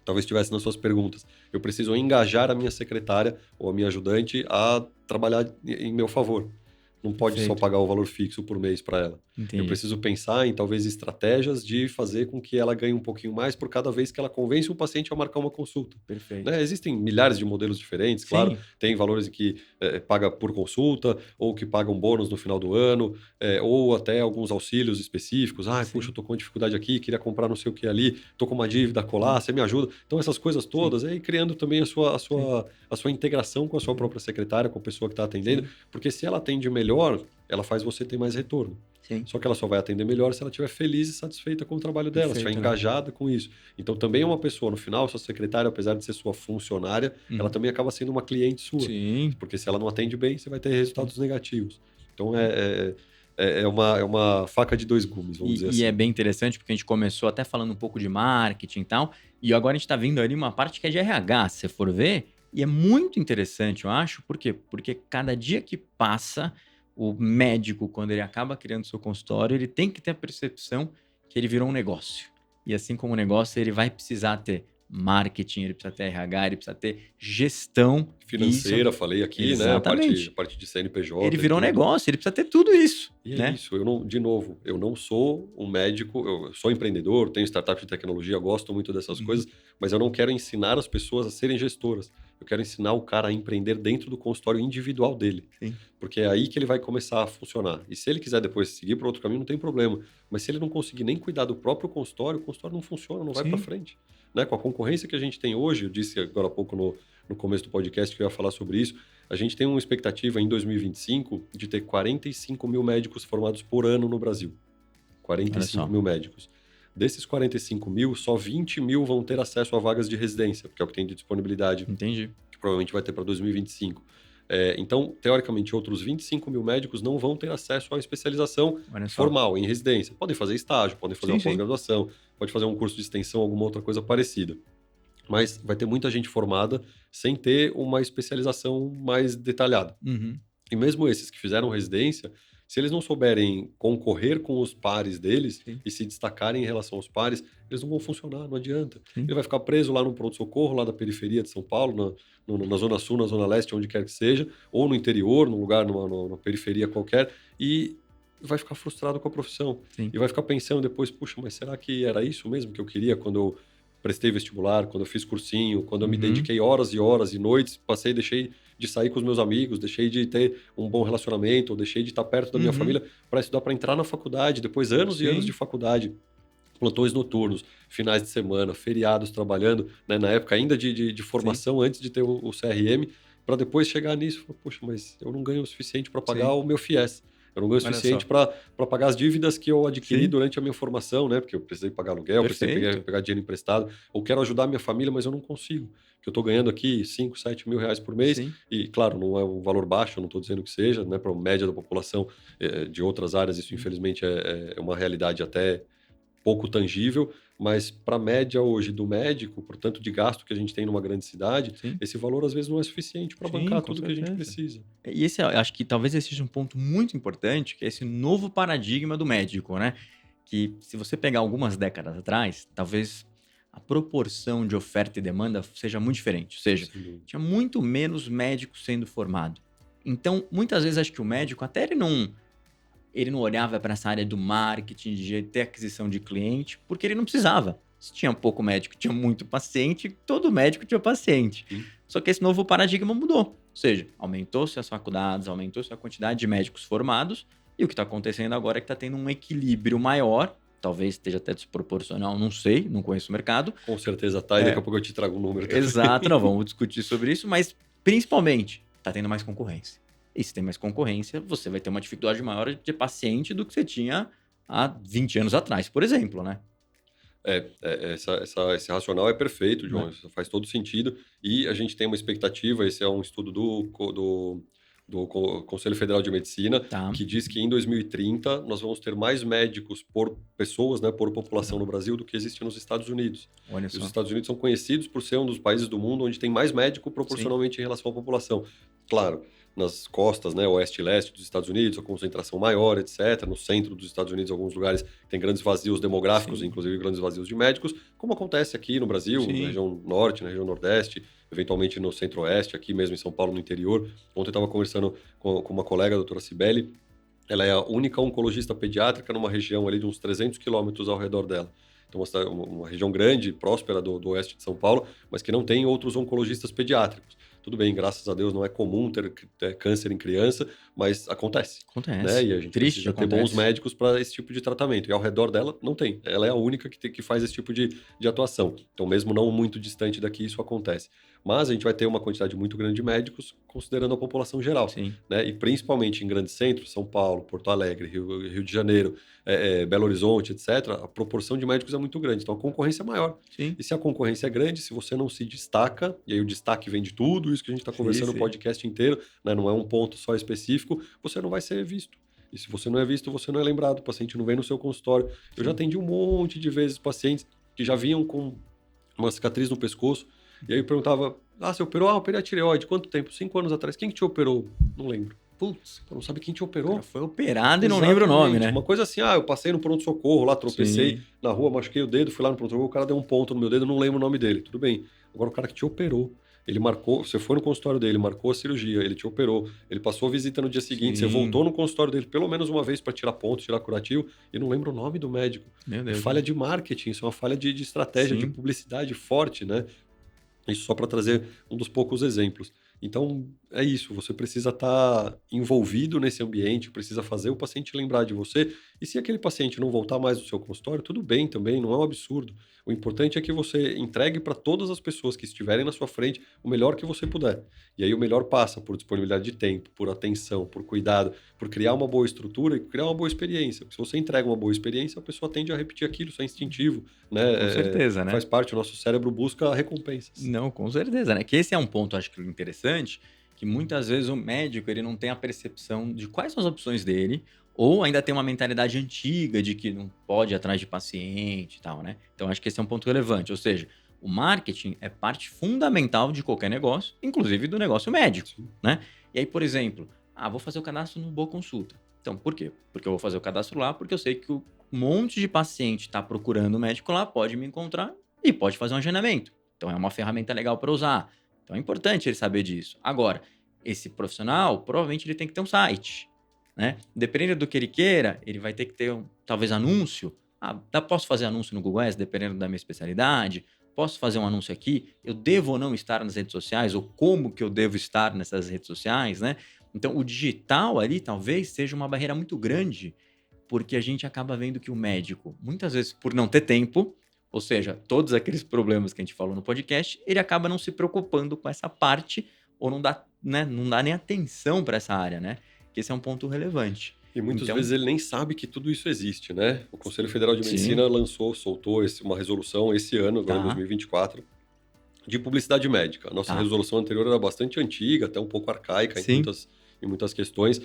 B: Talvez estivesse nas suas perguntas. Eu preciso engajar a minha secretária ou a minha ajudante a trabalhar em meu favor. não pode só
A: Perfeito.
B: pagar o valor fixo por mês para ela. Eu
A: Entendi.
B: preciso pensar em talvez estratégias de fazer com que ela ganhe um pouquinho mais por cada vez que ela convence um paciente a marcar uma consulta.
A: Perfeito.
B: Né? Existem milhares de modelos diferentes, claro.
A: Sim.
B: Tem valores em que paga por consulta, ou que paga um bônus no final do ano, ou até alguns auxílios específicos. Ah, puxa,
A: Sim.
B: eu tô com uma dificuldade aqui, queria comprar não sei o que ali, tô com uma dívida a colar, você me ajuda? Então, essas coisas
A: Sim.
B: todas, aí criando também
A: Sim.
B: a sua integração com a sua
A: Uhum.
B: própria secretária, com a pessoa que está atendendo,
A: Sim.
B: porque se ela atende melhor, ela faz você ter mais retorno.
A: Sim.
B: Só que ela só vai atender melhor se ela estiver feliz e satisfeita com o trabalho dela, se estiver
A: Perfeito, né?
B: engajada com isso. Então, também é uma pessoa, no final, sua secretária, apesar de ser sua funcionária, ela
A: Uhum.
B: também acaba sendo uma cliente sua.
A: Sim.
B: Porque se ela não atende bem, você vai ter
A: Sim.
B: resultados negativos. Então, é uma faca de dois gumes, vamos dizer
A: E é
B: assim.
A: bem interessante porque a gente começou até falando um pouco de marketing e tal, e agora a gente tá vendo ali uma parte que é de RH, se você for ver, e é muito interessante, eu acho, por quê? Porque cada dia que passa, o médico, quando ele acaba criando seu consultório, ele tem que ter a percepção que ele virou um negócio. E assim como um negócio, ele vai precisar ter marketing, ele precisa ter RH, ele precisa ter gestão, e isso
B: Financeira, falei aqui, né? A
A: exatamente.
B: parte de
A: Ele
B: CNPJ e
A: virou um
B: tudo.
A: negócio, ele precisa ter tudo isso,
B: E é
A: né?
B: isso, eu não, de novo, eu não sou um médico, eu sou empreendedor, tenho startup de tecnologia, gosto muito dessas
A: Uhum.
B: coisas, mas eu não quero ensinar as pessoas a serem gestoras. Eu quero ensinar o cara a empreender dentro do consultório individual dele,
A: Sim.
B: porque é aí que ele vai começar a funcionar. E se ele quiser depois seguir para outro caminho, não tem problema. Mas se ele não conseguir nem cuidar do próprio consultório, o consultório não funciona, não vai para
A: Sim.
B: frente. Né? Com a concorrência que a gente tem hoje, eu disse agora há pouco no começo do podcast que eu ia falar sobre isso, a gente tem uma expectativa em 2025 de ter 45 mil médicos formados por ano no Brasil.
A: Olha
B: 45
A: só.
B: mil médicos. Desses 45 mil, só 20 mil vão ter acesso a vagas de residência, porque é o que tem de disponibilidade,
A: Entendi.
B: que provavelmente vai ter para 2025. Então, teoricamente, outros 25 mil médicos não vão ter acesso à especialização
A: Olha só.
B: formal, em residência. Podem fazer estágio, podem fazer
A: Sim,
B: uma
A: sim.
B: pós-graduação, pode fazer um curso de extensão, alguma outra coisa parecida. Mas vai ter muita gente formada sem ter uma especialização mais detalhada.
A: Uhum.
B: E mesmo esses que fizeram residência, se eles não souberem concorrer com os pares deles
A: Sim,
B: e se destacarem em relação aos pares, eles não vão funcionar, não adianta.
A: sim.
B: Ele vai ficar preso lá no pronto-socorro, lá da periferia de São Paulo, na Zona Sul, na Zona Leste, onde quer que seja, ou no interior, num lugar, numa periferia qualquer, e vai ficar frustrado com a profissão.
A: Sim.
B: E vai ficar pensando depois, puxa, mas será que era isso mesmo que eu queria quando eu prestei vestibular, quando eu fiz cursinho, quando eu me
A: Uhum.
B: dediquei horas e horas e noites, deixei de sair com os meus amigos, deixei de ter um bom relacionamento, ou deixei de estar perto da minha
A: Uhum.
B: família para estudar, para entrar na faculdade, depois anos e anos
A: Sim.
B: de faculdade, plantões noturnos, finais de semana, feriados trabalhando, né, na época ainda de formação, antes de ter o CRM, para depois chegar nisso e falar, poxa, mas eu não ganho o suficiente para pagar
A: Sim.
B: o meu FIES. Eu não ganho o
A: Olha
B: suficiente
A: só.
B: para pagar as dívidas que eu adquiri
A: Sim.
B: durante a minha formação, né? Porque eu precisei pagar aluguel, precisei
A: Perfeito.
B: pegar dinheiro emprestado. Ou quero ajudar a minha família, mas eu não consigo. Porque eu estou ganhando aqui 5, 7 mil reais por mês.
A: Sim.
B: E, claro, não é um valor baixo, eu não estou dizendo que seja, né? Para a média da população de outras áreas, isso
A: Sim.
B: infelizmente é uma realidade até pouco tangível, mas para a média hoje do médico, portanto, de gasto que a gente tem numa grande cidade,
A: Sim.
B: esse valor às vezes não é suficiente para
A: Sim,
B: bancar
A: com
B: tudo que a gente
A: certeza.
B: precisa.
A: E esse acho que talvez esse seja um ponto muito importante, que é esse novo paradigma do médico, né? Que se você pegar algumas décadas atrás, talvez a proporção de oferta e demanda seja muito diferente. Ou seja,
B: Sem dúvida.
A: tinha muito menos médicos sendo formado. Então, muitas vezes acho que o médico, até ele não olhava para essa área do marketing, de ter aquisição de cliente, porque ele não precisava. Se tinha pouco médico, tinha muito paciente, todo médico tinha paciente.
B: Sim.
A: Só que esse novo paradigma mudou. Ou seja, aumentou-se as faculdades, aumentou-se a quantidade de médicos formados, e o que está acontecendo agora é que está tendo um equilíbrio maior, talvez esteja até desproporcional, não sei, não conheço o mercado.
B: Com certeza tá, e daqui a pouco eu te trago um número também.
A: Exato, não vamos discutir sobre isso, mas principalmente está tendo mais concorrência. E se tem mais concorrência, você vai ter uma dificuldade maior de paciente do que você tinha há 20 anos atrás, por exemplo, né?
B: Esse racional é perfeito, João,
A: Né?
B: isso faz todo sentido. E a gente tem uma expectativa, esse é um estudo do Conselho Federal de Medicina,
A: Tá.
B: que diz que em 2030 nós vamos ter mais médicos por pessoas, né, por população no Brasil do que existe nos Estados Unidos.
A: Olha
B: E os
A: só.
B: Estados Unidos são conhecidos por ser um dos países do mundo onde tem mais médico proporcionalmente em relação à população. Claro, nas costas, né, oeste e leste dos Estados Unidos, a concentração maior, etc. No centro dos Estados Unidos, alguns lugares tem grandes vazios demográficos,
A: Sim.
B: inclusive grandes vazios de médicos, como acontece aqui no Brasil, na
A: Sim.
B: região norte, na região nordeste, eventualmente no centro-oeste, aqui mesmo em São Paulo, no interior. Ontem eu estava conversando com uma colega, a doutora Cibele, ela é a única oncologista pediátrica numa região ali de uns 300 quilômetros ao redor dela. Então, uma região grande, próspera do oeste de São Paulo, mas que não tem outros oncologistas pediátricos. Tudo bem, graças a Deus não é comum ter câncer em criança, mas acontece. Né?
A: Acontece.
B: E a gente
A: Triste,
B: precisa ter bons
A: acontece.
B: médicos para esse tipo de tratamento. E ao redor dela, não tem. Ela é a única que faz esse tipo de atuação. Então, mesmo não muito distante daqui, isso acontece. Mas a gente vai ter uma quantidade muito grande de médicos, considerando a população geral.
A: Sim.
B: Né? E principalmente em grandes centros, São Paulo, Porto Alegre, Rio de Janeiro, Belo Horizonte, etc., a proporção de médicos é muito grande. Então, a concorrência é maior.
A: Sim.
B: E se a concorrência é grande, se você não se destaca, e aí o destaque vem de tudo isso que a gente está conversando o podcast inteiro, né? Não é um ponto só específico, você não vai ser visto. E se você não é visto, você não é lembrado, o paciente não vem no seu consultório. Eu já atendi um monte de vezes pacientes que já vinham com uma cicatriz no pescoço, e aí eu perguntava, você operou? Operei a tireoide, quanto tempo? 5 anos atrás. Quem que te operou? Não lembro. Putz, não sabe quem te operou?
A: Foi operado e não lembra o nome, né?
B: Uma coisa assim, eu passei no pronto-socorro lá, tropecei
A: Sim.
B: na rua, machuquei o dedo, fui lá no pronto-socorro, o cara deu um ponto no meu dedo, não lembro o nome dele. Tudo bem. Agora o cara que te operou, ele marcou, você foi no consultório dele, marcou a cirurgia, ele te operou, ele passou a visita no dia seguinte, você voltou no consultório dele pelo menos uma vez para tirar ponto, tirar curativo, e não lembra o nome do médico.
A: Meu Deus.
B: Falha de marketing, isso é uma falha de estratégia, de publicidade forte, né? Isso só para trazer um dos poucos exemplos. Então, é isso, você precisa estar envolvido nesse ambiente, precisa fazer o paciente lembrar de você. E se aquele paciente não voltar mais no seu consultório, tudo bem também, não é um absurdo. O importante é que você entregue para todas as pessoas que estiverem na sua frente o melhor que você puder. E aí o melhor passa por disponibilidade de tempo, por atenção, por cuidado, por criar uma boa estrutura e criar uma boa experiência. Porque se você entrega uma boa experiência, a pessoa tende a repetir aquilo, isso é instintivo, né?
A: Com certeza, né?
B: Faz parte, o nosso cérebro busca recompensas.
A: Não, com certeza, né? Que esse é um ponto, acho que interessante, que muitas vezes o médico ele não tem a percepção de quais são as opções dele, ou ainda tem uma mentalidade antiga de que não pode ir atrás de paciente e tal, né? Então acho que esse é um ponto relevante, ou seja, o marketing é parte fundamental de qualquer negócio, inclusive do negócio médico, né? E aí, por exemplo, vou fazer o cadastro no Boa Consulta. Então, por quê? Porque eu vou fazer o cadastro lá, porque eu sei que um monte de paciente está procurando o médico lá, pode me encontrar e pode fazer um agendamento. Então é uma ferramenta legal para usar. Então é importante ele saber disso. Agora, esse profissional, provavelmente ele tem que ter um site, né? Dependendo do que ele queira, ele vai ter que ter, talvez, anúncio. Posso fazer anúncio no Google Ads, dependendo da minha especialidade? Posso fazer um anúncio aqui? Eu devo ou não estar nas redes sociais? Ou como que eu devo estar nessas redes sociais, né? Então, o digital ali, talvez, seja uma barreira muito grande, porque a gente acaba vendo que o médico, muitas vezes, por não ter tempo, ou seja, todos aqueles problemas que a gente falou no podcast, ele acaba não se preocupando com essa parte ou não dá, né, não dá nem atenção para essa área, né? Que esse é um ponto relevante.
B: E muitas vezes ele nem sabe que tudo isso existe, né? O Conselho Federal de Medicina soltou uma resolução esse ano, agora em 2024, de publicidade médica. A nossa resolução anterior era bastante antiga, até um pouco arcaica em muitas questões,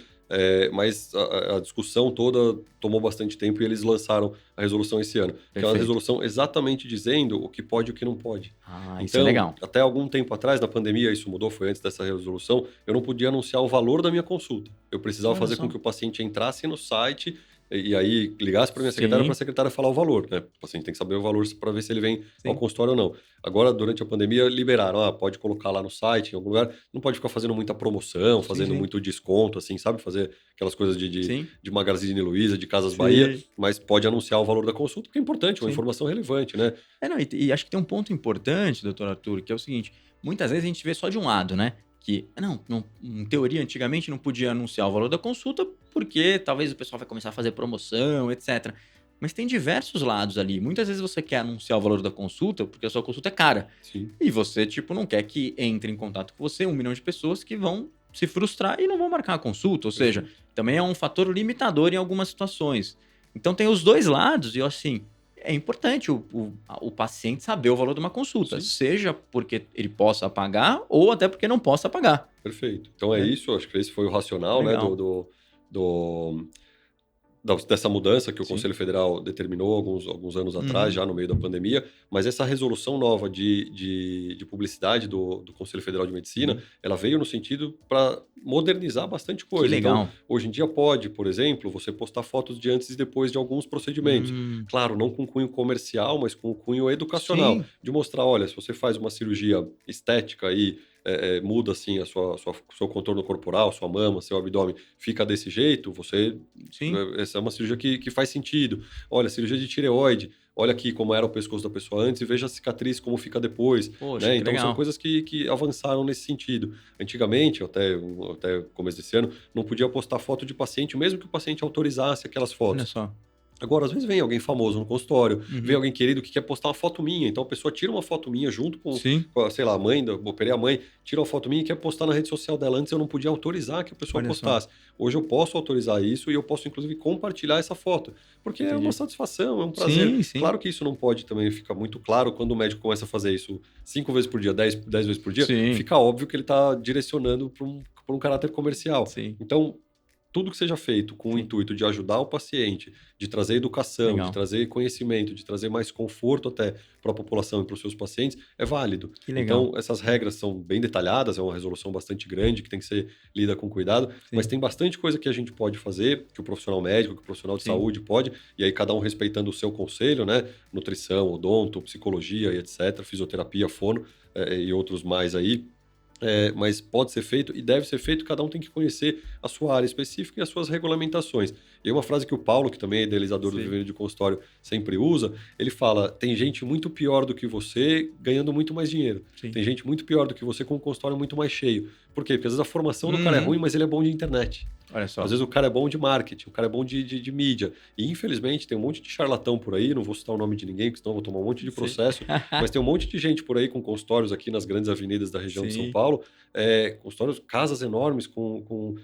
B: mas a discussão toda tomou bastante tempo e eles lançaram a resolução esse ano. Que é uma resolução exatamente dizendo o que pode e o que não pode.
A: Então, isso é legal.
B: Até algum tempo atrás, na pandemia, isso mudou, foi antes dessa resolução, eu não podia anunciar o valor da minha consulta. Eu precisava fazer com que o paciente entrasse no site e aí ligasse para minha secretária, para a secretária falar o valor, né? O paciente tem que saber o valor para ver se ele vem ao consultório ou não. Agora, durante a pandemia, liberaram, pode colocar lá no site, em algum lugar, não pode ficar fazendo muita promoção, fazendo muito desconto, assim, sabe? Fazer aquelas coisas de Magazine Luiza, de Casas Bahia, mas pode anunciar o valor da consulta, porque é importante, uma informação relevante, né?
A: E acho que tem um ponto importante, doutor Arthur, que é o seguinte, muitas vezes a gente vê só de um lado, né? Que, em teoria, antigamente não podia anunciar o valor da consulta porque talvez o pessoal vai começar a fazer promoção, etc. Mas tem diversos lados ali. Muitas vezes você quer anunciar o valor da consulta porque a sua consulta é cara.
B: Sim.
A: E você, não quer que entre em contato com você 1 milhão de pessoas que vão se frustrar e não vão marcar a consulta. Ou seja, também é um fator limitador em algumas situações. Então tem os dois lados e, assim, é importante o paciente saber o valor de uma consulta, seja porque ele possa pagar ou até porque não possa pagar.
B: Perfeito. Então é isso, acho que esse foi o racional, né, dessa mudança que o
A: Sim.
B: Conselho Federal determinou alguns anos atrás,
A: Uhum.
B: já no meio da pandemia, mas essa resolução nova de publicidade do Conselho Federal de Medicina,
A: Sim.
B: ela veio no sentido para modernizar bastante
A: Que
B: coisa. Então,
A: legal.
B: hoje em dia pode, por exemplo, você postar fotos de antes e depois de alguns procedimentos.
A: Hum.
B: Claro, não com cunho comercial, mas com cunho educacional,
A: Sim.
B: de mostrar, olha, se você faz uma cirurgia estética e muda assim seu contorno corporal, sua mama, seu abdômen, fica desse jeito,
A: Sim.
B: essa é uma cirurgia que faz sentido. Olha, cirurgia de tireoide, olha aqui como era o pescoço da pessoa antes e veja a cicatriz como fica depois,
A: Poxa,
B: né?
A: que
B: Então são
A: legal.
B: coisas que avançaram nesse sentido. Antigamente, até começo desse ano, não podia postar foto de paciente, mesmo que o paciente autorizasse aquelas
A: Olha
B: fotos.
A: só.
B: Agora, às vezes vem alguém famoso no consultório, vem
A: Uhum.
B: alguém querido que quer postar uma foto minha, então a pessoa tira uma foto minha junto
A: Sim.
B: com a, sei lá, a mãe, operei a mãe, tira uma foto minha e quer postar na rede social dela. Antes eu não podia autorizar que a pessoa
A: Olha só.
B: postasse. Hoje eu posso autorizar isso e eu posso, inclusive, compartilhar essa foto, porque é uma
A: Entendi.
B: satisfação, é um prazer.
A: Sim, sim.
B: Claro que isso não pode também ficar muito claro quando o médico começa a fazer isso 5 vezes por dia, dez vezes por dia,
A: Sim.
B: fica óbvio que ele está direcionando para um caráter comercial.
A: Sim.
B: Então, tudo que seja feito com o
A: Sim.
B: intuito de ajudar o paciente, de trazer educação, de
A: Legal.
B: trazer conhecimento, de trazer mais conforto até para a população e para os seus pacientes, é válido.
A: Que legal.
B: Então, essas regras são bem detalhadas, é uma resolução bastante grande que tem que ser lida com cuidado, mas
A: Sim.
B: tem bastante coisa que a gente pode fazer, que o profissional médico, que o profissional de
A: Sim.
B: saúde pode, e aí cada um respeitando o seu conselho, né? Nutrição, odonto, psicologia e etc., fisioterapia, fono e outros mais aí. Mas pode ser feito e deve ser feito, cada um tem que conhecer a sua área específica e as suas regulamentações. E uma frase que o Paulo, que também é idealizador do
A: Sim.
B: Vivendo de Consultório, sempre usa, ele fala: tem gente muito pior do que você ganhando muito mais dinheiro.
A: Sim.
B: Tem gente muito pior do que você com um consultório muito mais cheio. Por quê? Porque às vezes a formação do cara é
A: Uhum.
B: ruim, mas ele é bom de internet.
A: Olha
B: Às
A: só.
B: vezes o cara é bom de marketing, o cara é bom de mídia. E infelizmente tem um monte de charlatão por aí, não vou citar o nome de ninguém, porque senão eu vou tomar um monte de
A: Sim.
B: processo, mas tem um monte de gente por aí com consultórios aqui nas grandes avenidas da região de São
A: Sim.
B: Paulo, consultórios, casas enormes com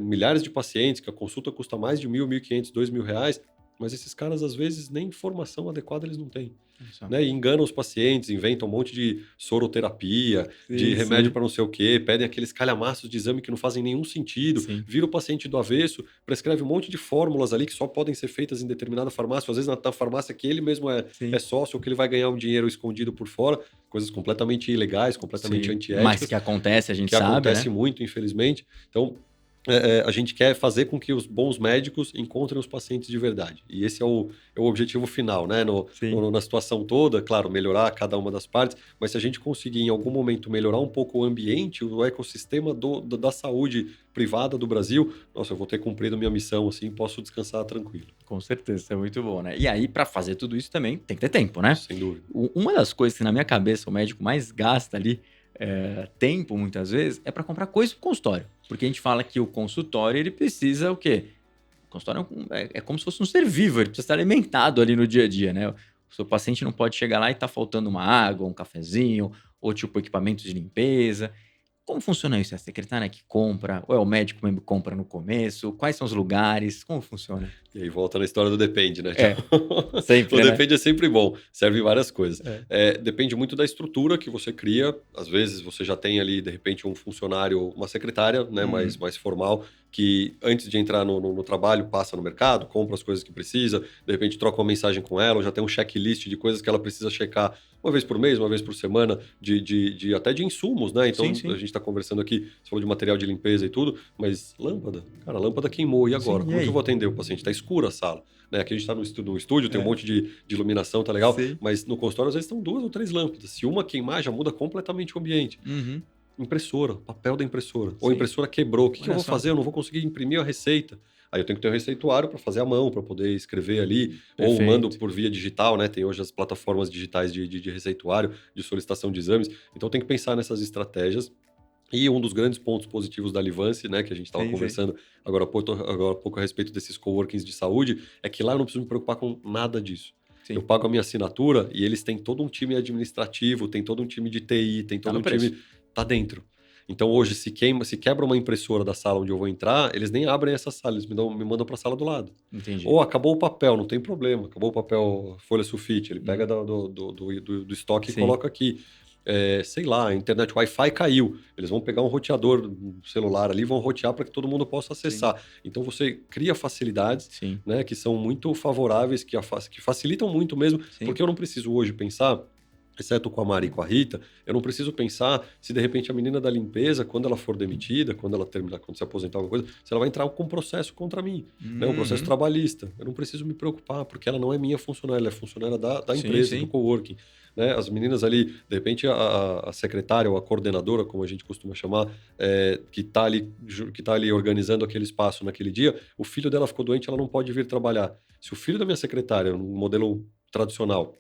B: milhares de pacientes, que a consulta custa mais de 1.000, 1.500, R$ 2.000, mas esses caras às vezes nem informação adequada eles não têm.
A: Olha só.
B: Né, e enganam os pacientes, inventam um monte de soroterapia, de
A: Sim,
B: remédio
A: sim.
B: para não sei o quê, pedem aqueles calhamaços de exame que não fazem nenhum sentido,
A: Sim.
B: vira o paciente do avesso, prescreve um monte de fórmulas ali que só podem ser feitas em determinada farmácia, às vezes na farmácia que ele mesmo é
A: Sim.
B: sócio, ou que ele vai ganhar um dinheiro escondido por fora, coisas completamente ilegais, completamente
A: Sim. Mas
B: antiéticas,
A: que acontece, a gente
B: que
A: sabe,
B: acontece
A: né?
B: muito, infelizmente. Então, a gente quer fazer com que os bons médicos encontrem os pacientes de verdade. E esse é o objetivo final, né?
A: Sim.
B: Na situação toda, claro, melhorar cada uma das partes, mas se a gente conseguir em algum momento melhorar um pouco o ambiente, o ecossistema da saúde privada do Brasil, nossa, eu vou ter cumprido minha missão, assim, posso descansar tranquilo,
A: Com certeza, isso é muito bom, né? E aí, pra fazer tudo isso também tem que ter tempo, né?
B: sem dúvida.
A: Uma das coisas que na minha cabeça o médico mais gasta ali tempo, muitas vezes, é pra comprar coisa pro consultório. Porque a gente fala que o consultório, ele precisa o quê? O consultório é como se fosse um ser vivo, ele precisa estar alimentado ali no dia a dia, né? O seu paciente não pode chegar lá e tá faltando uma água, um cafezinho, ou tipo equipamentos de limpeza. Como funciona isso? É a secretária que compra? Ou é o médico mesmo que compra no começo? Quais são os lugares? Como funciona?
B: E aí volta na história do depende, né?
A: É,
B: O
A: sempre, né?
B: depende é sempre bom, serve em várias coisas.
A: É.
B: Depende muito da estrutura que você cria. Às vezes você já tem ali, de repente, um funcionário, uma secretária, né,
A: Uhum.
B: mais formal, que antes de entrar no trabalho, passa no mercado, compra as coisas que precisa, de repente troca uma mensagem com ela, ou já tem um checklist de coisas que ela precisa checar uma vez por mês, uma vez por semana, até de insumos, né?
A: Sim,
B: Então a
A: sim.
B: gente está conversando aqui, você falou de material de limpeza e tudo, mas lâmpada, cara, a lâmpada queimou, e agora?
A: Sim, e
B: Como é que eu
A: aí?
B: vou atender o paciente? Está escura a sala. Né? Aqui a gente está no estúdio, tem um
A: É.
B: monte de iluminação, tá legal,
A: Sim.
B: mas no consultório às vezes estão 2 ou 3 lâmpadas. Se uma queimar, já muda completamente o ambiente.
A: Uhum.
B: Impressora, papel da impressora. Ou a
A: Sim.
B: impressora quebrou. O que eu
A: Olha
B: vou
A: só.
B: fazer? Eu não vou conseguir imprimir a receita. Aí eu tenho que ter um receituário para fazer à mão, para poder escrever ali, ou mando
A: Perfeito.
B: por via digital, né? Tem hoje as plataformas digitais de receituário, de solicitação de exames. Então tem que pensar nessas estratégias. E um dos grandes pontos positivos da Livance, né, que a gente estava
A: Sim, sim.
B: conversando agora há pouco a respeito desses coworkings de saúde, é que lá eu não preciso me preocupar com nada disso. Eu
A: Sim.
B: pago a minha assinatura e eles têm todo um time administrativo, tem todo um time de TI, tem
A: Tá
B: todo
A: no
B: um
A: preço.
B: time. Tá dentro. Então hoje, se quebra uma impressora da sala onde eu vou entrar, eles nem abrem essa sala, eles me mandam para a sala do lado.
A: Entendi.
B: Ou acabou o papel, não tem problema, acabou o papel folha sulfite, ele pega
A: Hum.
B: do estoque e
A: Sim.
B: coloca aqui. sei lá, a internet Wi-Fi caiu. Eles vão pegar um roteador celular ali, vão rotear para que todo mundo possa acessar. Sim. Então você cria facilidades, né, que são muito favoráveis, que facilitam muito mesmo, Sim. porque eu não preciso hoje pensar, exceto com a Mari e com a Rita, eu não preciso pensar se de repente a menina da limpeza, quando ela for demitida, quando ela terminar, quando se aposentar alguma coisa, se ela vai entrar com um processo contra mim, né, um processo trabalhista. Eu não preciso me preocupar, porque ela não é minha funcionária, ela é funcionária da empresa, do coworking. Né? As meninas ali, de repente a secretária ou a coordenadora, como a gente costuma chamar, que está ali organizando aquele espaço naquele dia, o filho dela ficou doente, ela não pode vir trabalhar. Se o filho da minha secretária, no modelo tradicional,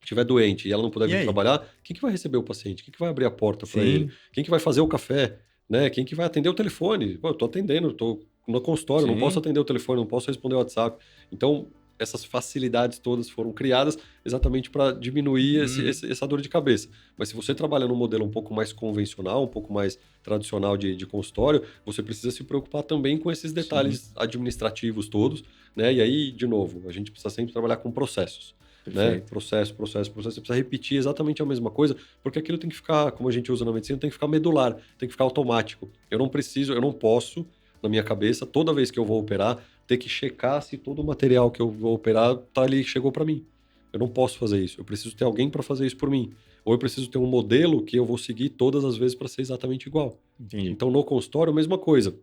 B: estiver doente e ela não puder vir trabalhar, quem que vai receber o paciente? Quem que vai abrir a porta para ele? Quem que vai fazer o café? Né? Quem que vai atender o telefone? Pô, eu tô atendendo, tô no consultório, não posso atender o telefone, não posso responder o WhatsApp. Então, essas facilidades todas foram criadas exatamente para diminuir essa dor de cabeça. Mas se você trabalha num modelo um pouco mais convencional, um pouco mais tradicional de consultório, você precisa se preocupar também com esses detalhes administrativos todos, né? E aí, de novo, a gente precisa sempre trabalhar com processos. Né? Processo. Você precisa repetir exatamente a mesma coisa, porque aquilo tem que ficar, como a gente usa na medicina, tem que ficar medular, tem que ficar automático. Eu não posso, na minha cabeça, toda vez que eu vou operar, ter que checar se todo o material que eu vou operar tá ali, chegou para mim. Eu não posso fazer isso. Eu preciso ter alguém para fazer isso por mim. Ou eu preciso ter um modelo que eu vou seguir todas as vezes para ser exatamente igual.
A: Entendi.
B: Então, no consultório, a mesma coisa.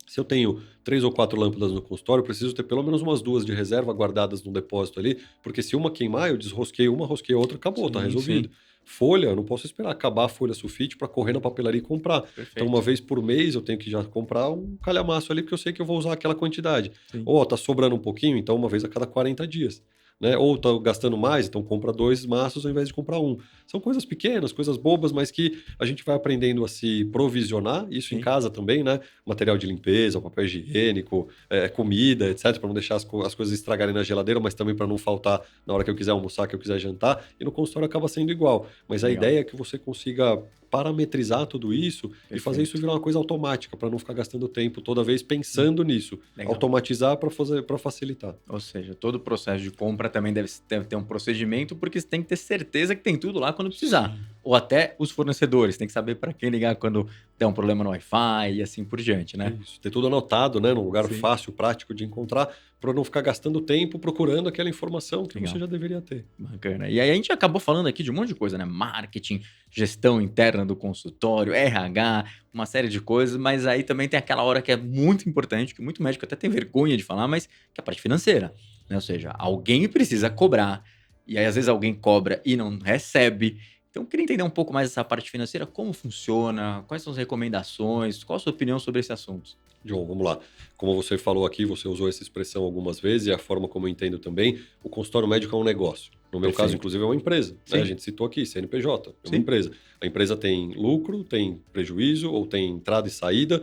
B: Se eu tenho 3 ou 4 lâmpadas no consultório, eu preciso ter pelo menos umas 2 de reserva guardadas no depósito ali, porque se uma queimar, eu desrosquei uma, rosquei a outra, acabou, tá resolvido. Folha, eu não posso esperar acabar a folha sulfite para correr na papelaria e comprar.
A: Perfeito.
B: Então, uma vez por mês, eu tenho que já comprar um calhamaço ali, porque eu sei que eu vou usar aquela quantidade. Ou tá sobrando um pouquinho, então uma vez a cada 40 dias. Né? Ou tá gastando mais, então compra 2 maços ao invés de comprar um. São coisas pequenas, coisas bobas, mas que a gente vai aprendendo a se provisionar, isso em casa também, né? Material de limpeza, papel higiênico, comida, etc, para não deixar as coisas estragarem na geladeira, mas também para não faltar na hora que eu quiser almoçar, que eu quiser jantar, e no consultório acaba sendo igual. Mas a ideia é que você consiga parametrizar tudo isso e fazer isso virar uma coisa automática, para não ficar gastando tempo toda vez pensando nisso. Automatizar para facilitar.
A: Ou seja, todo o processo de compra também deve ter um procedimento, porque você tem que ter certeza que tem tudo lá quando precisar. Ou até os fornecedores, tem que saber para quem ligar quando tem um problema no Wi-Fi e assim por diante, né?
B: Isso, ter tudo anotado, né? Num lugar fácil, prático de encontrar, para não ficar gastando tempo procurando aquela informação que você já deveria ter.
A: Bacana. E aí a gente acabou falando aqui de um monte de coisa, né? Marketing, gestão interna do consultório, RH, uma série de coisas, mas aí também tem aquela hora que é muito importante, que muito médico até tem vergonha de falar, mas que é a parte financeira, né? Ou seja, alguém precisa cobrar, e aí às vezes alguém cobra e não recebe. Então eu queria entender um pouco mais essa parte financeira, como funciona, quais são as recomendações, qual a sua opinião sobre esse assunto?
B: João, vamos lá. Como você falou aqui, você usou essa expressão algumas vezes, e a forma como eu entendo também, o consultório médico é um negócio. No meu caso, inclusive, é uma empresa. Né? A gente citou aqui, CNPJ, é uma empresa. A empresa tem lucro, tem prejuízo, ou tem entrada e saída,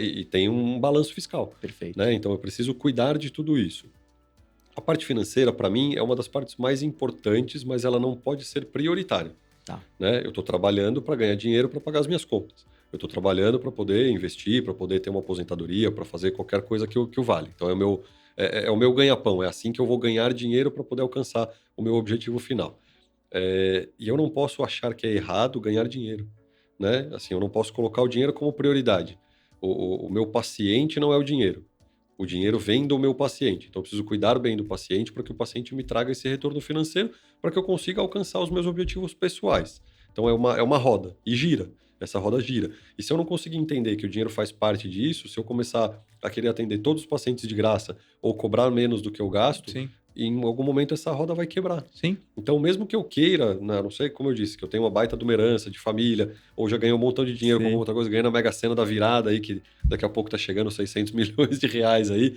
B: e tem um balanço fiscal.
A: Perfeito.
B: Né? Então, eu preciso cuidar de tudo isso. A parte financeira, para mim, é uma das partes mais importantes, mas ela não pode ser prioritária.
A: Tá.
B: Né? Eu estou trabalhando para ganhar dinheiro para pagar as minhas contas. Eu estou trabalhando para poder investir, para poder ter uma aposentadoria, para fazer qualquer coisa que o vale. Então, é o meu ganha-pão. É assim que eu vou ganhar dinheiro para poder alcançar o meu objetivo final. E eu não posso achar que é errado ganhar dinheiro. Né? Assim, eu não posso colocar o dinheiro como prioridade. O meu paciente não é o dinheiro. O dinheiro vem do meu paciente. Então, eu preciso cuidar bem do paciente para que o paciente me traga esse retorno financeiro para que eu consiga alcançar os meus objetivos pessoais. Então, é uma roda e gira. Essa roda gira. E se eu não conseguir entender que o dinheiro faz parte disso, se eu começar a querer atender todos os pacientes de graça ou cobrar menos do que eu gasto, em algum momento essa roda vai quebrar. Então, mesmo que eu queira, não sei como eu disse, que eu tenho uma baita de uma herança de família, ou já ganhei um montão de dinheiro com alguma outra coisa, ganhei na Mega Sena da virada aí, que daqui a pouco tá chegando 600 milhões de reais aí.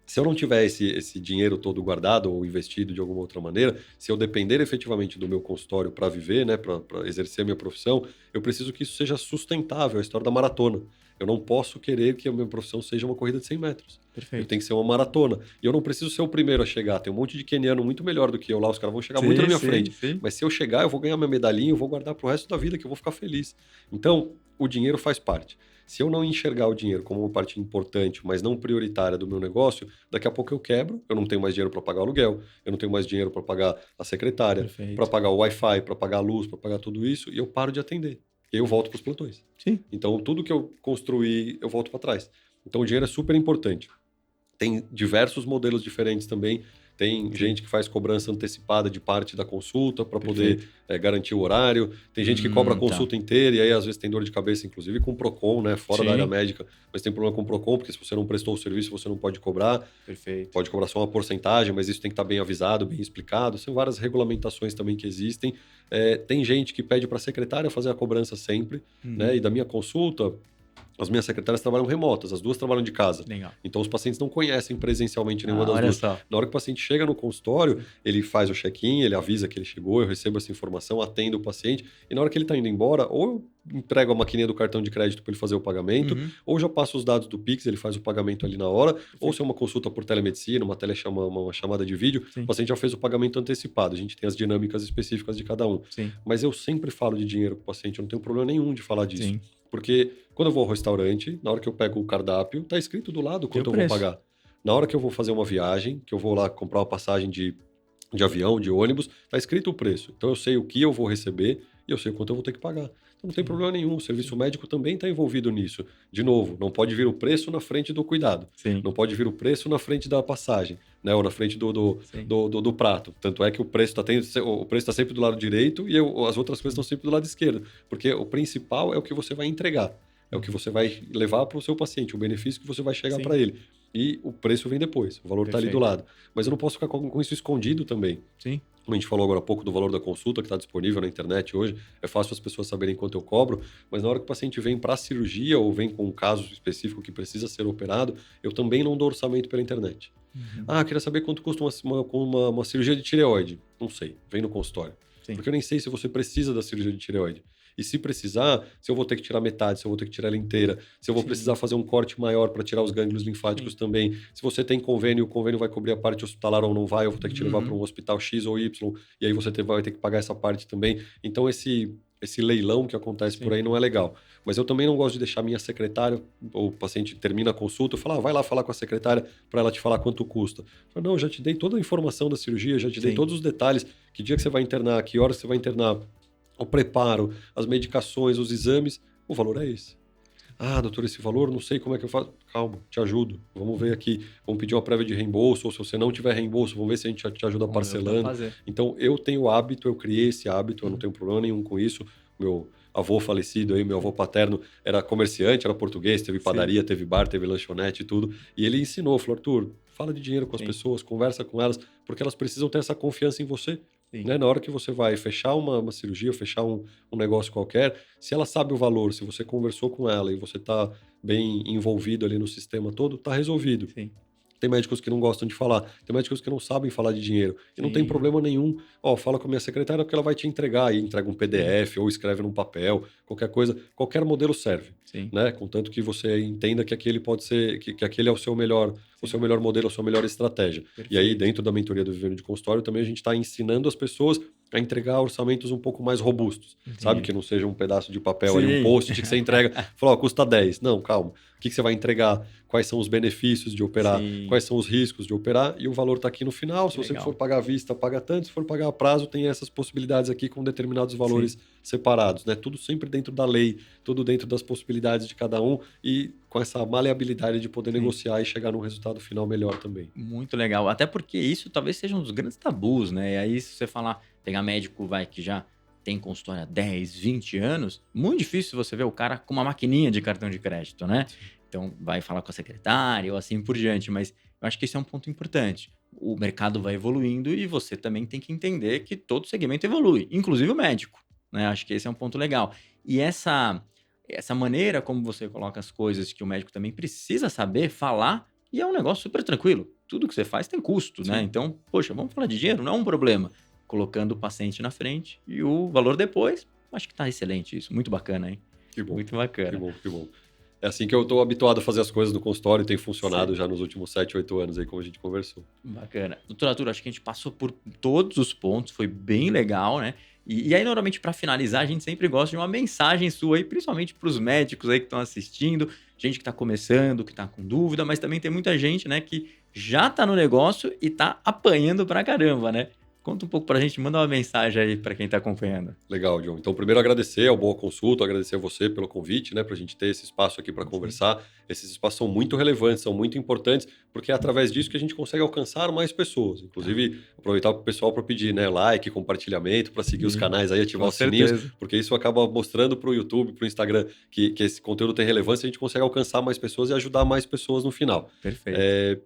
B: Se eu não tiver esse dinheiro todo guardado ou investido de alguma outra maneira, se eu depender efetivamente do meu consultório para viver, né, para exercer a minha profissão, eu preciso que isso seja sustentável, a história da maratona. Eu não posso querer que a minha profissão seja uma corrida de 100 metros. Eu
A: Perfeito.
B: tenho que ser uma maratona. E eu não preciso ser o primeiro a chegar. Tem um monte de queniano muito melhor do que eu lá, os caras vão chegar muito na
A: Sim,
B: minha
A: sim,
B: frente.
A: sim.
B: Mas se eu chegar, eu vou ganhar minha medalhinha, eu vou guardar pro resto da vida, que eu vou ficar feliz. Então, o dinheiro faz parte. Se eu não enxergar o dinheiro como uma parte importante, mas não prioritária do meu negócio, daqui a pouco eu quebro, eu não tenho mais dinheiro para pagar o aluguel, eu não tenho mais dinheiro para pagar a secretária, para
A: Perfeito.
B: pagar o Wi-Fi, para pagar a luz, para pagar tudo isso, e eu paro de atender. E aí eu volto para os plantões.
A: Sim.
B: Então, tudo que eu construí, eu volto para trás. Então, o dinheiro é super importante. Tem diversos modelos diferentes também. Tem
A: Sim.
B: gente que faz cobrança antecipada de parte da consulta para poder
A: Perfeito.
B: garantir o horário. Tem gente que cobra a
A: Tá.
B: consulta inteira e aí às vezes tem dor de cabeça, inclusive com o Procon, né? Fora da área
A: Sim.
B: médica, mas tem problema com o Procon, porque se você não prestou o serviço, você não pode cobrar.
A: Perfeito.
B: Pode cobrar só uma porcentagem, mas isso tem que estar bem avisado, bem explicado. São várias regulamentações também que existem. Tem gente que pede para a secretária fazer a cobrança sempre, né? E da minha consulta, as minhas secretárias trabalham remotas, as duas trabalham de casa.
A: Legal.
B: Então, os pacientes não conhecem presencialmente nenhuma das
A: Olha
B: duas.
A: só.
B: Na hora que o paciente chega no consultório, ele faz o check-in, ele avisa que ele chegou, eu recebo essa informação, atendo o paciente, e na hora que ele está indo embora, ou eu entrego a maquininha do cartão de crédito para ele fazer o pagamento, ou já passo os dados do Pix, ele faz o pagamento ali na hora, ou se é uma consulta por telemedicina, uma chamada de vídeo,
A: Sim.
B: o paciente já fez o pagamento antecipado. A gente tem as dinâmicas específicas de cada um.
A: Sim.
B: Mas eu sempre falo de dinheiro com o paciente, eu não tenho problema nenhum de falar disso.
A: Sim.
B: Porque quando eu vou ao restaurante, na hora que eu pego o cardápio, tá escrito do lado quanto eu vou pagar. Na hora que eu vou fazer uma viagem, que eu vou lá comprar uma passagem de avião, de ônibus, tá escrito o preço. Então eu sei o que eu vou receber e eu sei quanto eu vou ter que pagar. Então não tem problema nenhum, o serviço médico também está envolvido nisso. De novo, não pode vir o preço na frente do cuidado.
A: Sim.
B: Não pode vir o preço na frente da passagem, né? Ou na frente do prato. Tanto é que o preço está sempre do lado direito e as outras coisas estão sempre do lado esquerdo. Porque o principal é o que você vai entregar. É o que você vai levar para o seu paciente, o benefício que você vai chegar para ele. E o preço vem depois, o valor está ali do lado. Mas eu não posso ficar com isso escondido também.
A: Sim.
B: Como a gente falou agora há pouco do valor da consulta, que está disponível na internet hoje, é fácil as pessoas saberem quanto eu cobro, mas na hora que o paciente vem para a cirurgia ou vem com um caso específico que precisa ser operado, eu também não dou orçamento pela internet. Queria saber quanto custa uma cirurgia de tireoide. Não sei, vem no consultório.
A: Sim.
B: Porque eu nem sei se você precisa da cirurgia de tireoide. E se precisar, se eu vou ter que tirar metade, se eu vou ter que tirar ela inteira, se eu vou precisar fazer um corte maior para tirar os gânglios linfáticos também, se você tem convênio, o convênio vai cobrir a parte hospitalar ou não vai, eu vou ter que te levar para um hospital X ou Y, e aí você vai ter que pagar essa parte também. Então esse leilão que acontece por aí não é legal. Mas eu também não gosto de deixar minha secretária, ou o paciente termina a consulta, eu falo, vai lá falar com a secretária para ela te falar quanto custa. Eu falo, não, já te dei toda a informação da cirurgia, já te dei todos os detalhes, que dia que você vai internar, que horas você vai internar, o preparo, as medicações, os exames, o valor é esse. Doutor, esse valor, não sei como é que eu faço. Calma, te ajudo. Vamos ver aqui, vamos pedir uma prévia de reembolso, ou se você não tiver reembolso, vamos ver se a gente te ajuda parcelando. Então, eu tenho o hábito, eu criei esse hábito, eu não tenho problema nenhum com isso. Meu avô falecido aí, meu avô paterno, era comerciante, era português, teve padaria, teve bar, teve lanchonete e tudo. E ele ensinou, falou, Arthur, fala de dinheiro com as pessoas, conversa com elas, porque elas precisam ter essa confiança em você. Né? Na hora que você vai fechar uma cirurgia, fechar um negócio qualquer, se ela sabe o valor, se você conversou com ela e você está bem envolvido ali no sistema todo, está resolvido.
A: Sim.
B: Tem médicos que não gostam de falar, tem médicos que não sabem falar de dinheiro. E não tem problema nenhum. Fala com a minha secretária porque ela vai te entregar. E entrega um PDF ou escreve num papel, qualquer coisa. Qualquer modelo serve. Né? Contanto que você entenda que aquele pode ser, que aquele é o seu melhor modelo, a sua melhor estratégia. Perfeito. E aí, dentro da mentoria do Vivendo de Consultório, também a gente está ensinando as pessoas a entregar orçamentos um pouco mais robustos. Sabe? Que não seja um pedaço de papel ali, um post que você entrega, fala, custa 10. Não, calma. O que você vai entregar? Quais são os benefícios de operar? Quais são os riscos de operar? E o valor está aqui no final. Se você for pagar à vista, paga tanto. Se for pagar a prazo, tem essas possibilidades aqui com determinados valores separados. Né? Tudo sempre dentro da lei, tudo dentro das possibilidades de cada um e com essa maleabilidade de poder negociar e chegar num resultado final melhor também.
A: Muito legal. Até porque isso talvez seja um dos grandes tabus, né? E aí, se você falar, pegar médico, que já tem consultório há 10, 20 anos, muito difícil você ver o cara com uma maquininha de cartão de crédito, né? Então, vai falar com a secretária ou assim por diante. Mas eu acho que esse é um ponto importante. O mercado vai evoluindo e você também tem que entender que todo segmento evolui, inclusive o médico, né? Acho que esse é um ponto legal. E essa maneira como você coloca as coisas que o médico também precisa saber falar, e é um negócio super tranquilo. Tudo que você faz tem custo, né? Então, poxa, vamos falar de dinheiro? Não é um problema. Colocando o paciente na frente e o valor depois, Acho que tá excelente isso. Muito bacana, hein?
B: Que bom,
A: Muito
B: que
A: bacana.
B: bom, que bom. É assim que eu tô habituado a fazer as coisas no consultório e tem funcionado
A: Sei.
B: já nos últimos 7, 8 anos aí, como a gente conversou.
A: Bacana. Doutor Arthur, acho que a gente passou por todos os pontos, foi bem legal, né? E aí, normalmente, para finalizar, a gente sempre gosta de uma mensagem sua aí, principalmente para os médicos aí que estão assistindo, gente que está começando, que está com dúvida, mas também tem muita gente, né, que já está no negócio e está apanhando pra caramba, né? Conta um pouco pra gente, manda uma mensagem aí para quem está acompanhando.
B: Legal, John. Então, primeiro agradecer ao Boa Consulta, agradecer a você pelo convite, né, para a gente ter esse espaço aqui para
A: Sim,
B: conversar. Esses espaços são muito relevantes, são muito importantes, porque é através disso que a gente consegue alcançar mais pessoas.
A: tá.
B: Inclusive, aproveitar o pessoal para pedir, né, like, compartilhamento, para seguir os
A: Sim,
B: canais aí, ativar
A: com
B: os sininhos,
A: certeza.
B: porque isso acaba mostrando para o YouTube, para o Instagram, que esse conteúdo tem relevância, a gente consegue alcançar mais pessoas e ajudar mais pessoas no final.
A: Perfeito.
B: É,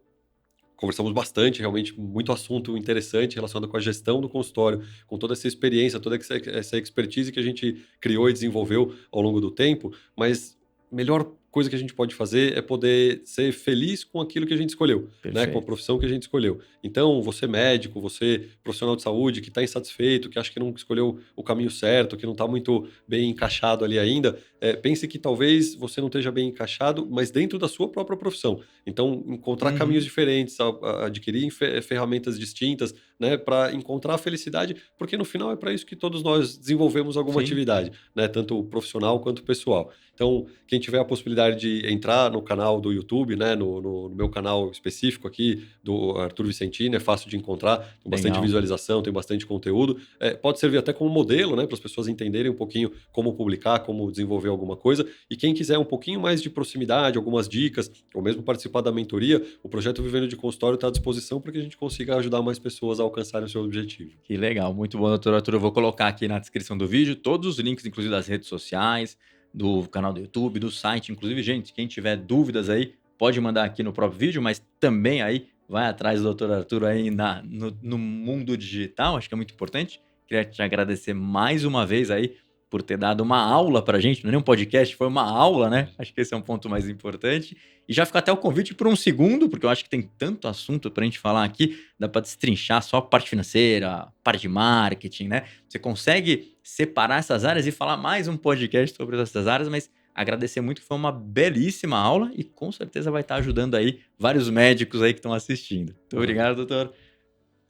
B: conversamos bastante, realmente muito assunto interessante relacionado com a gestão do consultório, com toda essa experiência, toda essa expertise que a gente criou e desenvolveu ao longo do tempo, mas a melhor coisa que a gente pode fazer é poder ser feliz com aquilo que a gente escolheu, né, com a
A: Perfeito.
B: profissão que a gente escolheu. Então, você médico, você profissional de saúde que está insatisfeito, que acha que não escolheu o caminho certo, que não está muito bem encaixado ali ainda, pense que talvez você não esteja bem encaixado, mas dentro da sua própria profissão. Então, encontrar caminhos
A: Uhum.
B: diferentes, adquirir ferramentas distintas, né, para encontrar a felicidade, porque no final é para isso que todos nós desenvolvemos alguma
A: Sim,
B: atividade, né, tanto profissional quanto pessoal. Então, quem tiver a possibilidade de entrar no canal do YouTube, né, no meu canal específico aqui, do Arthur Vicentini, é fácil de encontrar, tem bastante
A: legal.
B: visualização, tem bastante conteúdo, pode servir até como modelo, né, para as pessoas entenderem um pouquinho como publicar, como desenvolver alguma coisa, e quem quiser um pouquinho mais de proximidade, algumas dicas, ou mesmo participar da mentoria, o projeto Vivendo de Consultório está à disposição para que a gente consiga ajudar mais pessoas a alcançarem o seu objetivo.
A: Que legal, muito bom, doutor Arthur. Eu vou colocar aqui na descrição do vídeo todos os links, inclusive das redes sociais, do canal do YouTube, do site. Inclusive, gente, quem tiver dúvidas aí, pode mandar aqui no próprio vídeo, mas também aí vai atrás do doutor Arthur aí no mundo digital, acho que é muito importante. Queria te agradecer mais uma vez aí por ter dado uma aula pra gente, não é nem um podcast, foi uma aula, né? Acho que esse é um ponto mais importante. E já fica até o convite por um segundo, porque eu acho que tem tanto assunto pra gente falar aqui, dá para destrinchar só a parte financeira, parte de marketing, né? Você consegue separar essas áreas e falar mais um podcast sobre essas áreas, mas agradecer muito que foi uma belíssima aula e com certeza vai estar ajudando aí vários médicos aí que estão assistindo. Muito
B: Maravilha.
A: obrigado, doutor.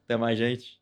A: Até mais, gente.